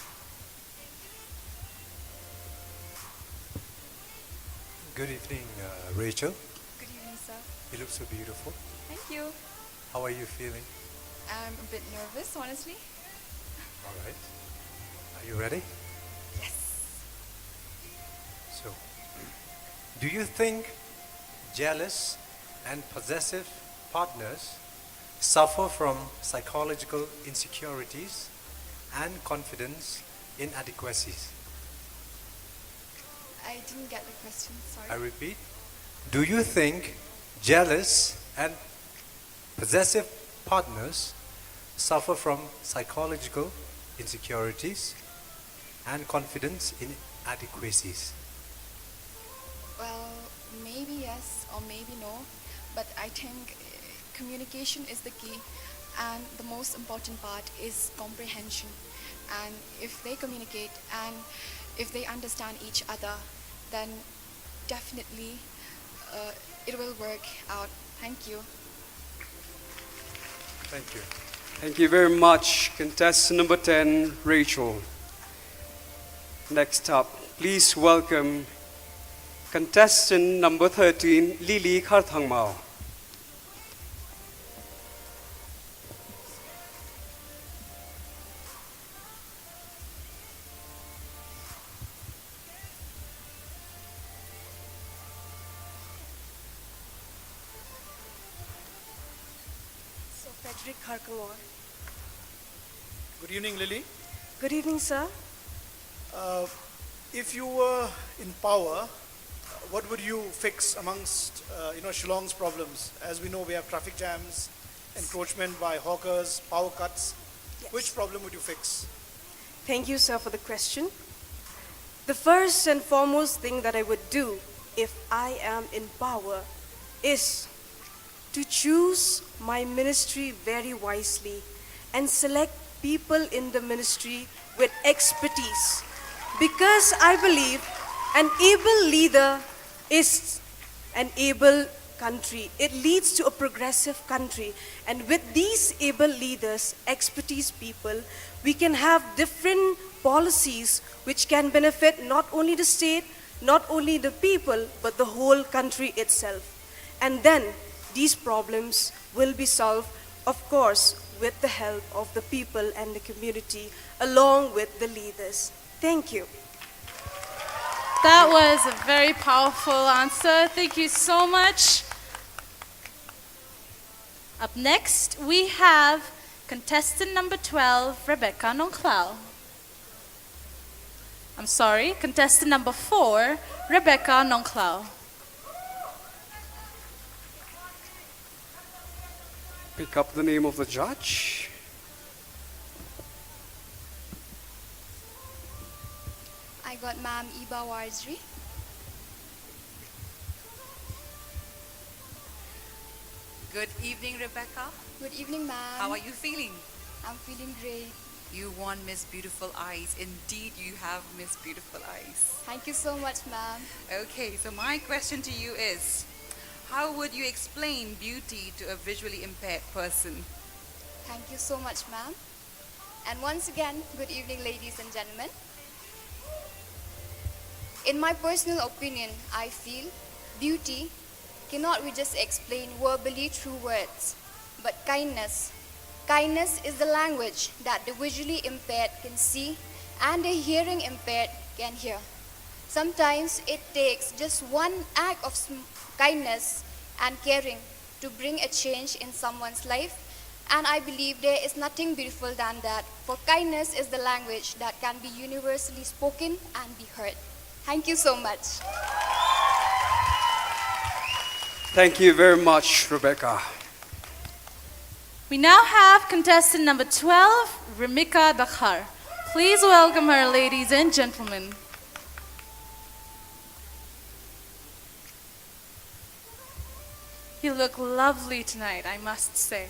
Good evening, Rachel. Good evening, sir. You look so beautiful. Thank you. How are you feeling? I'm a bit nervous, honestly. All right. Are you ready? Yes. So, do you think jealous and possessive partners suffer from psychological insecurities and confidence inadequacies? I didn't get the question, sorry. I repeat, Do you think jealous and possessive partners suffer from psychological insecurities and confidence inadequacies? Well, maybe yes or maybe no, but I think communication is the key, and the most important part is comprehension. And if they communicate and if they understand each other, then definitely it will work out. Thank you. Thank you. Thank you very much. Contestant number 10, Rachel. Next up, please welcome contestant number 13, Lily Kharthangmao. So, Frederick Harkamore. Good evening, Lily. Good evening, sir. If you were in power, what would you fix amongst Shillong's problems? As we know, we have traffic jams, encroachment by hawkers, power cuts. Yes. Which problem would you fix? Thank you, sir, for the question. The first and foremost thing that I would do if I am in power is to choose my ministry very wisely and select people in the ministry with expertise. Because I believe an able leader is an able country. It leads to a progressive country. And with these able leaders, expertise people, we can have different policies which can benefit not only the state, not only the people, but the whole country itself. And then these problems will be solved, of course, with the help of the people and the community, along with the leaders. Thank you. That was a very powerful answer. Thank you so much. Up next, we have contestant number 12, Rebecca Nongclau. I'm sorry, contestant number 4, Rebecca Nongclau. Pick up the name of the judge. I got Ma'am Iba Warzri. Good evening, Rebecca. Good evening, ma'am. How are you feeling? I'm feeling great. You won Miss Beautiful Eyes. Indeed, you have Miss Beautiful Eyes. Thank you so much, ma'am. Okay, so my question to you is, how would you explain beauty to a visually impaired person? Thank you so much, ma'am. And once again, good evening, ladies and gentlemen. In my personal opinion, I feel beauty cannot be just explained verbally through words, but kindness. Kindness is the language that the visually impaired can see and the hearing impaired can hear. Sometimes it takes just one act of kindness and caring to bring a change in someone's life, and I believe there is nothing beautiful than that, for kindness is the language that can be universally spoken and be heard. Thank you so much. Thank you very much, Rebecca. We now have contestant number 12, Ramika Dakhar. Please welcome her, ladies and gentlemen. You look lovely tonight, I must say.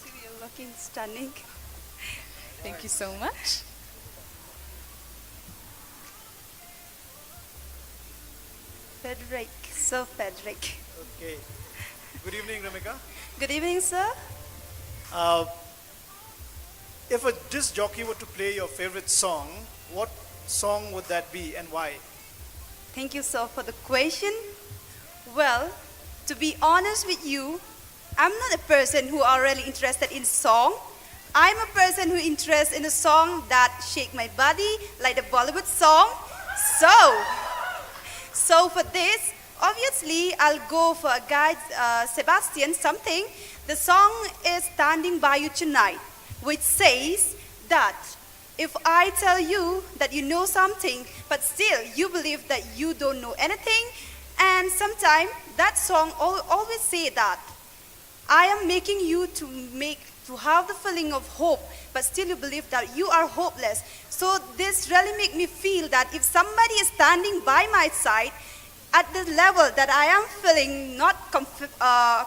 You're looking stunning. Thank you so much. Frederick, Sir Frederick. Okay. Good evening, Ramika. Good evening, sir. If a disc jockey were to play your favorite song, what song would that be and why? Thank you, sir, for the question. Well, to be honest with you, I'm not a person who are really interested in song. I'm a person who interested in a song that shake my body like the Bollywood song. So for this, obviously, I'll go for a guy, Sebastian something. The song is Standing By You Tonight, which says that if I tell you that you know something, but still you believe that you don't know anything, And sometimes that song always say that I am making you to have the feeling of hope, but still you believe that you are hopeless. So this really make me feel that if somebody is standing by my side at the level that I am feeling not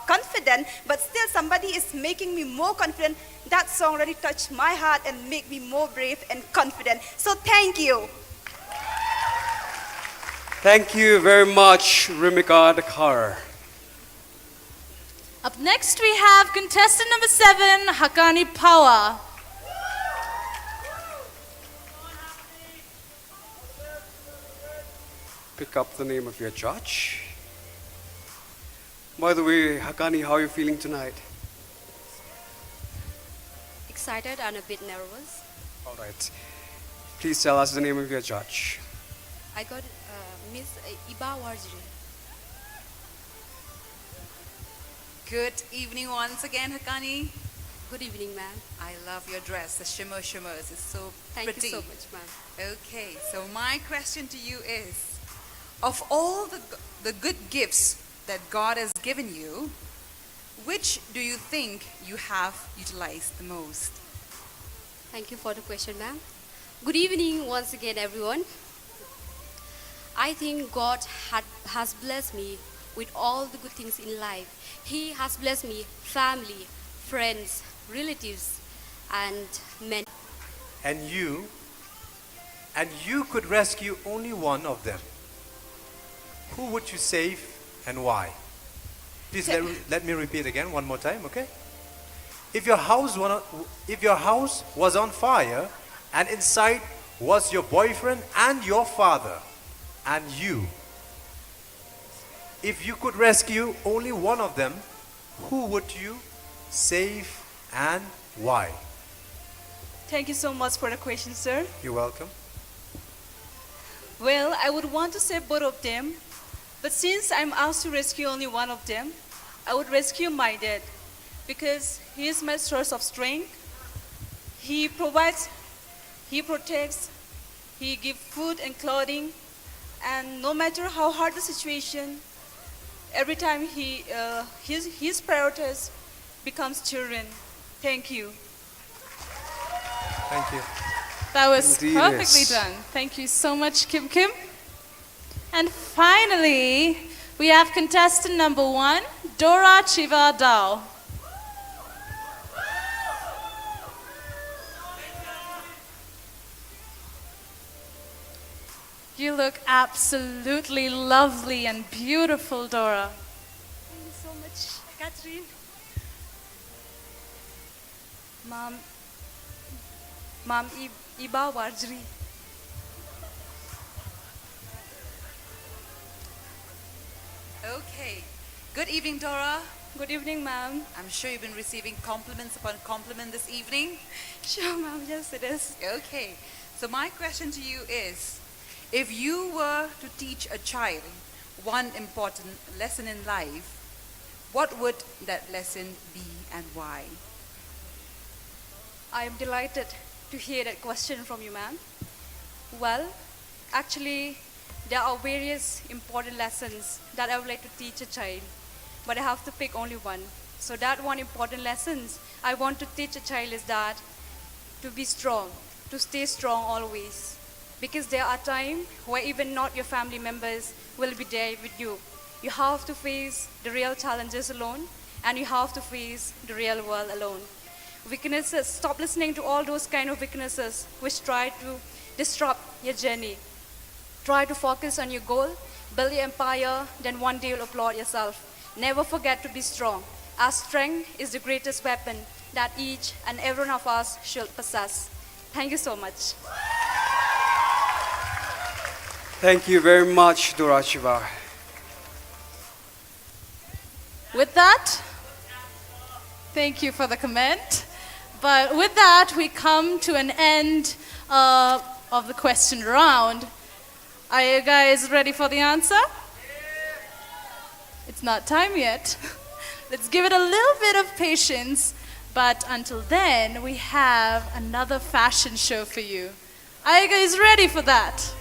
confident, but still somebody is making me more confident, that song really touched my heart and make me more brave and confident. So thank you. Thank you very much, Rimika Dakar. Up next we have contestant number 7, Hakani Power. Pick up the name of your judge. By the way, Hakani, how are you feeling tonight? Excited and a bit nervous. All right. Please tell us the name of your judge. I got Miss Iba Wardri. Good evening once again, Hakani. Good evening, ma'am. I love your dress, the shimmers. It's so Thank pretty. you so much, ma'am. Okay, so my question to you is, of all the good gifts that God has given you, which do you think you have utilized the most? Thank you for the question, ma'am. Good evening once again, everyone. I think God has blessed me with all the good things in life. He has blessed me family, friends, relatives, and men. And you could rescue only one of them. Who would you save and why? Please let me repeat again one more time, okay? If your house was on fire and inside was your boyfriend and your father and you, if you could rescue only one of them, who would you save and why? Thank you so much for the question, sir. You're welcome. Well, I would want to save both of them, but since I'm asked to rescue only one of them, I would rescue my dad because he is my source of strength. He provides, he protects, he gives food and clothing, and no matter how hard the situation, every time his priorities becomes children. Thank you. Thank you. That was Indeed, perfectly yes. done. Thank you so much, Kim Kim. And finally, we have contestant number 1, Dora Chiva Dao. You look absolutely lovely and beautiful, Dora. Thank you so much, Catherine. Mom, Iba Wardri. Okay. Good evening, Dora. Good evening, ma'am. I'm sure you've been receiving compliments upon compliment this evening. Sure, ma'am. Yes, it is. Okay. So my question to you is, if you were to teach a child one important lesson in life, what would that lesson be and why? I am delighted to hear that question from you, ma'am. Well, actually, there are various important lessons that I would like to teach a child, but I have to pick only one. So that one important lessons I want to teach a child is that to be strong, to stay strong always. Because there are times where even not your family members will be there with you. You have to face the real challenges alone, and you have to face the real world alone. Weaknesses, stop listening to all those kind of weaknesses which try to disrupt your journey. Try to focus on your goal, build your empire, then one day you'll applaud yourself. Never forget to be strong, as strength is the greatest weapon that each and every one of us should possess. Thank you so much. Thank you very much, Dora Chiva. With that, thank you for the comment. But with that, we come to an end of the question round. Are you guys ready for the answer? It's not time yet. Let's give it a little bit of patience. But until then, we have another fashion show for you. Are you guys ready for that?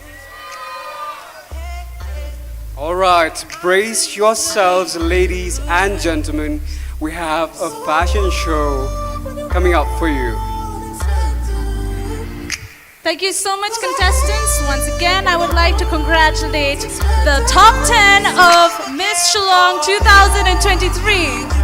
All right, brace yourselves, ladies and gentlemen. We have a fashion show coming up for you. Thank you so much, contestants. Once again, I would like to congratulate the top 10 of Miss Shillong 2023.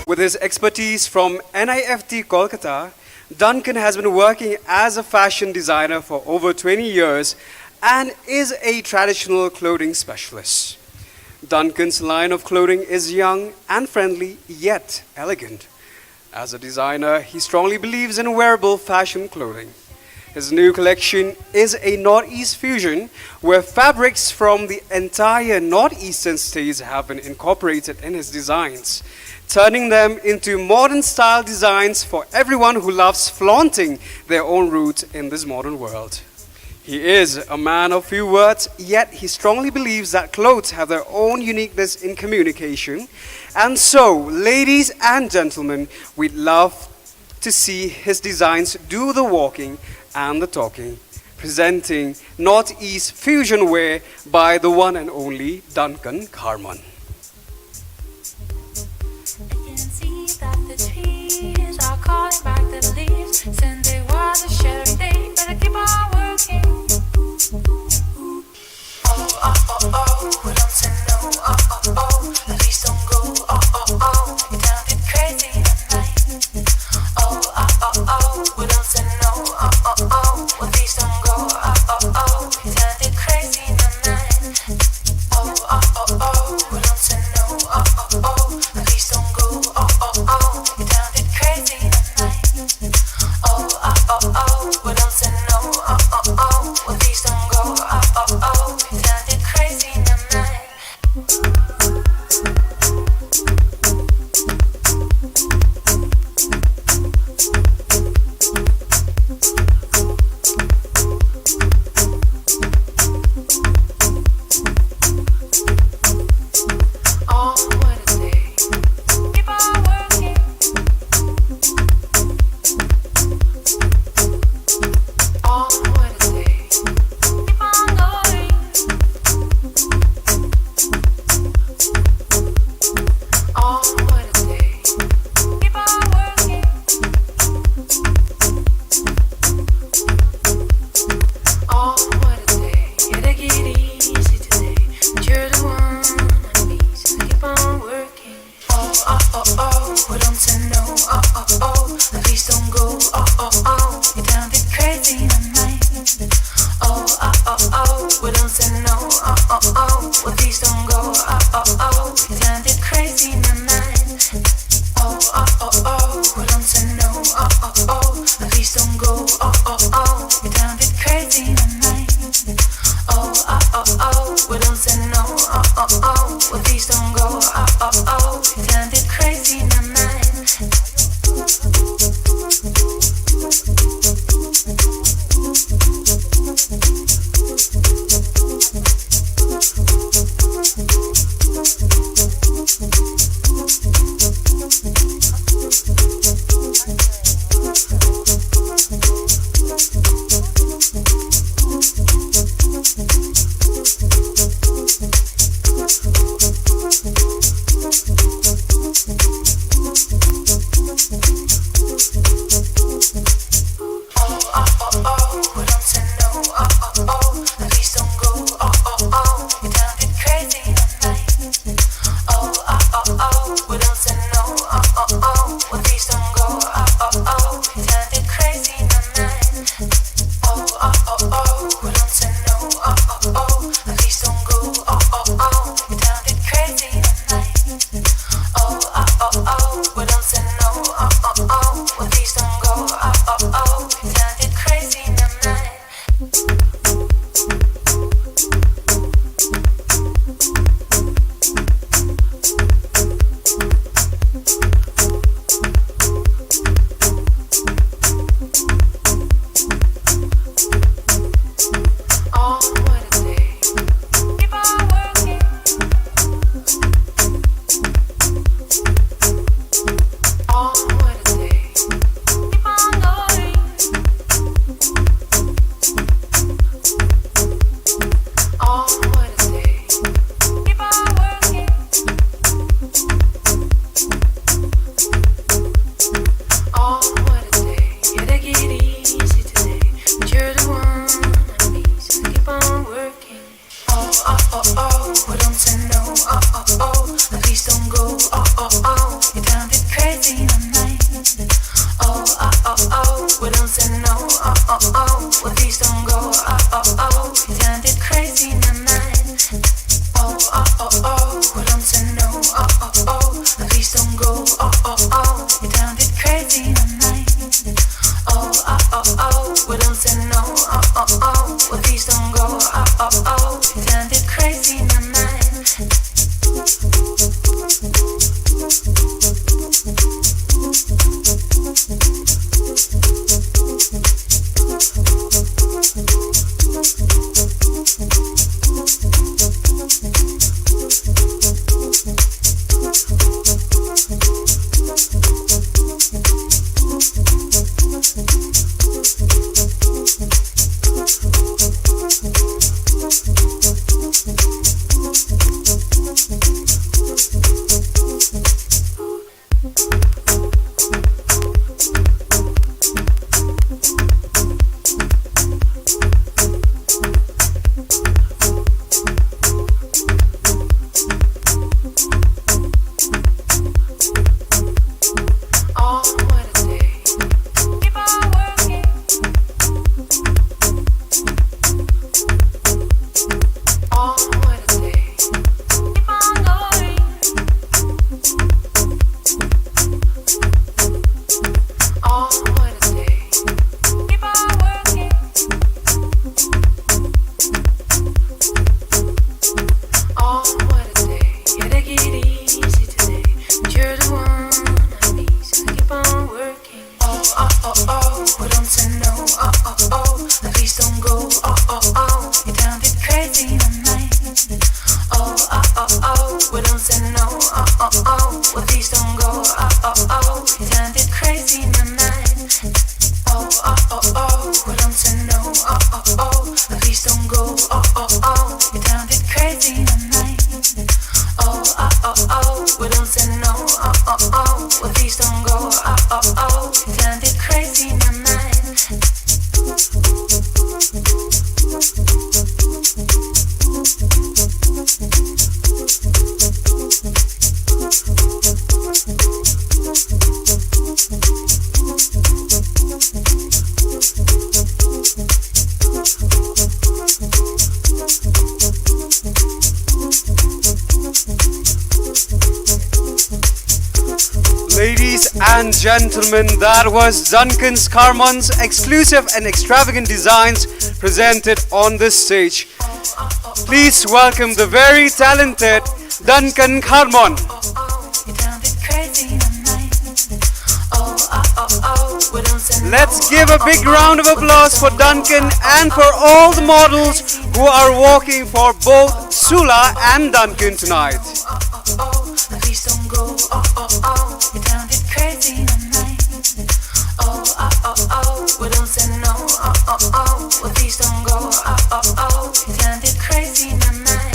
With his expertise from NIFT Kolkata, Duncan has been working as a fashion designer for over 20 years and is a traditional clothing specialist. Duncan's line of clothing is young and friendly, yet elegant. As a designer, he strongly believes in wearable fashion clothing. His new collection is a Northeast fusion where fabrics from the entire northeastern states have been incorporated in his designs, turning them into modern style designs for everyone who loves flaunting their own roots in this modern world. He is a man of few words, yet he strongly believes that clothes have their own uniqueness in communication. And so, ladies and gentlemen, we'd love to see his designs do the walking and the talking, presenting Northeast Fusion Wear by the one and only Duncan Carman. Calling back the leaves since it was a shadowy day. Better keep on working. Oh, oh, oh, oh, we don't say no. Oh, oh, oh, please don't go. Oh, oh, oh, you sounded crazy tonight. Oh, oh, oh, oh, we don't say no. Oh, oh, oh, please don't go. Oh, oh, oh, you sounded crazy tonight. Oh, oh, oh, oh, we don't say no. Oh, oh, oh, please don't go. Oh, oh, oh, you sounded crazy tonight. Oh, oh, oh, oh, we don't say no. Oh, oh, oh, please don't go. Oh, oh, oh, you sounded crazy tonight. oh, well don't say no, oh, oh, oh, please don't go, oh, oh, oh, you turned it crazy in my mind. Oh, oh, oh, oh, well don't say no, oh, oh, oh, well please don't go, oh, oh, oh, you turned it crazy in my mind. Oh, oh, oh, oh, well don't say no, oh, oh, oh, please don't go, oh, oh, oh, you turned it crazy in my mind. Oh, oh, oh, oh, well don't say no, oh, oh, oh, well please don't go, oh, oh, oh, you turned it crazy in my mind. Ladies and gentlemen, that was Duncan's Carmon's exclusive and extravagant designs presented on this stage. Please welcome the very talented Duncan Carmon. Let's give a big round of applause for Duncan and for all the models who are walking for both Sula and Duncan tonight. Please don't go, oh, oh, oh, you turned it crazy in my mind. Oh, oh, oh, oh, well don't say no, oh, oh, oh, well please don't go, oh, oh, oh, you turned it crazy in my mind.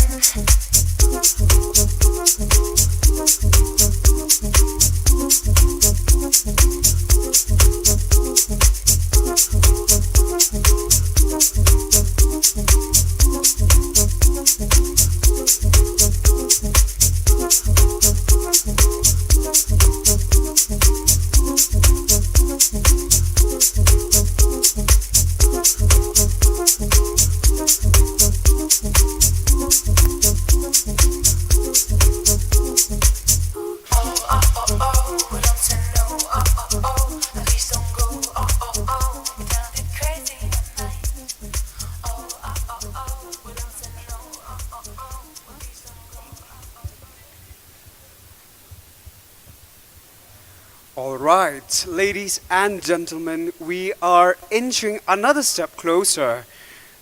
All right, ladies and gentlemen, we are inching another step closer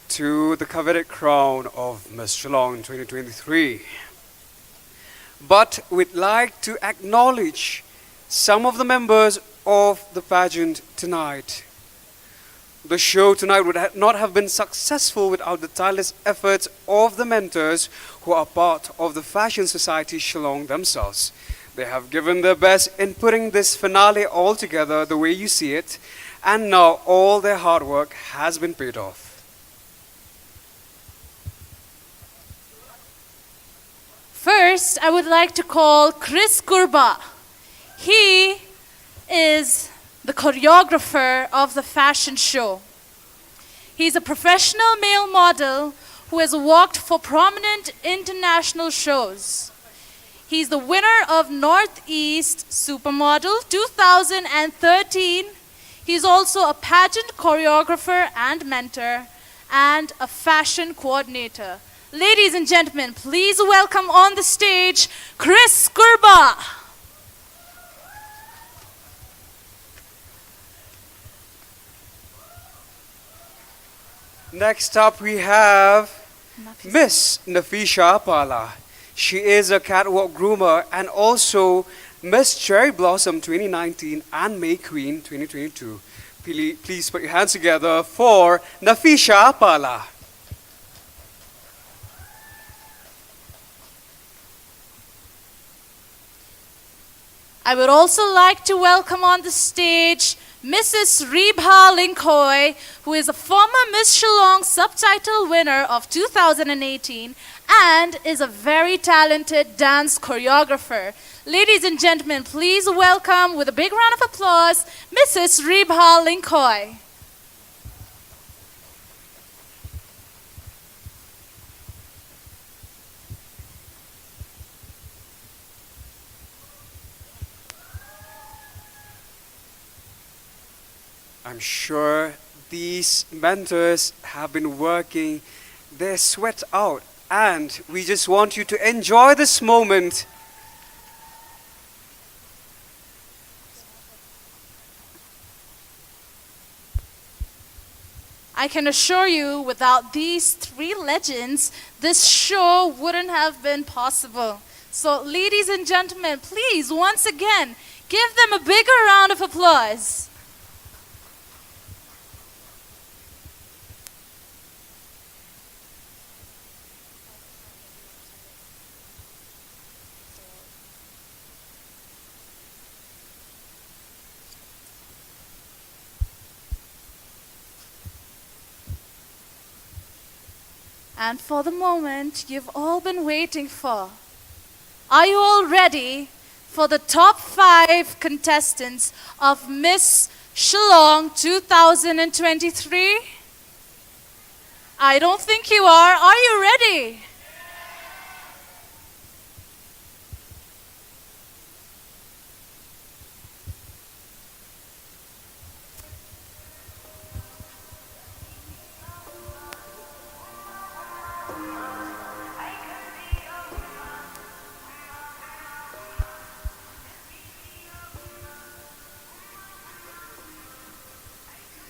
to the coveted crown of Miss Shillong 2023. But we'd like to acknowledge some of the members of the pageant tonight. The show tonight would not have been successful without the tireless efforts of the mentors who are part of the Fashion Society Shillong themselves. They have given their best in putting this finale all together the way you see it, and now all their hard work has been paid off. first, I would like to call Chris Kurba. He is the choreographer of the fashion show. He's a professional male model who has walked for prominent international shows. He's the winner of Northeast Supermodel 2013. He's also a pageant choreographer and mentor and a fashion coordinator. Ladies and gentlemen, please welcome on the stage Chris Kurba. Next up we have Miss Nafisha Pala. She is a catwalk groomer and also Miss Cherry Blossom 2019 and May Queen 2022. Please put your hands together for Nafisha Pala. I would also like to welcome on the stage Mrs. Rebha Linkoy, who is a former Miss Shillong subtitle winner of 2018 and is a very talented dance choreographer. Ladies and gentlemen, please welcome with a big round of applause, Mrs. Rebha Linkoy. I'm sure these mentors have been working their sweat out, and we just want you to enjoy this moment. I can assure you, without these three legends, this show wouldn't have been possible. So, ladies and gentlemen, please, once again, give them a bigger round of applause. And for the moment you've all been waiting for. Are you all ready for the top 5 contestants of Miss Shillong 2023? I don't think you are. Are you ready?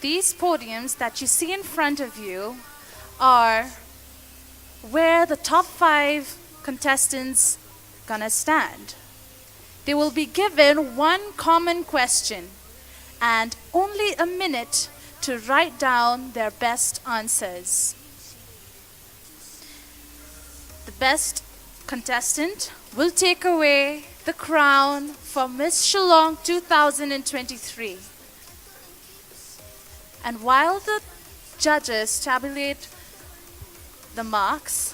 These podiums that you see in front of you are where the top 5 contestants gonna stand. They will be given one common question and only a minute to write down their best answers. The best contestant will take away the crown for Miss Shillong 2023. And while the judges tabulate the marks,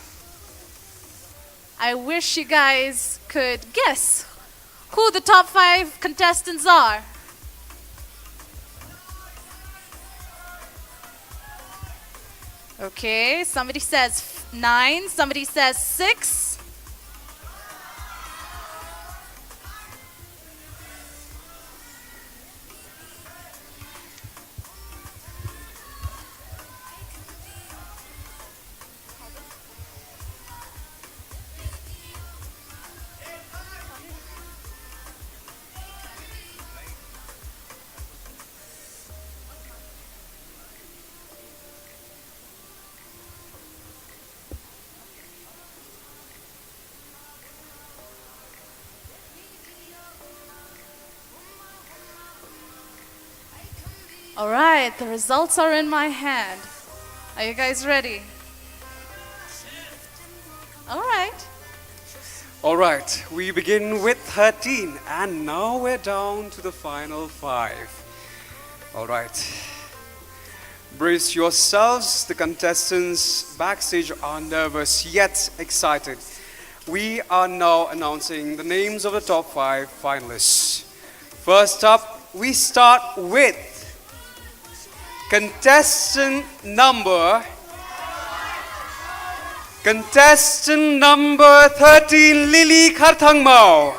I wish you guys could guess who the top 5 contestants are. Okay, somebody says 9, somebody says 6. All right, the results are in my hand. Are you guys ready? All right. All right, we begin with 13, and now we're down to the final 5. All right. Brace yourselves. The contestants backstage are nervous yet excited. we are now announcing the names of the top 5 finalists. First up, we start with contestant number 13, Lily Kharthangmao.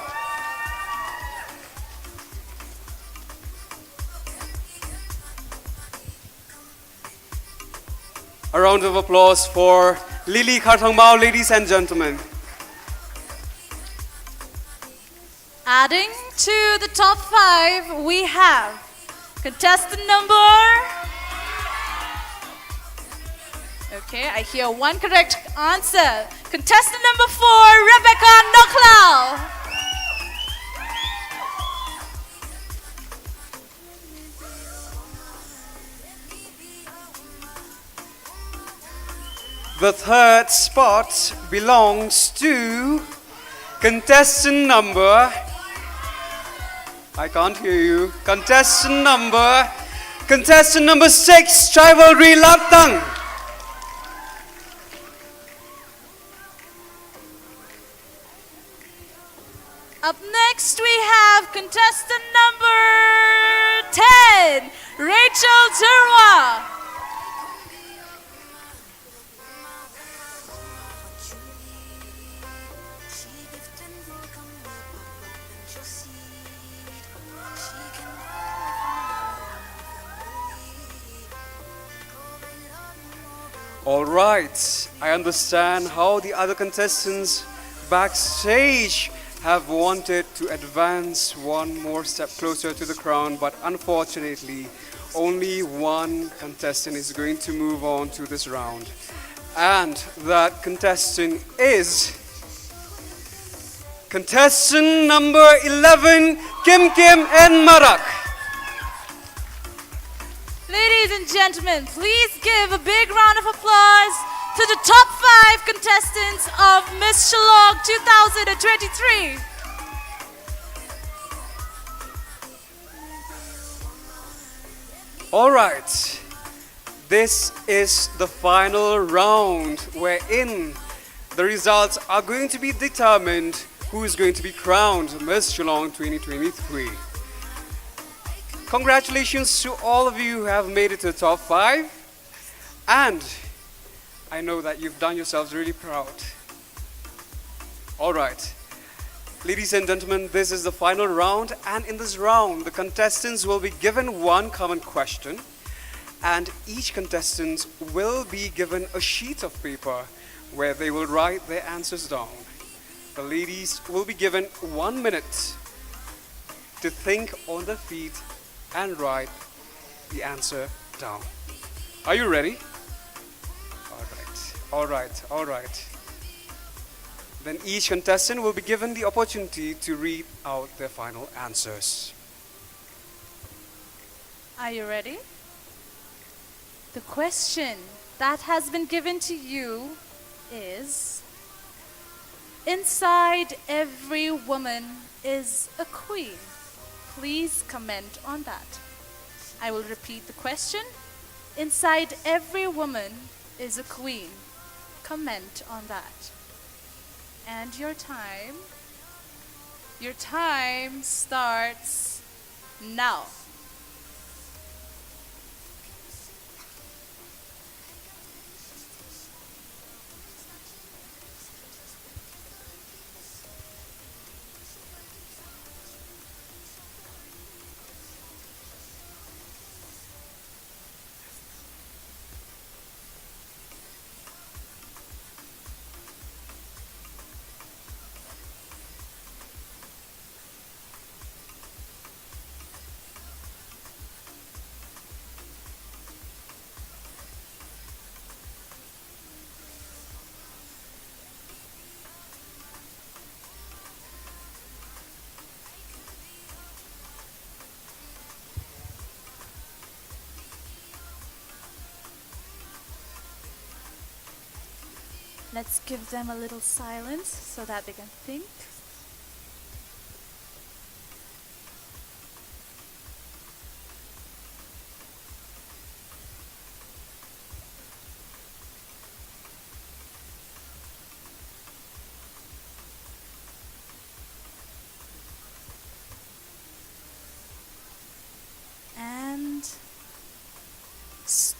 A round of applause for Lily Kharthangmao, ladies and gentlemen. Adding to the top 5, we have contestant number... Okay, I hear one correct answer. Contestant number 4, Rebecca Noklau. The third spot belongs to contestant number... I can't hear you. Contestant number 6, Chivalry Laptang. Up next, we have contestant number 10, Rachel Durwa. All right, I understand how the other contestants backstage have wanted to advance one more step closer to the crown, but unfortunately, only one contestant is going to move on to this round. And that contestant is contestant number 11, Kim Kim and Marak. Ladies and gentlemen, please give a big round of applause to the top 5 contestants of Miss Shillong 2023. All right, this is the final round wherein the results are going to be determined who is going to be crowned Miss Shillong 2023. Congratulations to all of you who have made it to the top 5, and I know that you've done yourselves really proud. All right, ladies and gentlemen, this is the final round, and in this round, the contestants will be given one common question, and each contestant will be given a sheet of paper where they will write their answers down. The ladies will be given 1 minute to think on their feet and write the answer down. Are you ready? All right. Then each contestant will be given the opportunity to read out their final answers. Are you ready? The question that has been given to you is: inside every woman is a queen. Please comment on that. I will repeat the question. Inside every woman is a queen. Comment on that. And your time starts now. Let's give them a little silence so that they can think.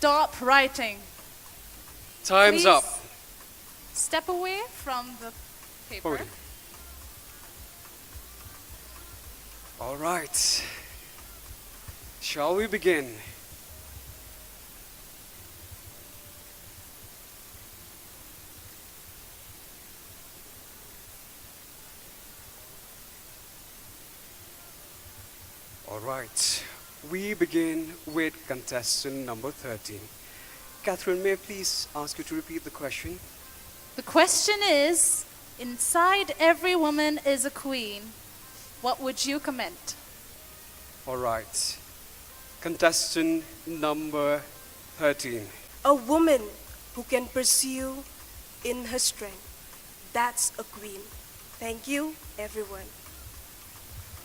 stop writing. Time's Please up. Step away from the paper. Podium. All right. Shall we begin? All right. We begin with contestant number 13. Catherine, may I please ask you to repeat the question? The question is, inside every woman is a queen. What would you comment? All right. Contestant number 13. A woman who can pursue in her strength. That's a queen. Thank you, everyone.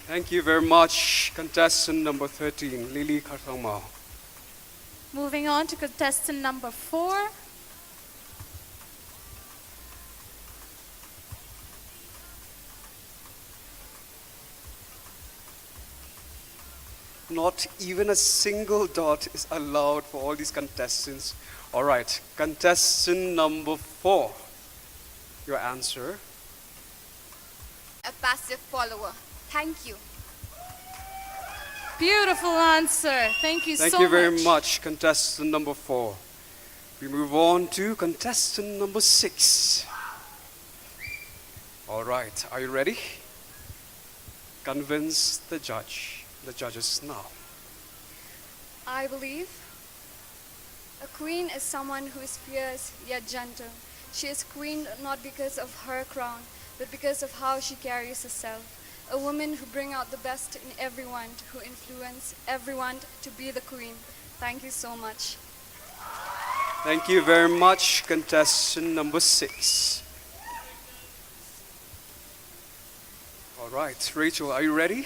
Thank you very much, contestant number 13, Lily Karthongmao. Moving on to contestant number 4. Not even a single dot is allowed for all these contestants. All right, contestant number 4. Your answer? A passive follower. Thank you. Beautiful answer. Thank you so much. Thank you very much, contestant number 4. We move on to contestant number 6. All right, are you ready? Convince the judges now. I believe a queen is someone who is fierce yet gentle. She is queen not because of her crown, but because of how she carries herself. A woman who brings out the best in everyone, who influence everyone to be the queen. Thank you so much. Thank you very much, contestant number 6. All right, Rachel, are you ready?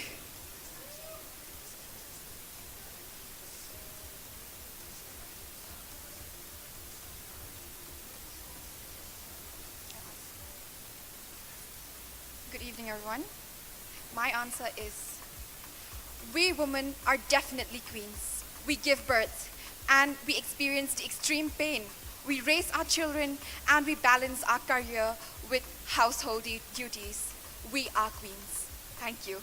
Good evening, everyone. My answer is, we women are definitely queens. We give birth and we experience the extreme pain. We raise our children and we balance our career with household duties. We are queens. Thank you.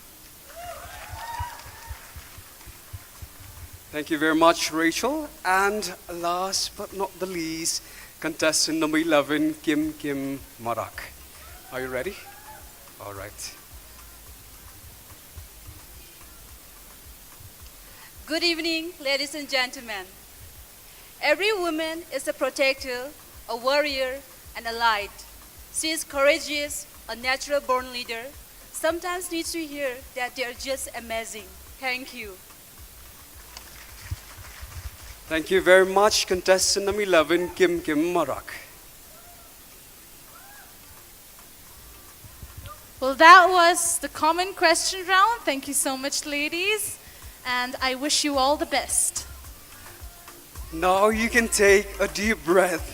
Thank you very much, Rachel. And last but not the least, contestant number 11, Kim Marak. Are you ready? All right. Good evening, ladies and gentlemen. Every woman is a protector, a warrior, and a light. She is courageous, a natural-born leader. Sometimes needs to hear that they are just amazing. Thank you. Thank you very much, contestant number 11, Kim Marak. Well, that was the common question round. Thank you so much, ladies. And I wish you all the best. Now you can take a deep breath.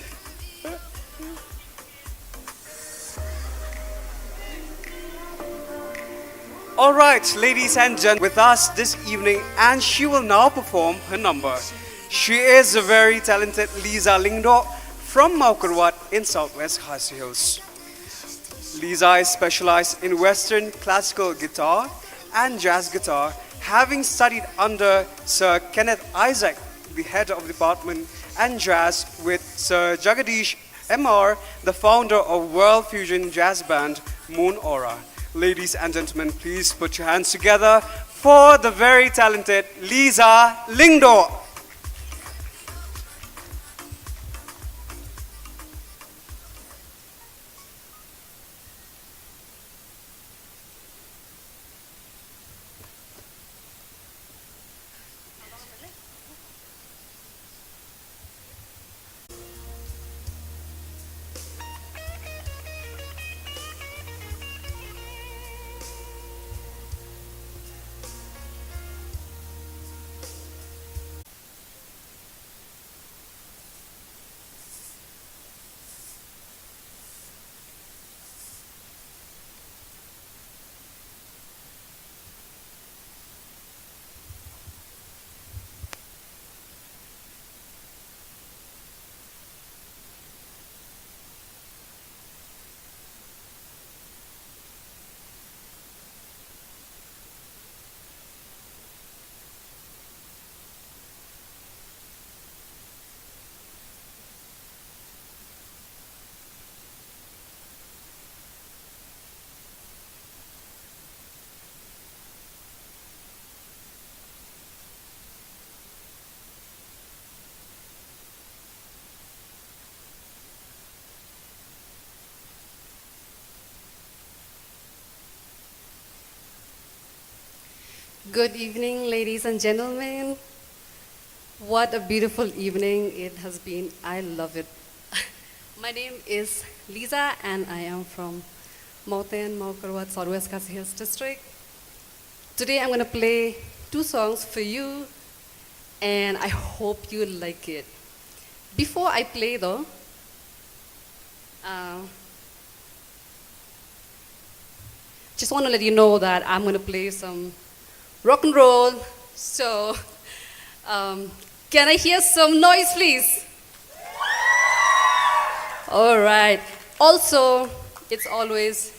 All right, ladies and gentlemen, with us this evening, and she will now perform her number. She is a very talented Lisa Lingdo from Maukarwat in Southwest Khasi Hills. Lisa is specialized in Western classical guitar and jazz guitar, having studied under Sir Kenneth Isaac, the head of department and jazz, with Sir Jagadish M.R., the founder of world fusion jazz band Moon Aura. Ladies and gentlemen, please put your hands together for the very talented Lisa Lingdo. Good evening, ladies and gentlemen. What a beautiful evening it has been. I love it. My name is Lisa, and I am from Mauten, Maukarwat, Southwest Khasi Hills district. Today I'm going to play two songs for you, and I hope you like it. Before I play though, just want to let you know that I'm going to play some rock and roll. So, can I hear some noise, please? All right. Also, it's always,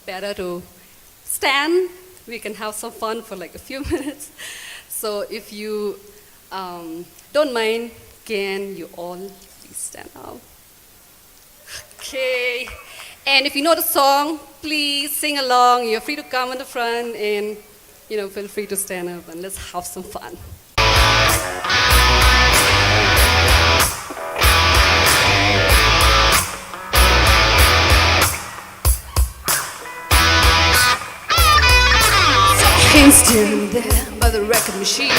better to stand. We can have some fun for like a few minutes. So if you don't mind, can you all please stand up? Okay. And if you know the song, please sing along. You're free to come in the front and, feel free to stand up and let's have some fun. Him standing there by the record machine.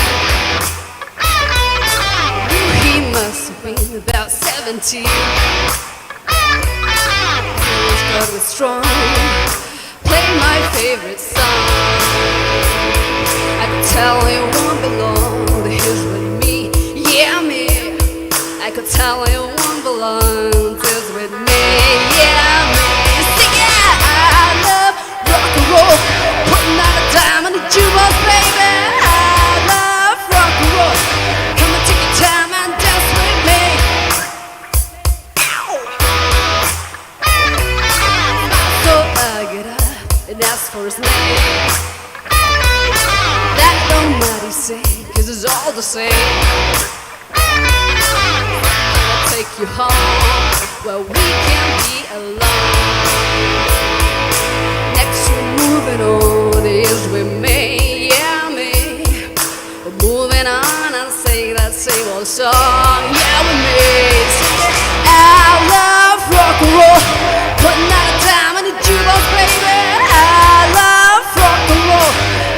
He must have been about 17. His God was strong, play my favorite song. I could tell it won't belong to his with me, yeah me. I could tell it won't belong to his with me, yeah me. Sing it, I love rock and roll, putting out a dime on the jukebox, baby. I love rock and roll. Come and take your time and dance with me. So I get up and ask for his name. That don't matter, say, 'cause it's all the same. I'll take you home where we can be alone. Next to moving on is with me, yeah me. Moving on and sing that same old song, yeah with me. I love rock and roll, putting out a dime on the jukebox, baby. I love rock and roll.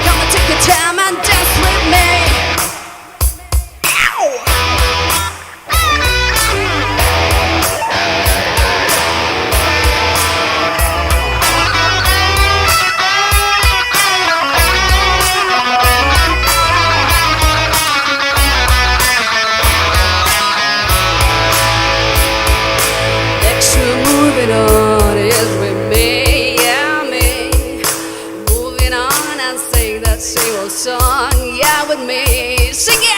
Come and take your time and dance with me. Moving on is with me, yeah me. Moving on and sing that same old song, yeah with me. Sing it!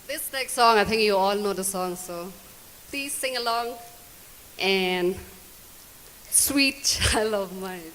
This next song, I think you all know the song, so please sing along. And Sweet Child of Mine.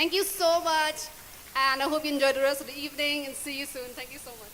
Thank you so much, and I hope you enjoy the rest of the evening, and see you soon. Thank you so much.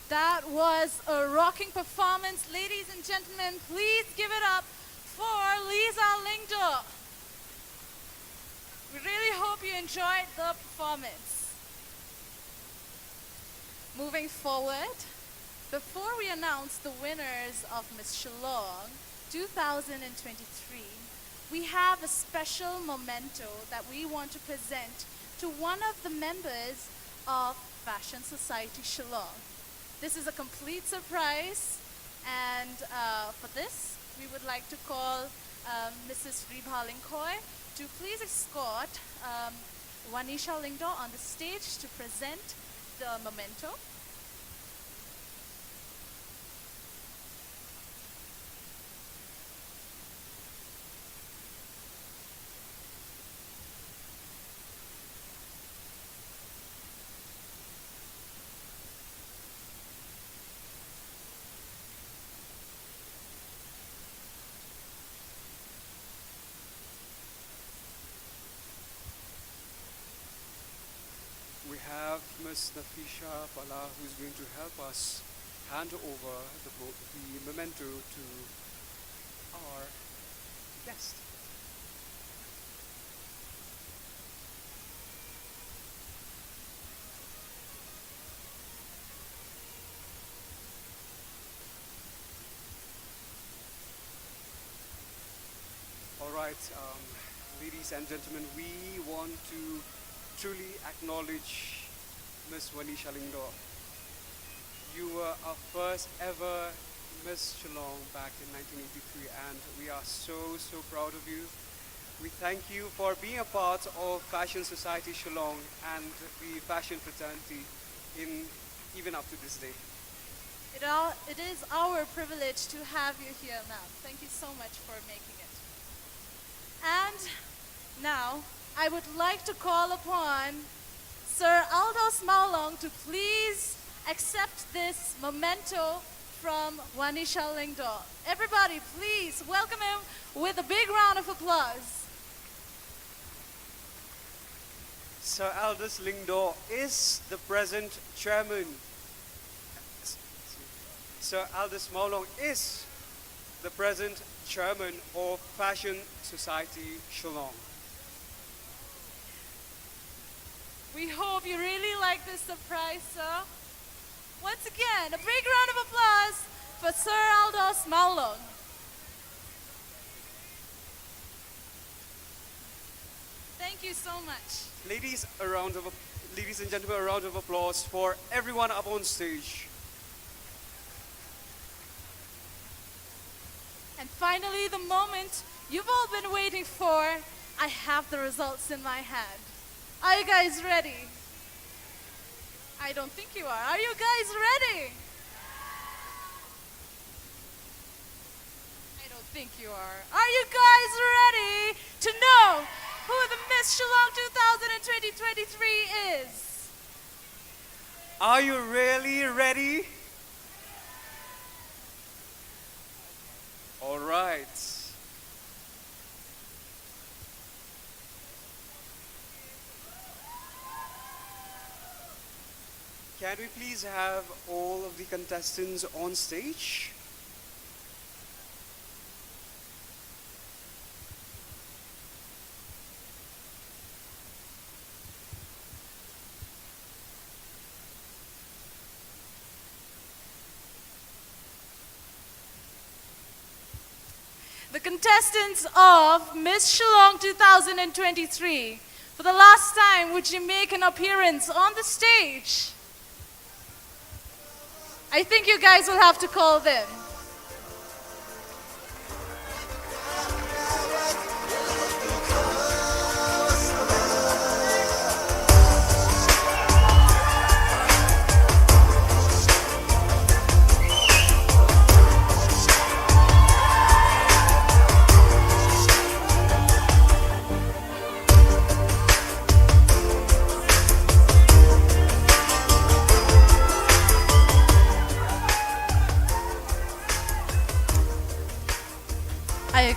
That was a rocking performance. Ladies and gentlemen, please give it up for Lisa Lingdo. We really hope you enjoyed the performance. Moving forward, before we announce the winners of Miss Shillong 2023, we have a special memento that we want to present to one of the members of Fashion Society Shillong. This is a complete surprise, and for this, we would like to call Mrs. Ribha Lingkoi to please escort Wanisha Lingdo on the stage to present the memento. We have Ms. Nafisha Pala, who is going to help us hand over the memento to our guest. All right, ladies and gentlemen, we want to truly acknowledge Miss Wanisha Lingdo. You were our first ever Miss Shillong back in 1983, and we are so proud of you. We thank you for being a part of Fashion Society Shillong and the fashion fraternity even up to this day. It is our privilege to have you here, ma'am. Thank you so much for making it. And now, I would like to call upon Sir Aldos Maulong to please accept this memento from Wanisha Lingdo. Everybody, please welcome him with a big round of applause. Sir Aldous Lingdo is the present chairman. Sir Aldous Maulong is the present chairman of Fashion Society Shillong. We hope you really like this surprise, sir. Once again, a big round of applause for Sir Aldos Maulong. Thank you so much. Ladies and gentlemen, a round of applause for everyone up on stage. And finally, the moment you've all been waiting for. I have the results in my hand. Are you guys ready? I don't think you are. Are you guys ready? I don't think you are. Are you guys ready to know who the Miss Shillong 2023 is? Are you really ready? All right. Can we please have all of the contestants on stage? The contestants of Miss Shillong 2023. For the last time, would you make an appearance on the stage? I think you guys will have to call them.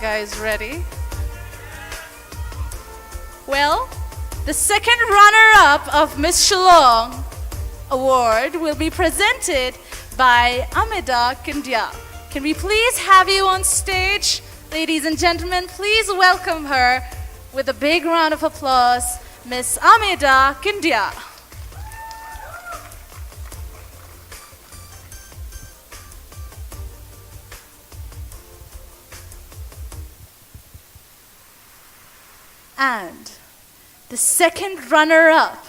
guys ready? Well, the second runner-up of Miss Shillong award will be presented by Amida Kindia. Can we please have you on stage? Ladies and gentlemen, please welcome her with a big round of applause, Miss Amida Kindia. And the second runner-up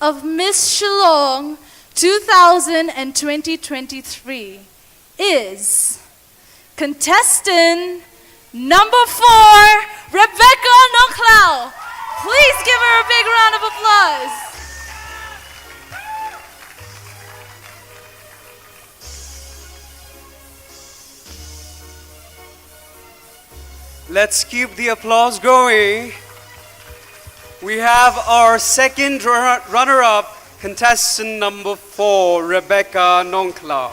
of Miss Shillong 2000 and 2023 is contestant number 4, Rebecca Nonclau. Please give her a big round of applause. Let's keep the applause going. We have our second runner-up, contestant number 4, Rebecca Nonclau.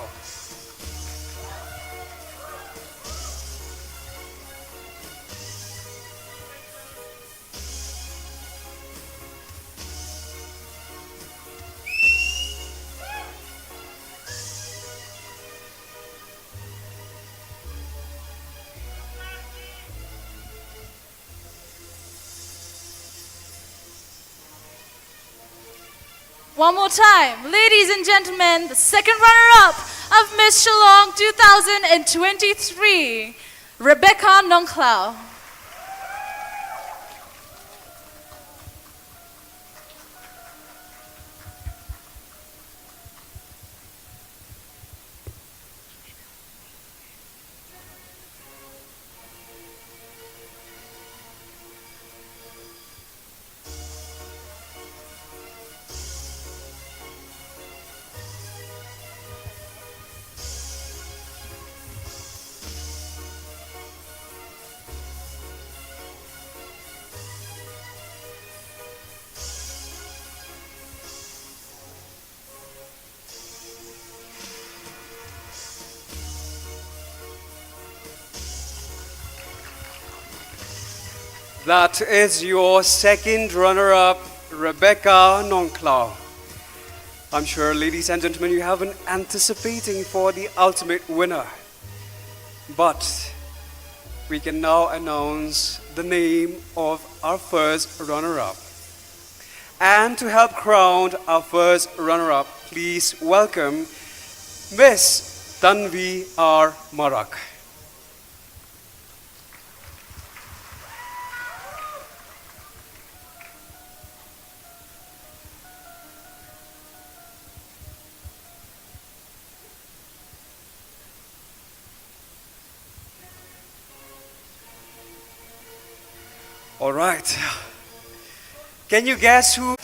One more time, ladies and gentlemen, the second runner-up of Miss Shillong 2023, Rebecca Nonclau. That is your second runner-up, Rebecca Nonclau. I'm sure, ladies and gentlemen, you have been anticipating for the ultimate winner. But we can now announce the name of our first runner-up. And to help crown our first runner-up, please welcome Miss Tanvi R. Marak. All right. Can you guess who?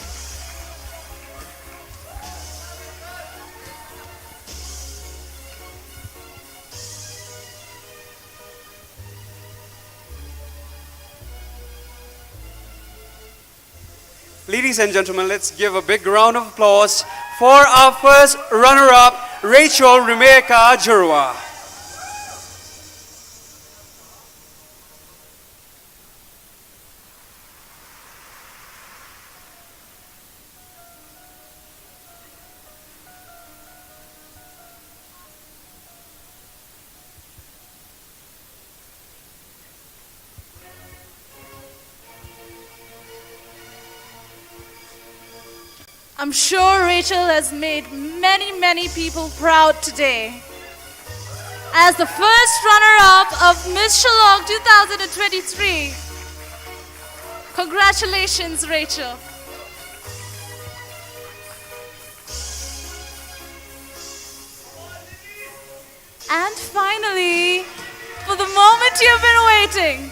Ladies and gentlemen, let's give a big round of applause for our first runner-up, Rachel Rebecca Jurwa. I'm sure Rachel has made many people proud today. As the first runner-up of Miss Shillong 2023. Congratulations, Rachel. And finally, for the moment you've been waiting.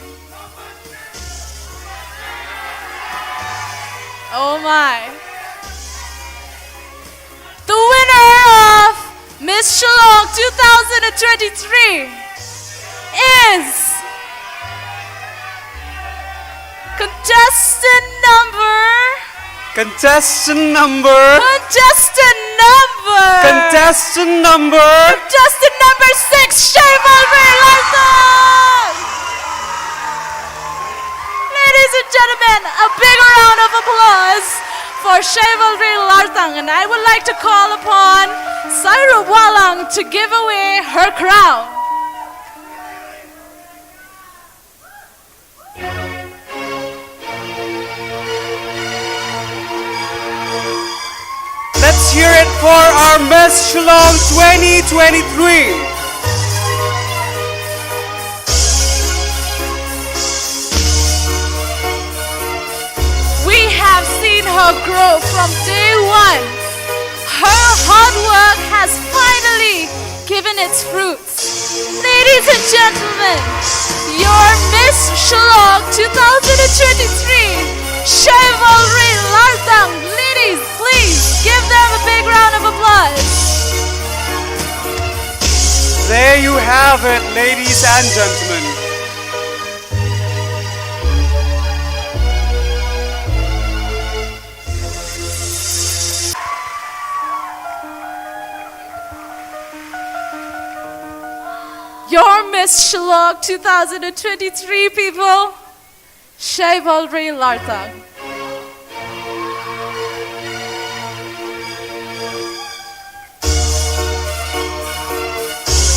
Oh my. The winner of Miss Shillong 2023 is contestant number 6, Shaimal London! gentlemen, a big round of applause for Chivalry Lartang. And I would like to call upon Sairu Walang to give away her crown. Let's hear it for our Miss Shillong 2023. We have seen her grow from day one. Her hard work has finally given its fruits. Ladies and gentlemen, your Miss Shillong 2023, Chivalry Lartang. Ladies, please give them a big round of applause. There you have it, ladies and gentlemen. Your Miss Shillong 2023, people, Chivalry Lartang.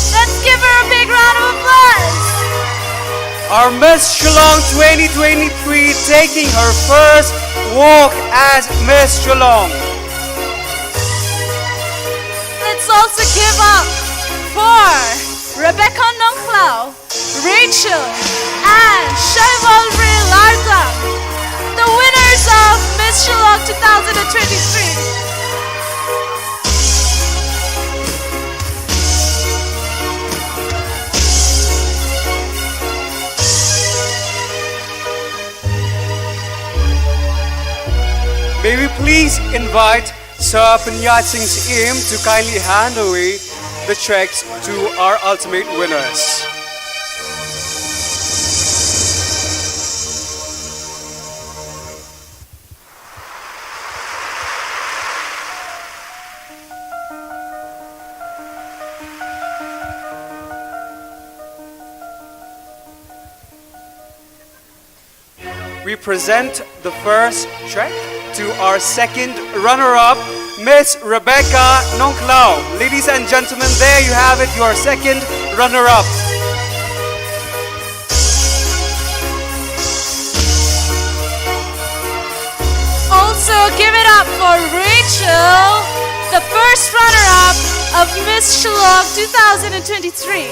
Let's give her a big round of applause. Our Miss Shillong 2023 taking her first walk as Miss Shillong. Let's also give up for Rebecca Nongklau, Rachel, and Chivalry Lartang, the winners of Miss Shillong 2023. May we please invite Sir Panyat Singh's aim to kindly hand away the checks to our ultimate winners. We present the first check to our second runner-up, Miss Rebecca Nongklau. Ladies and gentlemen, there you have it, your second runner-up. Also, give it up for Rachel, the first runner-up of Miss Shillong 2023.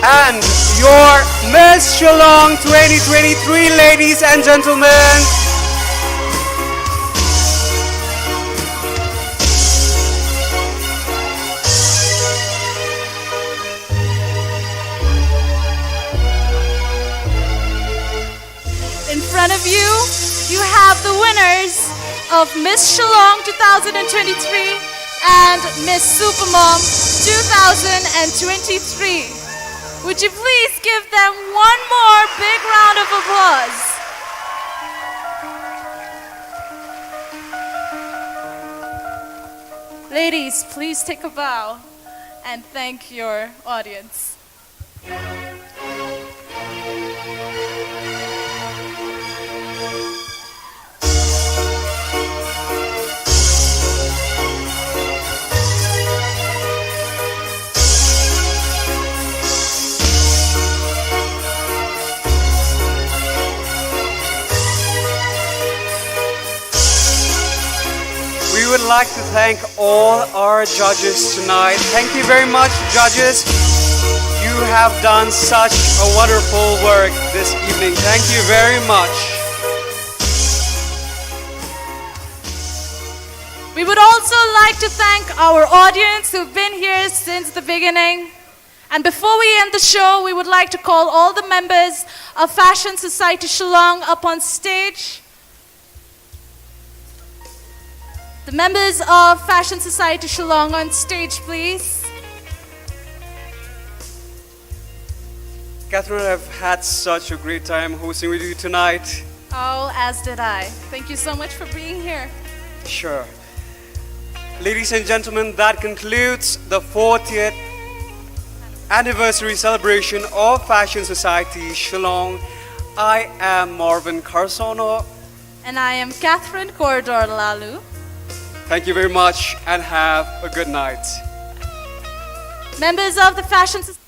And your Miss Shillong 2023, ladies and gentlemen. In front of you, you have the winners of Miss Shillong 2023 and Miss Supermom 2023. Would you please give them one more big round of applause? Ladies, please take a bow and thank your audience. We would like to thank all our judges tonight. Thank you very much, judges. You have done such a wonderful work this evening. Thank you very much. We would also like to thank our audience who've been here since the beginning. And before we end the show, we would like to call all the members of Fashion Society Shillong up on stage. The members of Fashion Society Shillong on stage, please. Catherine, I've had such a great time hosting with you tonight. Oh, as did I. Thank you so much for being here. Sure. Ladies and gentlemen, that concludes the 40th anniversary celebration of Fashion Society Shillong. I am Marvin Carsono. And I am Catherine Corridor Lalu. Thank you very much and have a good night. Members of the Fashion Society.